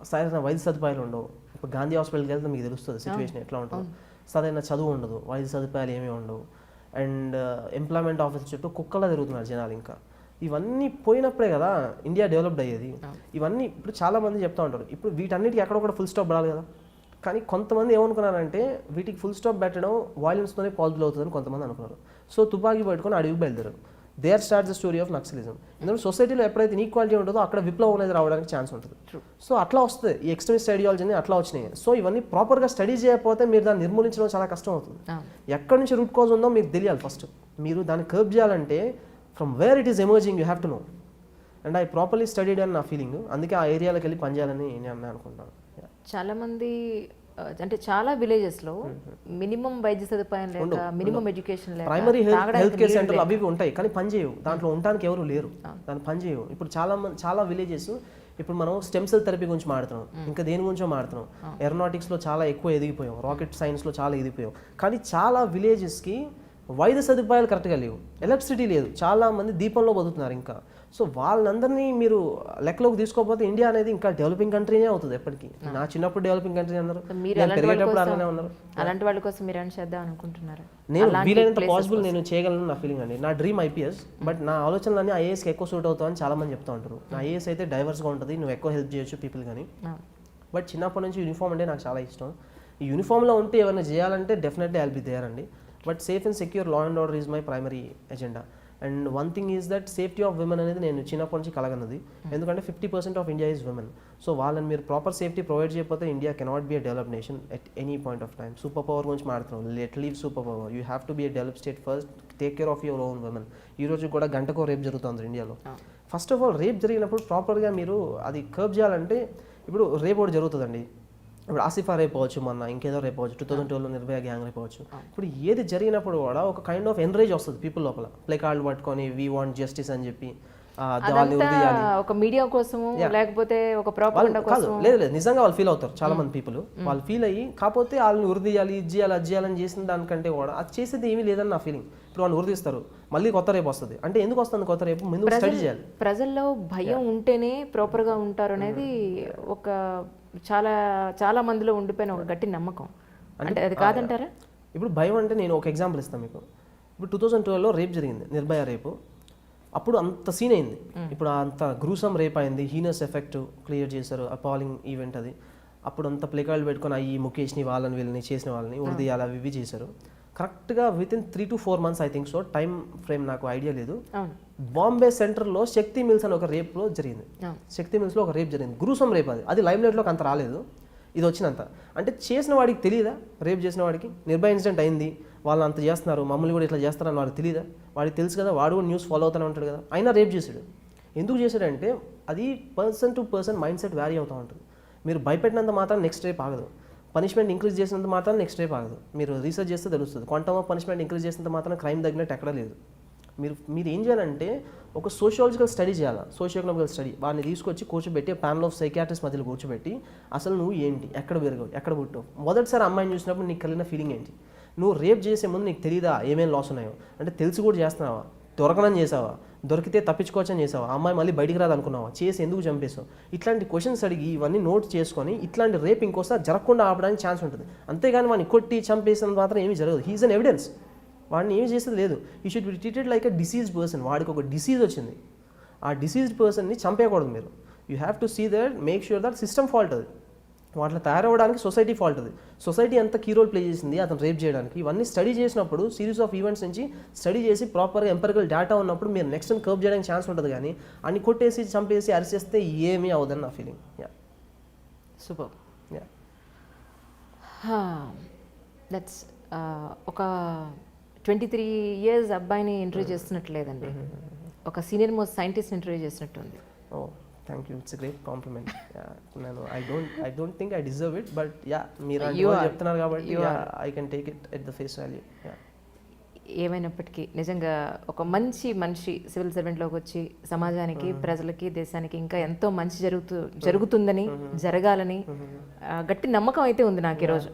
Speaker 2: సరైన వైద్య సదుపాయాలు ఉండవు. ఇప్పుడు గాంధీ హాస్పిటల్కి వెళ్తే మీకు తెలుస్తుంది సిచ్యువేషన్ ఎట్లా ఉంటుందో. సరైన చదువు ఉండదు, వైద్య సదుపాయాలు ఏమీ ఉండవు, అండ్ ఎంప్లాయ్మెంట్ ఆఫీస్ చుట్టూ కుక్కలా తిరుగుతున్నారు జనాలు. ఇంకా ఇవన్నీ పోయినప్పుడే కదా ఇండియా డెవలప్డ్ అయ్యేది. ఇవన్నీ ఇప్పుడు చాలామంది చెప్తూ ఉంటారు ఇప్పుడు వీటన్నిటికీ ఎక్కడొక్కడ ఫుల్ స్టాప్ పడాలి కదా. కానీ కొంతమంది ఏమనుకున్నారంటే వీటికి ఫుల్ స్టాప్ పెట్టడం వాయిలెన్స్తోనే పాసిబుల్ అవుతుందని కొంతమంది అనుకున్నారు. సో తుపాకీ పట్టుకొని అడవికి బయలుదేరారు. There start the story of naxalism. ఎందుకంటే సొసైటీలో ఎప్పుడైతే ఈక్వాలిటీ ఉంటుందో అక్కడ విప్లవం అనేది రావడానికి ఛాన్స్ ఉంటుంది. సో అట్లా వస్తుంది ఈ ఎక్స్ట్రీమిస్ట్ ఐడియాలజీని అట్లా వచ్చినాయి. సో ఇవన్నీ ప్రాపర్గా స్టడీ చేయకపోతే మీరు దాన్ని నిర్మూలించడం చాలా కష్టం అవుతుంది. ఎక్కడి నుంచి రూట్ కాజ్ ఉందో మీకు తెలియాలి ఫస్ట్. మీరు దాన్ని కర్బ్ చేయాలంటే from where it is emerging you have to know. And I properly studied అని నా ఫీలింగ్. అందుకే ఆ ఏరియాలోకి వెళ్ళి పనిచేయాలని నేను అనుకుంటాను.
Speaker 1: చాలామంది అంటే చాలా విలేజెస్లో మినిమం వైద్య సదుపాయం లేక మినిమం ఎడ్యుకేషన్ లేక
Speaker 2: ప్రైమరీ హెల్త్ కేర్ సెంటర్లు అవి ఉంటాయి కానీ పని చేయవు. దాంట్లో ఉండడానికి ఎవరు లేరు, దాన్ని పని చేయవు. ఇప్పుడు చాలా విలేజెస్ ఇప్పుడు మనం స్టెమ్ సెల్ థెరపీ గురించి మాడుతున్నాం, ఇంకా దేని గురించో మాడుతున్నాం. ఏరోనాటిక్స్లో చాలా ఎక్కువ ఎదిగిపోయాం, రాకెట్ సైన్స్లో చాలా ఎదిగిపోయాం. కానీ చాలా విలేజెస్కి వైద్య సదుపాయాలు కరెక్ట్గా లేవు, ఎలక్ట్రిసిటీ లేదు, చాలామంది దీపంలో బతుకుతున్నారు ఇంకా. సో వాళ్ళందరినీ మీరు లెక్కలోకి తీసుకోకపోతే ఇండియా అనేది ఇంకా డెవలపింగ్ కంట్రీనే అవుతుంది ఎప్పటికీ. నా చిన్నప్పుడు డెవలపింగ్ కంట్రీ అన్నారు, పెరిగేటప్పుడు అలానే ఉన్నారు.
Speaker 1: అలాంటి వాళ్ళ కోసం మీరు ఏమైనా చేద్దాం అనుకుంటున్నారా?
Speaker 2: నేను వీలైనంత పాసిబుల్ నేను చేయగలను నా ఫీలింగ్ అండి. నా డ్రీమ్ ఐపీఎస్, బట్ నా ఆలోచనలన్నీ ఐఏఎస్కి ఎక్కువ సూట్ అవుతామని చాలా మంది చెప్తూ ఉంటారు. నా ఐఏఎస్ అయితే డైవర్స్గా ఉంటుంది, నువ్వు ఎక్కువ హెల్ప్ చేయొచ్చు పీపుల్ కానీ. బట్ చిన్నప్పటి నుంచి యూనిఫామ్ అంటే నాకు చాలా ఇష్టం. ఈ యూనిఫామ్లో ఉంటే ఏమైనా చేయాలంటే డెఫినెట్లీ ఐల్ బి దేర్ అండి. But safe and secure law and order is my primary agenda. And one thing is that safety of women అనేది నేను చిన్నప్పటి నుంచి కలగన్నది. ఎందుకంటే 50% of India is women. So వాళ్ళని మీరు ప్రాపర్ సేఫ్టీ ప్రొవైడ్ చేయకపోతే India cannot be a develop nation at any point of time. Super power గురించి మాట్లాడుతున్నాం, let leave super power. You have to be a develop state first, take care of your own women. ఈ రోజు కూడా గంటకో రేప్ జరుగుతుంది ఇండియాలో. ఫస్ట్ ఆఫ్ ఆల్ రేప్ జరిగినప్పుడు ప్రాపర్గా మీరు అది కర్బ్ చేయాలంటే, ఇప్పుడు రేప్ ఒకటి జరుగుతుందండి. ఇప్పుడు ఆసిఫా రేప్ అవ్వచ్చు, మొన్న ఇంకేదో రేప్ అవ్వచ్చు, 2012లో నిర్భయ గ్యాంగ్ రేప్ అవ్వచ్చు. ఇప్పుడు ఏది జరిగినప్పుడు కూడా ఒక కైండ్ ఆఫ్ ఎన్రేజ్ వస్తుంది పీపుల్ లోపల. ప్లే కార్డులు పట్టుకొని వీ వాంట్ జస్టిస్ అని చెప్పి
Speaker 1: ఒక మీడియా కోసము లేకపోతే ఒక ప్రాపగండా కోసం.
Speaker 2: లేదు నిజంగా వాళ్ళు ఫీల్ అవుతారు చాలా మంది పీపుల్. వాళ్ళు ఫీల్ అయ్యి కాకపోతే వాళ్ళని ఉరిదీయాలి, ఇది చేయాలి, అది చేయాలని చేసిన దానికంటే కూడా అది చేసేది ఏమీ లేదని నా ఫీలింగ్. ఇప్పుడు వాళ్ళు ఉరిదీస్తారు, మళ్ళీ కొత్త రేపు వస్తుంది. అంటే ఎందుకు వస్తుంది కొత్త రేపు? ముందు స్టడీ చేయాలి.
Speaker 1: ప్రజల్లో భయం ఉంటేనే ప్రాపర్గా ఉంటారు అనేది ఒక చాలా చాలా మందిలో ఉండిపోయిన ఒక గట్టి నమ్మకం. అంటే అది కాదంటారా?
Speaker 2: ఇప్పుడు భయం అంటే నేను ఒక ఎగ్జాంపుల్ ఇస్తాను మీకు. ఇప్పుడు 2012లో రేప్ జరిగింది, నిర్భయ రేపు. అప్పుడు అంత సీన్ అయింది. ఇప్పుడు అంత గ్రూసమ్ రేప్ అయింది, హీనస్ ఎఫెక్ట్ క్రియేట్ చేశారు, అపాలింగ్ ఈవెంట్ అది. అప్పుడు అంత ప్లేకార్డులు పెట్టుకొని ఈ ముఖేష్ని వాళ్ళని వీళ్ళని చేసిన వాళ్ళని ఉదయాలు అవి ఇవి చేశారు. కరెక్ట్గా within 3 to 4 months I think so, time frame నాకు ఐడియా లేదు. బాంబే సెంటర్లో శక్తి మిల్స్ అని ఒక రేప్లో జరిగింది. శక్తి మిల్స్లో ఒక రేప్ జరిగింది, గ్రూసమ్ రేప్. అది లైమ్ లైట్లోకి అంత రాలేదు, ఇది వచ్చినంత. అంటే చేసిన వాడికి తెలియదా? రేప్ చేసిన వాడికి నిర్భయ ఇన్సిడెంట్ అయింది, వాళ్ళు అంత చేస్తున్నారు, మమ్మల్ని కూడా ఇట్లా చేస్తారని వాడికి తెలియదా? వాడికి తెలుసు కదా, వాడు కూడా న్యూస్ ఫాలో అవుతూనే ఉంటాడు కదా, అయినా రేప్ చేశాడు. ఎందుకు చేశాడంటే అది person to person mindset vary అవుతూ ఉంటుంది. మీరు భయపెట్టినంత మాత్రం నెక్స్ట్ రేప్ ఆగదు, పనిష్మెంట్ ఇంక్రీజ్ చేసినంత మాత్రం నెక్స్ట్ రేప్ ఆగదు. మీరు రీసెర్చ్ చేస్తే తెలుస్తుంది, క్వాంటమ్ ఆఫ్ పనిష్మెంట్ ఇంక్రీజ్ చేసినంత మాత్రం క్రైమ్ తగ్గినట్టు ఎక్కడ లేదు. మీరు ఏం చేయాలంటే ఒక సోషియాలజికల్ స్టడీ చేయాలి, సోషియో ఎకనామికల్ స్టడీ. వాడిని తీసుకొచ్చి కూర్చోబెట్టి ప్యానల్ ఆఫ్ సైకియాట్రిస్ట్ మధ్యలో కూర్చోబెట్టి అసలు నువ్వు ఏంటి, ఎక్కడ పెరిగావు, ఎక్కడ పుట్టావు, మొదటిసారి అమ్మాయిని చూసినప్పుడు నీకు కలిగిన ఫీలింగ్ ఏంటి, నువ్వు రేప్ చేసే ముందు నీకు తెలియదా ఏమేమి లాస్ ఉన్నాయో, అంటే తెలిసి కూడా చేస్తున్నావా, దొరకనని చేసావా, దొరికితే తప్పించుకోవచ్చని చేసావా, అమ్మాయి మళ్ళీ బయటికి రాదు అనుకున్నావా, చేసి ఎందుకు చంపేసావు, ఇట్లాంటి క్వశ్చన్స్ అడిగి ఇవన్నీ నోట్ చేసుకొని ఇట్లాంటి రేప్ ఇంకోసారి జరగకుండా ఆపడానికి ఛాన్స్ ఉంటుంది. అంతేగాని వాడిని కొట్టి చంపేసిన మాత్రం ఏమీ జరగదు. హీఈస్ అన్ ఎవిడెన్స్, వాడిని ఏమీ చేసేది లేదు. He should be treated like a diseased person. వాడికి ఒక డిసీజ్ వచ్చింది, ఆ డిసీజ్డ్ పర్సన్ని చంపేయకూడదు మీరు. You have to see that, make sure that system fault అది, వాటిలో తయారవ్వడానికి సొసైటీ ఫాల్ట్ అది. సొసైటీ ఎంత కీ రోల్ ప్లే చేసింది అతను రేప్ చేయడానికి, ఇవన్నీ స్టడీ చేసినప్పుడు సిరీస్ ఆఫ్ ఈవెంట్స్ నుంచి స్టడీ చేసి ప్రాపర్గా ఎంపెరికల్ డేటా ఉన్నప్పుడు మీరు నెక్స్ట్ కర్బ్ చేయడానికి ఛాన్స్ ఉంటుంది. కానీ అన్ని కొట్టేసి చంపేసి అరిచేస్తే ఏమీ అవ్వదని నా ఫీలింగ్.
Speaker 1: సూపర్.
Speaker 2: యా
Speaker 1: దట్స్ ఒక 23 years అబ్బాయిని ఇంటర్వ్యూ చేస్తున్నట్లేదండి, ఒక సీనియర్ మోస్ట్ సైంటిస్ట్ ఇంటర్వ్యూ చేసినట్టుంది.
Speaker 2: Oh thank you, it's great compliment. నేను I don't think I deserve it, but ya మీరు చెప్తున్నారు కాబట్టి I can take it at the face value.
Speaker 1: ఏమైనప్పటికీ నిజంగా ఒక మంచి మనిషి సివిల్ సర్వెంట్లోకి వచ్చి సమాజానికి, ప్రజలకి, దేశానికి ఇంకా ఎంతో మంచి జరుగుతుందని, జరగాలని గట్టి నమ్మకం అయితే ఉంది నాకు.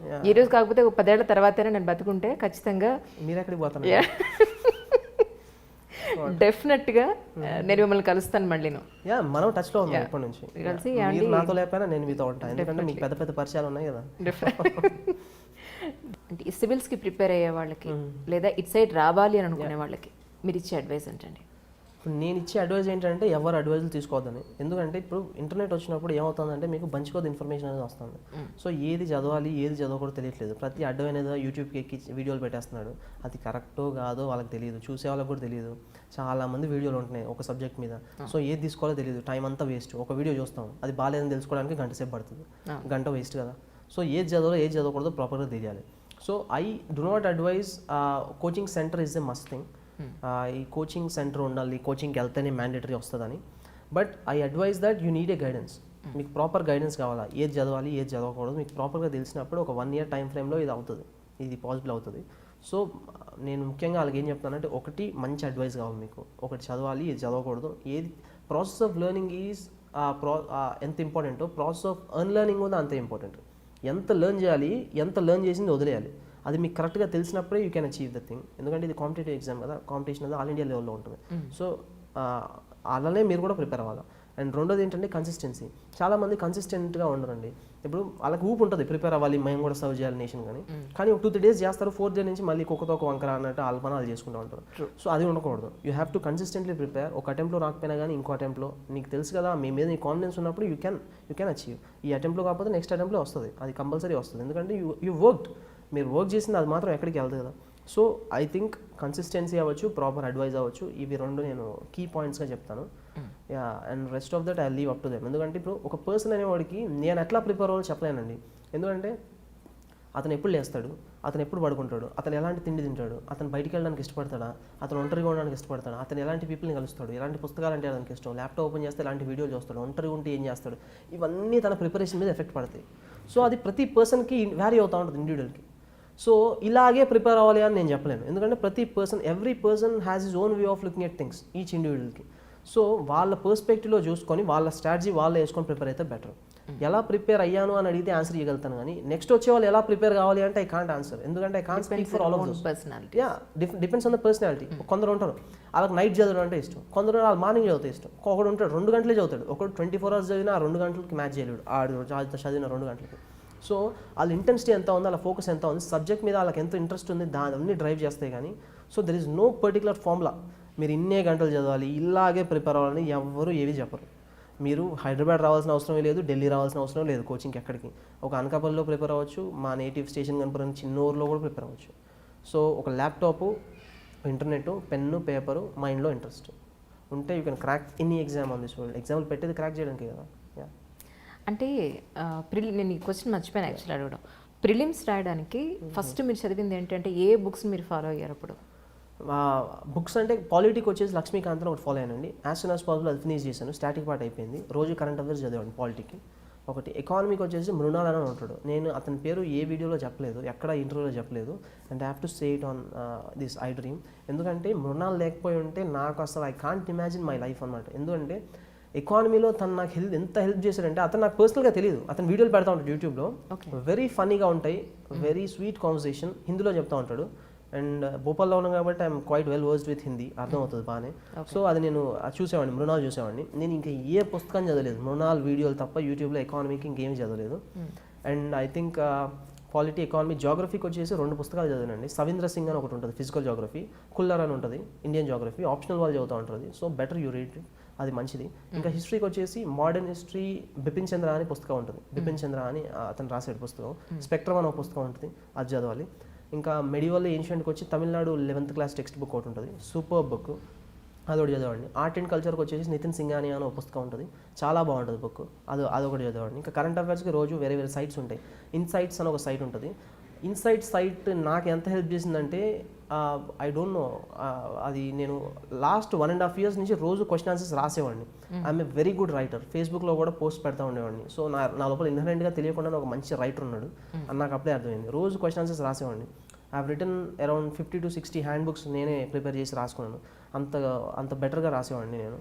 Speaker 1: ఈ రోజు కాకపోతే 10 ఏళ్ల తర్వాతనే నేను బతుకుంటే ఖచ్చితంగా
Speaker 2: మీరు ఎక్కడికి పోతాను,
Speaker 1: డెఫినెట్గా నేను మిమ్మల్ని కలుస్తాను మళ్ళీ.
Speaker 2: యా మనం టచ్లో ఉన్నాం ఇప్పటి నుంచి,
Speaker 1: కలిసి
Speaker 2: మీరు నాతో లేకపోయినా నేను మీతో ఉంటాను, ఎందుకంటే మీకు పెద్ద పెద్ద పరిచయాలు ఉన్నాయి కదా.
Speaker 1: అంటే ఈ సివిల్స్కి ప్రిపేర్ అయ్యే వాళ్ళకి లేదా ఇట్ సైడ్ రావాలి అని అనుకునే వాళ్ళకి మీరు ఇచ్చే అడ్వైస్ ఏంటండి?
Speaker 2: ఇప్పుడు నేను ఇచ్చే అడ్వైజ్ ఏంటంటే ఎవరు అడ్వైజులు తీసుకోవద్దని. ఎందుకంటే ఇప్పుడు ఇంటర్నెట్ వచ్చినప్పుడు ఏమవుతుందంటే మీకు బంచుకోదు ఇన్ఫర్మేషన్ అనేది వస్తుంది. సో ఏది చదవాలి ఏది చదవకూడదు తెలియట్లేదు. ప్రతి అడ్డమైనదో యూట్యూబ్కి ఎక్కి వీడియోలు పెట్టేస్తున్నాడు, అది కరెక్టో కాదో వాళ్ళకి తెలియదు, చూసే వాళ్ళకి కూడా తెలియదు. చాలామంది వీడియోలు ఉంటున్నాయి ఒక సబ్జెక్ట్ మీద, సో ఏది తీసుకోవాలో తెలియదు, టైం అంతా వేస్ట్. ఒక వీడియో చూస్తాం, అది బాగాలేదని తెలుసుకోవడానికి గంట సేపు పడుతుంది, గంట వేస్ట్ కదా. సో ఏది చదవాలో ఏది చదవకూడదో ప్రాపర్గా తెలియాలి. So I do not advise coaching centre is a must thing. ఈ కోచింగ్ సెంటర్ ఉండాలి, కోచింగ్కి వెళ్తేనే మ్యాండేటరీ వస్తుందని. But I advise that you need a guidance. మీకు ప్రాపర్ గైడెన్స్ కావాలా, ఏది చదవాలి ఏది చదవకూడదు మీకు ప్రాపర్గా తెలిసినప్పుడు ఒక 1 year టైం ఫ్రేమ్లో ఇది అవుతుంది, ఇది పాసిబుల్ అవుతుంది. సో నేను ముఖ్యంగా వాళ్ళకి ఏం చెప్తానంటే, ఒకటి మంచి అడ్వైస్ కావాలి మీకు, ఒకటి చదవాలి ఇది చదవకూడదు. ఏది ప్రాసెస్ ఆఫ్ లెర్నింగ్ ఈజ్ ఎంత ఇంపార్టెంటో ప్రాసెస్ ఆఫ్ అన్లెర్నింగ్ కూడా అంతే ఇంపార్టెంట్. ఎంత లెర్న్ చేయాలి, ఎంత లెర్న్ చేసింది వదిలేయాలి, అది మీకు కరెక్ట్గా తెలిసినప్పుడే you can achieve the thing. ఎందుకంటే ఇది కాంపిటేటివ్ ఎగ్జామ్ కదా, కాంపిటీషన్ అది ఆల్ ఇండియా లెవెల్లో ఉంటుంది. సో అలానే మీరు కూడా ప్రిపేర్ అవ్వాలి. అండ్ రెండోది ఏంటంటే కన్సిస్టెన్సీ. చాలామంది కన్సిస్టెంట్గా ఉండరండి. ఇప్పుడు వాళ్ళకి ఊపు ఉంటుంది ప్రిపేర్ అవ్వాలి, మేము కూడా సర్వ్ చేయాలి నేషన్ కానీ ఒక 2-3 days చేస్తారు, 4th day నుంచి మళ్ళీ కుక్కతో ఒక వంకర అన్నట్టు ఆల్పనాలు చేసుకుంటూ ఉంటారు. సో అది ఉండకూడదు. You have to consistently prepare. ఒక అటెంప్ట్లో రాకపోయినా కానీ ఇంకో అటెంప్ట్లో నీకు తెలుసు కదా, మీ మీద నీ కాన్ఫిడెన్స్ ఉన్నప్పుడు యూ కెన్ అచీవ్. ఈ అటెంప్ట్లో కాకపోతే నెక్స్ట్ అటెంప్ట్లో వస్తుంది, అది కంపల్సరీ వస్తుంది. ఎందుకంటే యూ వర్క్డ్, మీరు వర్క్ చేసింది అది మాత్రం ఎక్కడికి వెళ్తుంది కదా. సో ఐ థింక్ కన్సిస్టెన్సీ అవ్వచ్చు, ప్రాపర్ అడ్వైజ్ అవ్వచ్చు, ఇవి రెండు నేను కీ పాయింట్స్గా చెప్తాను. Yeah and rest of that I leave up to them. ఎందుకంటే ఇప్పుడు ఒక పర్సన్ అనేవాడికి నేను ఎట్లా ప్రిపేర్ అవ్వాలో చెప్పలేనండి. ఎందుకంటే అతను ఎప్పుడు లేస్తాడు, అతను ఎప్పుడు పడుకుంటాడు, అతను ఎలాంటి తిండి తింటాడు, అతను బయటికి వెళ్ళడానికి ఇష్టపడతాడా, అతను ఒంటరిగా ఉండడానికి ఇష్టపడతాడు, అతను ఎలాంటి పీపుల్ని కలుస్తాడు, ఎలాంటి పుస్తకాలు అంటే అతనికి ఇష్టం, ల్యాప్టాప్ ఓపెన్ చేస్తే ఎలాంటి వీడియోలు చూస్తాడు, ఒంటరిగా ఉంటే ఏం చేస్తాడు, ఇవన్నీ తన ప్రిపరేషన్ మీద ఎఫెక్ట్ పడతాయి. సో అది ప్రతి పర్సన్కి వ్యారీ అవుతూ ఉంటుంది ఇండివిజువల్కి. సో ఇలాగే ప్రిపేర్ అవ్వాలి అని నేను చెప్పలేను. ఎందుకంటే ప్రతి person, every person has his own way of looking at things, each ఇండివిజువల్కి. సో వాళ్ళ పర్స్పెక్టివ్లో చూసుకొని వాళ్ళ స్ట్రాటజీ వాళ్ళే వేసుకొని ప్రిపేర్ అయితే బెటర్. ఎలా ప్రిపేర్ అయ్యాను అని అడిగితే ఆన్సర్ చేయగలుగుతాను, కానీ నెక్స్ట్ వచ్చే వాళ్ళు ఎలా ప్రిపేర్ కావాలి అంటే ఐ కాంట్ ఆన్సర్. ఎందుకంటే I can't speak for all of those. Yeah depends on the personality. కొందరు ఉంటారు వాళ్ళకి నైట్ చదవడం అంటే ఇష్టం, కొందరు వాళ్ళు మార్నింగ్ చదివితే ఇష్టం, ఒకడు ఉంటాడు 2 గంటలే చదువుతాడు, ఒకడు 24 hours చదివినా 2 గంటలకి మ్యాచ్ చేయలేడు, ఆడు చదివిన 2 గంటలకి. సో వాళ్ళ ఇంటెన్సిటీ ఎంత ఉంది, వాళ్ళ ఫోకస్ ఎంత ఉంది, సబ్జెక్ట్ మీద వాళ్ళకి ఎంత ఇంట్రెస్ట్ ఉంది, దాన్ని డ్రైవ్ చేస్తాయి. కానీ so there is no particular formula మీరు ఇన్నే గంటలు చదవాలి, ఇలాగే ప్రిపేర్ అవ్వాలని ఎవ్వరు ఏవి చెప్పరు. మీరు హైదరాబాద్ రావాల్సిన అవసరం లేదు, ఢిల్లీ రావాల్సిన అవసరం లేదు కోచింగ్కి ఎక్కడికి. ఒక అనకాపల్లిలో ప్రిపేర్ అవ్వచ్చు, మా నేటివ్ స్టేషన్ కనుపరం చిన్న ఊర్లో కూడా ప్రిపేర్ అవ్వచ్చు. సో ఒక ల్యాప్టాపు, ఇంటర్నెట్, పెన్ను, పేపరు, మైండ్లో ఇంట్రెస్ట్ ఉంటే you can crack any exam on this world. ఎగ్జామ్లు పెట్టేది క్రాక్ చేయడానికి కదా.
Speaker 1: అంటే నేను ఈ క్వశ్చన్ మర్చిపోయాను యాక్చువల్లీ అడగడం. ప్రిలిమ్స్ రాయడానికి ఫస్ట్ మీరు చదివింది ఏంటంటే ఏ బుక్స్ మీరు ఫాలో అయ్యారు అప్పుడు?
Speaker 2: బుక్స్ అంటే పాలిటిక్ వచ్చేసి లక్ష్మీకాంత్ ఒకటి ఫాలో అయ్యానండి. యాజ్ సూన్ యాజ్ పాసిబుల్ అది ఫినిష్ చేశాను. స్టాటిక్ పార్ట్ అయిపోయింది. రోజు కరెంట్ అఫైర్స్ చదివాను పాలిటిక్కి. ఒకటి ఎకానమీకి వచ్చేసి మృణాల్ అని ఉంటాడు. నేను అతని పేరు ఏ వీడియోలో చెప్పలేదు, ఎక్కడ ఇంటర్వ్యూలో చెప్పలేదు. And I have to say it on this I dream. ఎందుకంటే మృణాల్ లేకపోయి ఉంటే నాకు అసలు I can't imagine my life అనమాట. ఎందుకంటే ఎకానమీలో తను నాకు ఎంత హెల్ప్ చేశాడంటే, అతను నాకు పర్సనల్గా తెలియదు, అతను వీడియోలు పెడతా ఉంటాడు యూట్యూబ్లో. వెరీ ఫన్నీగా ఉంటాయి, వెరీ స్వీట్ కాన్వర్సేషన్. హిందీలో చెప్తా ఉంటాడు. అండ్ భోపాల్లో ఉన్నాం కాబట్టి I'm quite well versed with Hindi, అర్థమవుతుంది బాగానే. సో అది నేను చూసేవాడిని, మృణాల్ చూసేవాడిని. నేను ఇంకా ఏ పుస్తకం చదవలేదు, మృణాల్ వీడియోలు తప్ప యూట్యూబ్లో ఎకానమీకి ఇంకేమీ చదవలేదు. And I think polity, economy, జాగ్రఫీకి వచ్చేసి 2 పుస్తకాలు చదివానండి. సవీంద్ర సింగ్ అని ఒకటి ఉంటుంది ఫిజికల్ జాగ్రఫీ, కుల్లర్ అని ఉంటుంది ఇండియన్ జాగ్రఫీ. ఆప్షనల్ వాళ్ళు చదువుతూ ఉంటుంది. సో బెటర్ యూ రీడ్, అది మంచిది. ఇంకా హిస్టరీకి వచ్చేసి మోడర్న్ హిస్టరీ బిపిన్ చంద్ర అని పుస్తకం ఉంటుంది. బిపిన్ చంద్ర అని అతను రాసే పుస్తకం. స్పెక్ట్రమ్ అని ఒక పుస్తకం ఉంటుంది, అది చదవాలి. ఇంకా మెడివల్ ఏన్షియంట్కి వచ్చి Tamil Nadu 11th class text book ఒకటి ఉంటుంది, సూపర్ బుక్, అదొకటి చదవండి. ఆర్ట్ అండ్ కల్చర్కి వచ్చేసి నితిన్ సింగాని అని ఒక పుస్తకం ఉంటుంది, చాలా బాగుంటుంది బుక్, అదొకటి చదవండి. ఇంకా కరెంట్ అఫైర్స్కి రోజు వేరే వేరే సైట్స్ ఉంటాయి. ఇన్సైట్స్ అని ఒక సైట్ ఉంటుంది. ఇన్సైట్ సైట్ నాకు ఎంత హెల్ప్ చేసిందంటే, ఐ డోంట్ నో, అది నేను లాస్ట్ 1.5 years నుంచి రోజు క్వశ్చన్ ఆన్సర్స్ రాసేవాడిని. I'm a very good writer. ఫేస్బుక్లో కూడా పోస్ట్ పెడతా ఉండేవాడిని. సో నా లోపల ఇన్హరెంట్గా తెలియకుండా ఒక మంచి రైటర్ ఉన్నాడు అని నాకు అప్పుడే అర్థమైంది. రోజు క్వశ్చన్ ఆన్సర్స్ రాసేవాడిని. I have written around 50 to 60 hand books నేనే ప్రిపేర్ చేసి రాసుకున్నాను. అంత బెటర్గా రాసేవాడిని నేను.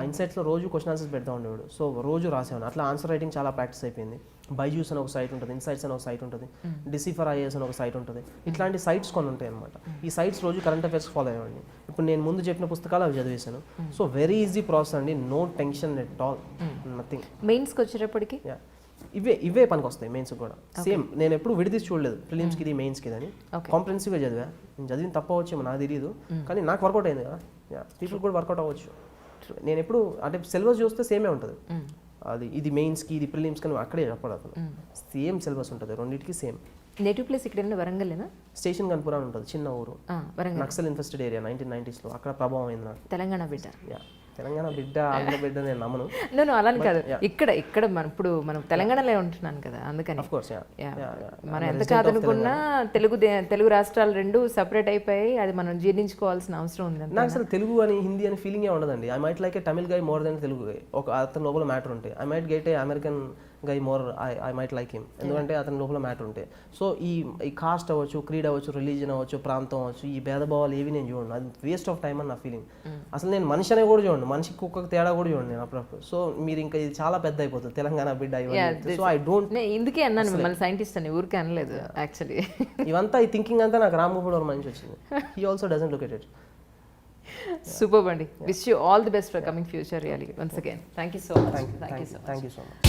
Speaker 2: ఇన్సైట్స్లో రోజు క్వశ్చన్ ఆన్సర్స్ పెడతా ఉండేవాడు. సో రోజు రాసేవాడిని. అట్లా ఆన్సర్ రైటింగ్ చాలా ప్రాక్టీస్ అయిపోయింది. బైజూస్ అని ఒక సైట్ ఉంటుంది, ఇన్సైట్స్ అని ఒక సైట్ ఉంటుంది, డిసిఫర్ ఐఏఎస్ అని ఒక సైట్ ఉంటుంది. ఇట్లాంటి సైట్స్ కొన్ని ఉంటాయి అనమాట. ఈ సైట్స్ రోజు కరెంట్ అఫైర్స్ ఫాలో అయ్యేవాడిని. ఇప్పుడు నేను ముందు చెప్పిన పుస్తకాలు అవి చదివేశాను. సో వెరీ ఈజీ ప్రాసెస్ అండి, no tension at all, nothing.
Speaker 1: మెయిన్స్కి వచ్చేటప్పటికి
Speaker 2: ఇవే పనికి వస్తాయి మెయిన్స్ కూడా. సేమ్ నేను ఎప్పుడు విడితీసి చూడలేదు ప్రిలిమ్స్కి ఇది మెయిన్స్కి అని. కాంప్రహెన్సివ్గా చదివా. నేను చదివిన తప్ప వచ్చేమో నాకు తెలియదు, కానీ నాకు వర్కౌట్ అయింది కదా. పీపుల్ కూడా వర్కౌట్ అవ్వచ్చు. నేను ఎప్పుడు అంటే సిలబస్ చూస్తే సేమే ఉంటుంది. అది ఇది మెయిన్స్కి ఇది ప్రిలిమ్స్కి అని అక్కడే చెప్పడం, సేమ్ సిలబస్ ఉంటుంది రెండింటికి సేమ్.
Speaker 1: నేటివ్ ప్లేస్ ఇక్కడ వరంగల్లేనా?
Speaker 2: స్టేషన్ కనుపురా ఉంటుంది, చిన్న ఊరు, నక్సల్ ఇన్ఫెస్టెడ్ ఏరియా 1990s లో. అక్కడ ప్రభావం అయింది నాకు.
Speaker 1: తెలంగాణ బిడ్డ,
Speaker 2: తెలంగాణ బిడ్డ, ఆంధ్ర బిడ్డ నేను నమ్మను.
Speaker 1: నేను అలాని కాదు, ఇక్కడ మనం తెలంగాణలో ఉంటున్నాను కదా, అందుకని.
Speaker 2: ఆఫ్ కోర్స్
Speaker 1: మనం ఎంత కాదనుకున్నా తెలుగు రాష్ట్రాలు 2 సెపరేట్ అయిపోయి అది మనం జీర్ణించుకోవాల్సిన అవసరం ఉంది.
Speaker 2: నాకు అసలు తెలుగు అని హిందీ అని ఫీలింగే ఉండదండి. I might like a Tamil guy more than Telugu guy. ఒక అతని లోపల మ్యాటర్ ఉంటాయి. I might get a American guy more, I might like him, ఎందుకంటే అతని లోపల మ్యాటర్ ఉంటాయి. సో ఈ కాస్ట్ అవ్వచ్చు, క్రీడ్ అవ్వచ్చు, రిలీజన్ అవ్వచ్చు, ప్రాంతం అవ్వచ్చు, ఈ భేదభావాలు ఏవి నేను చూడండి. అది వేస్ట్ ఆఫ్ టైం అని నా ఫీలింగ్. అసలు నేను మనిషి అనే కూడా చూడండి, మనిషికి కుక్కకు తేడా కూడా చూడండి నేను అప్పుడప్పుడు. సో మీరు ఇంకా ఇది చాలా పెద్ద అయిపోతుంది తెలంగాణ బిడ్డ. సో ఐ డోంట్,
Speaker 1: ఇందుకే అన్నాను మిమ్మల్ని సైంటిస్ట్ అని, ఊరికే అనలేదు యాక్చువల్లీ.
Speaker 2: ఇవంతా ఈ థింకింగ్ అంతా నాకు రామ్మోహన్ వర్మ నుంచి వచ్చింది. He also doesn't look at it.
Speaker 1: Superb అండి. Wish you all the best for coming future really. Once again, thank you so much.
Speaker 2: Thank you so much.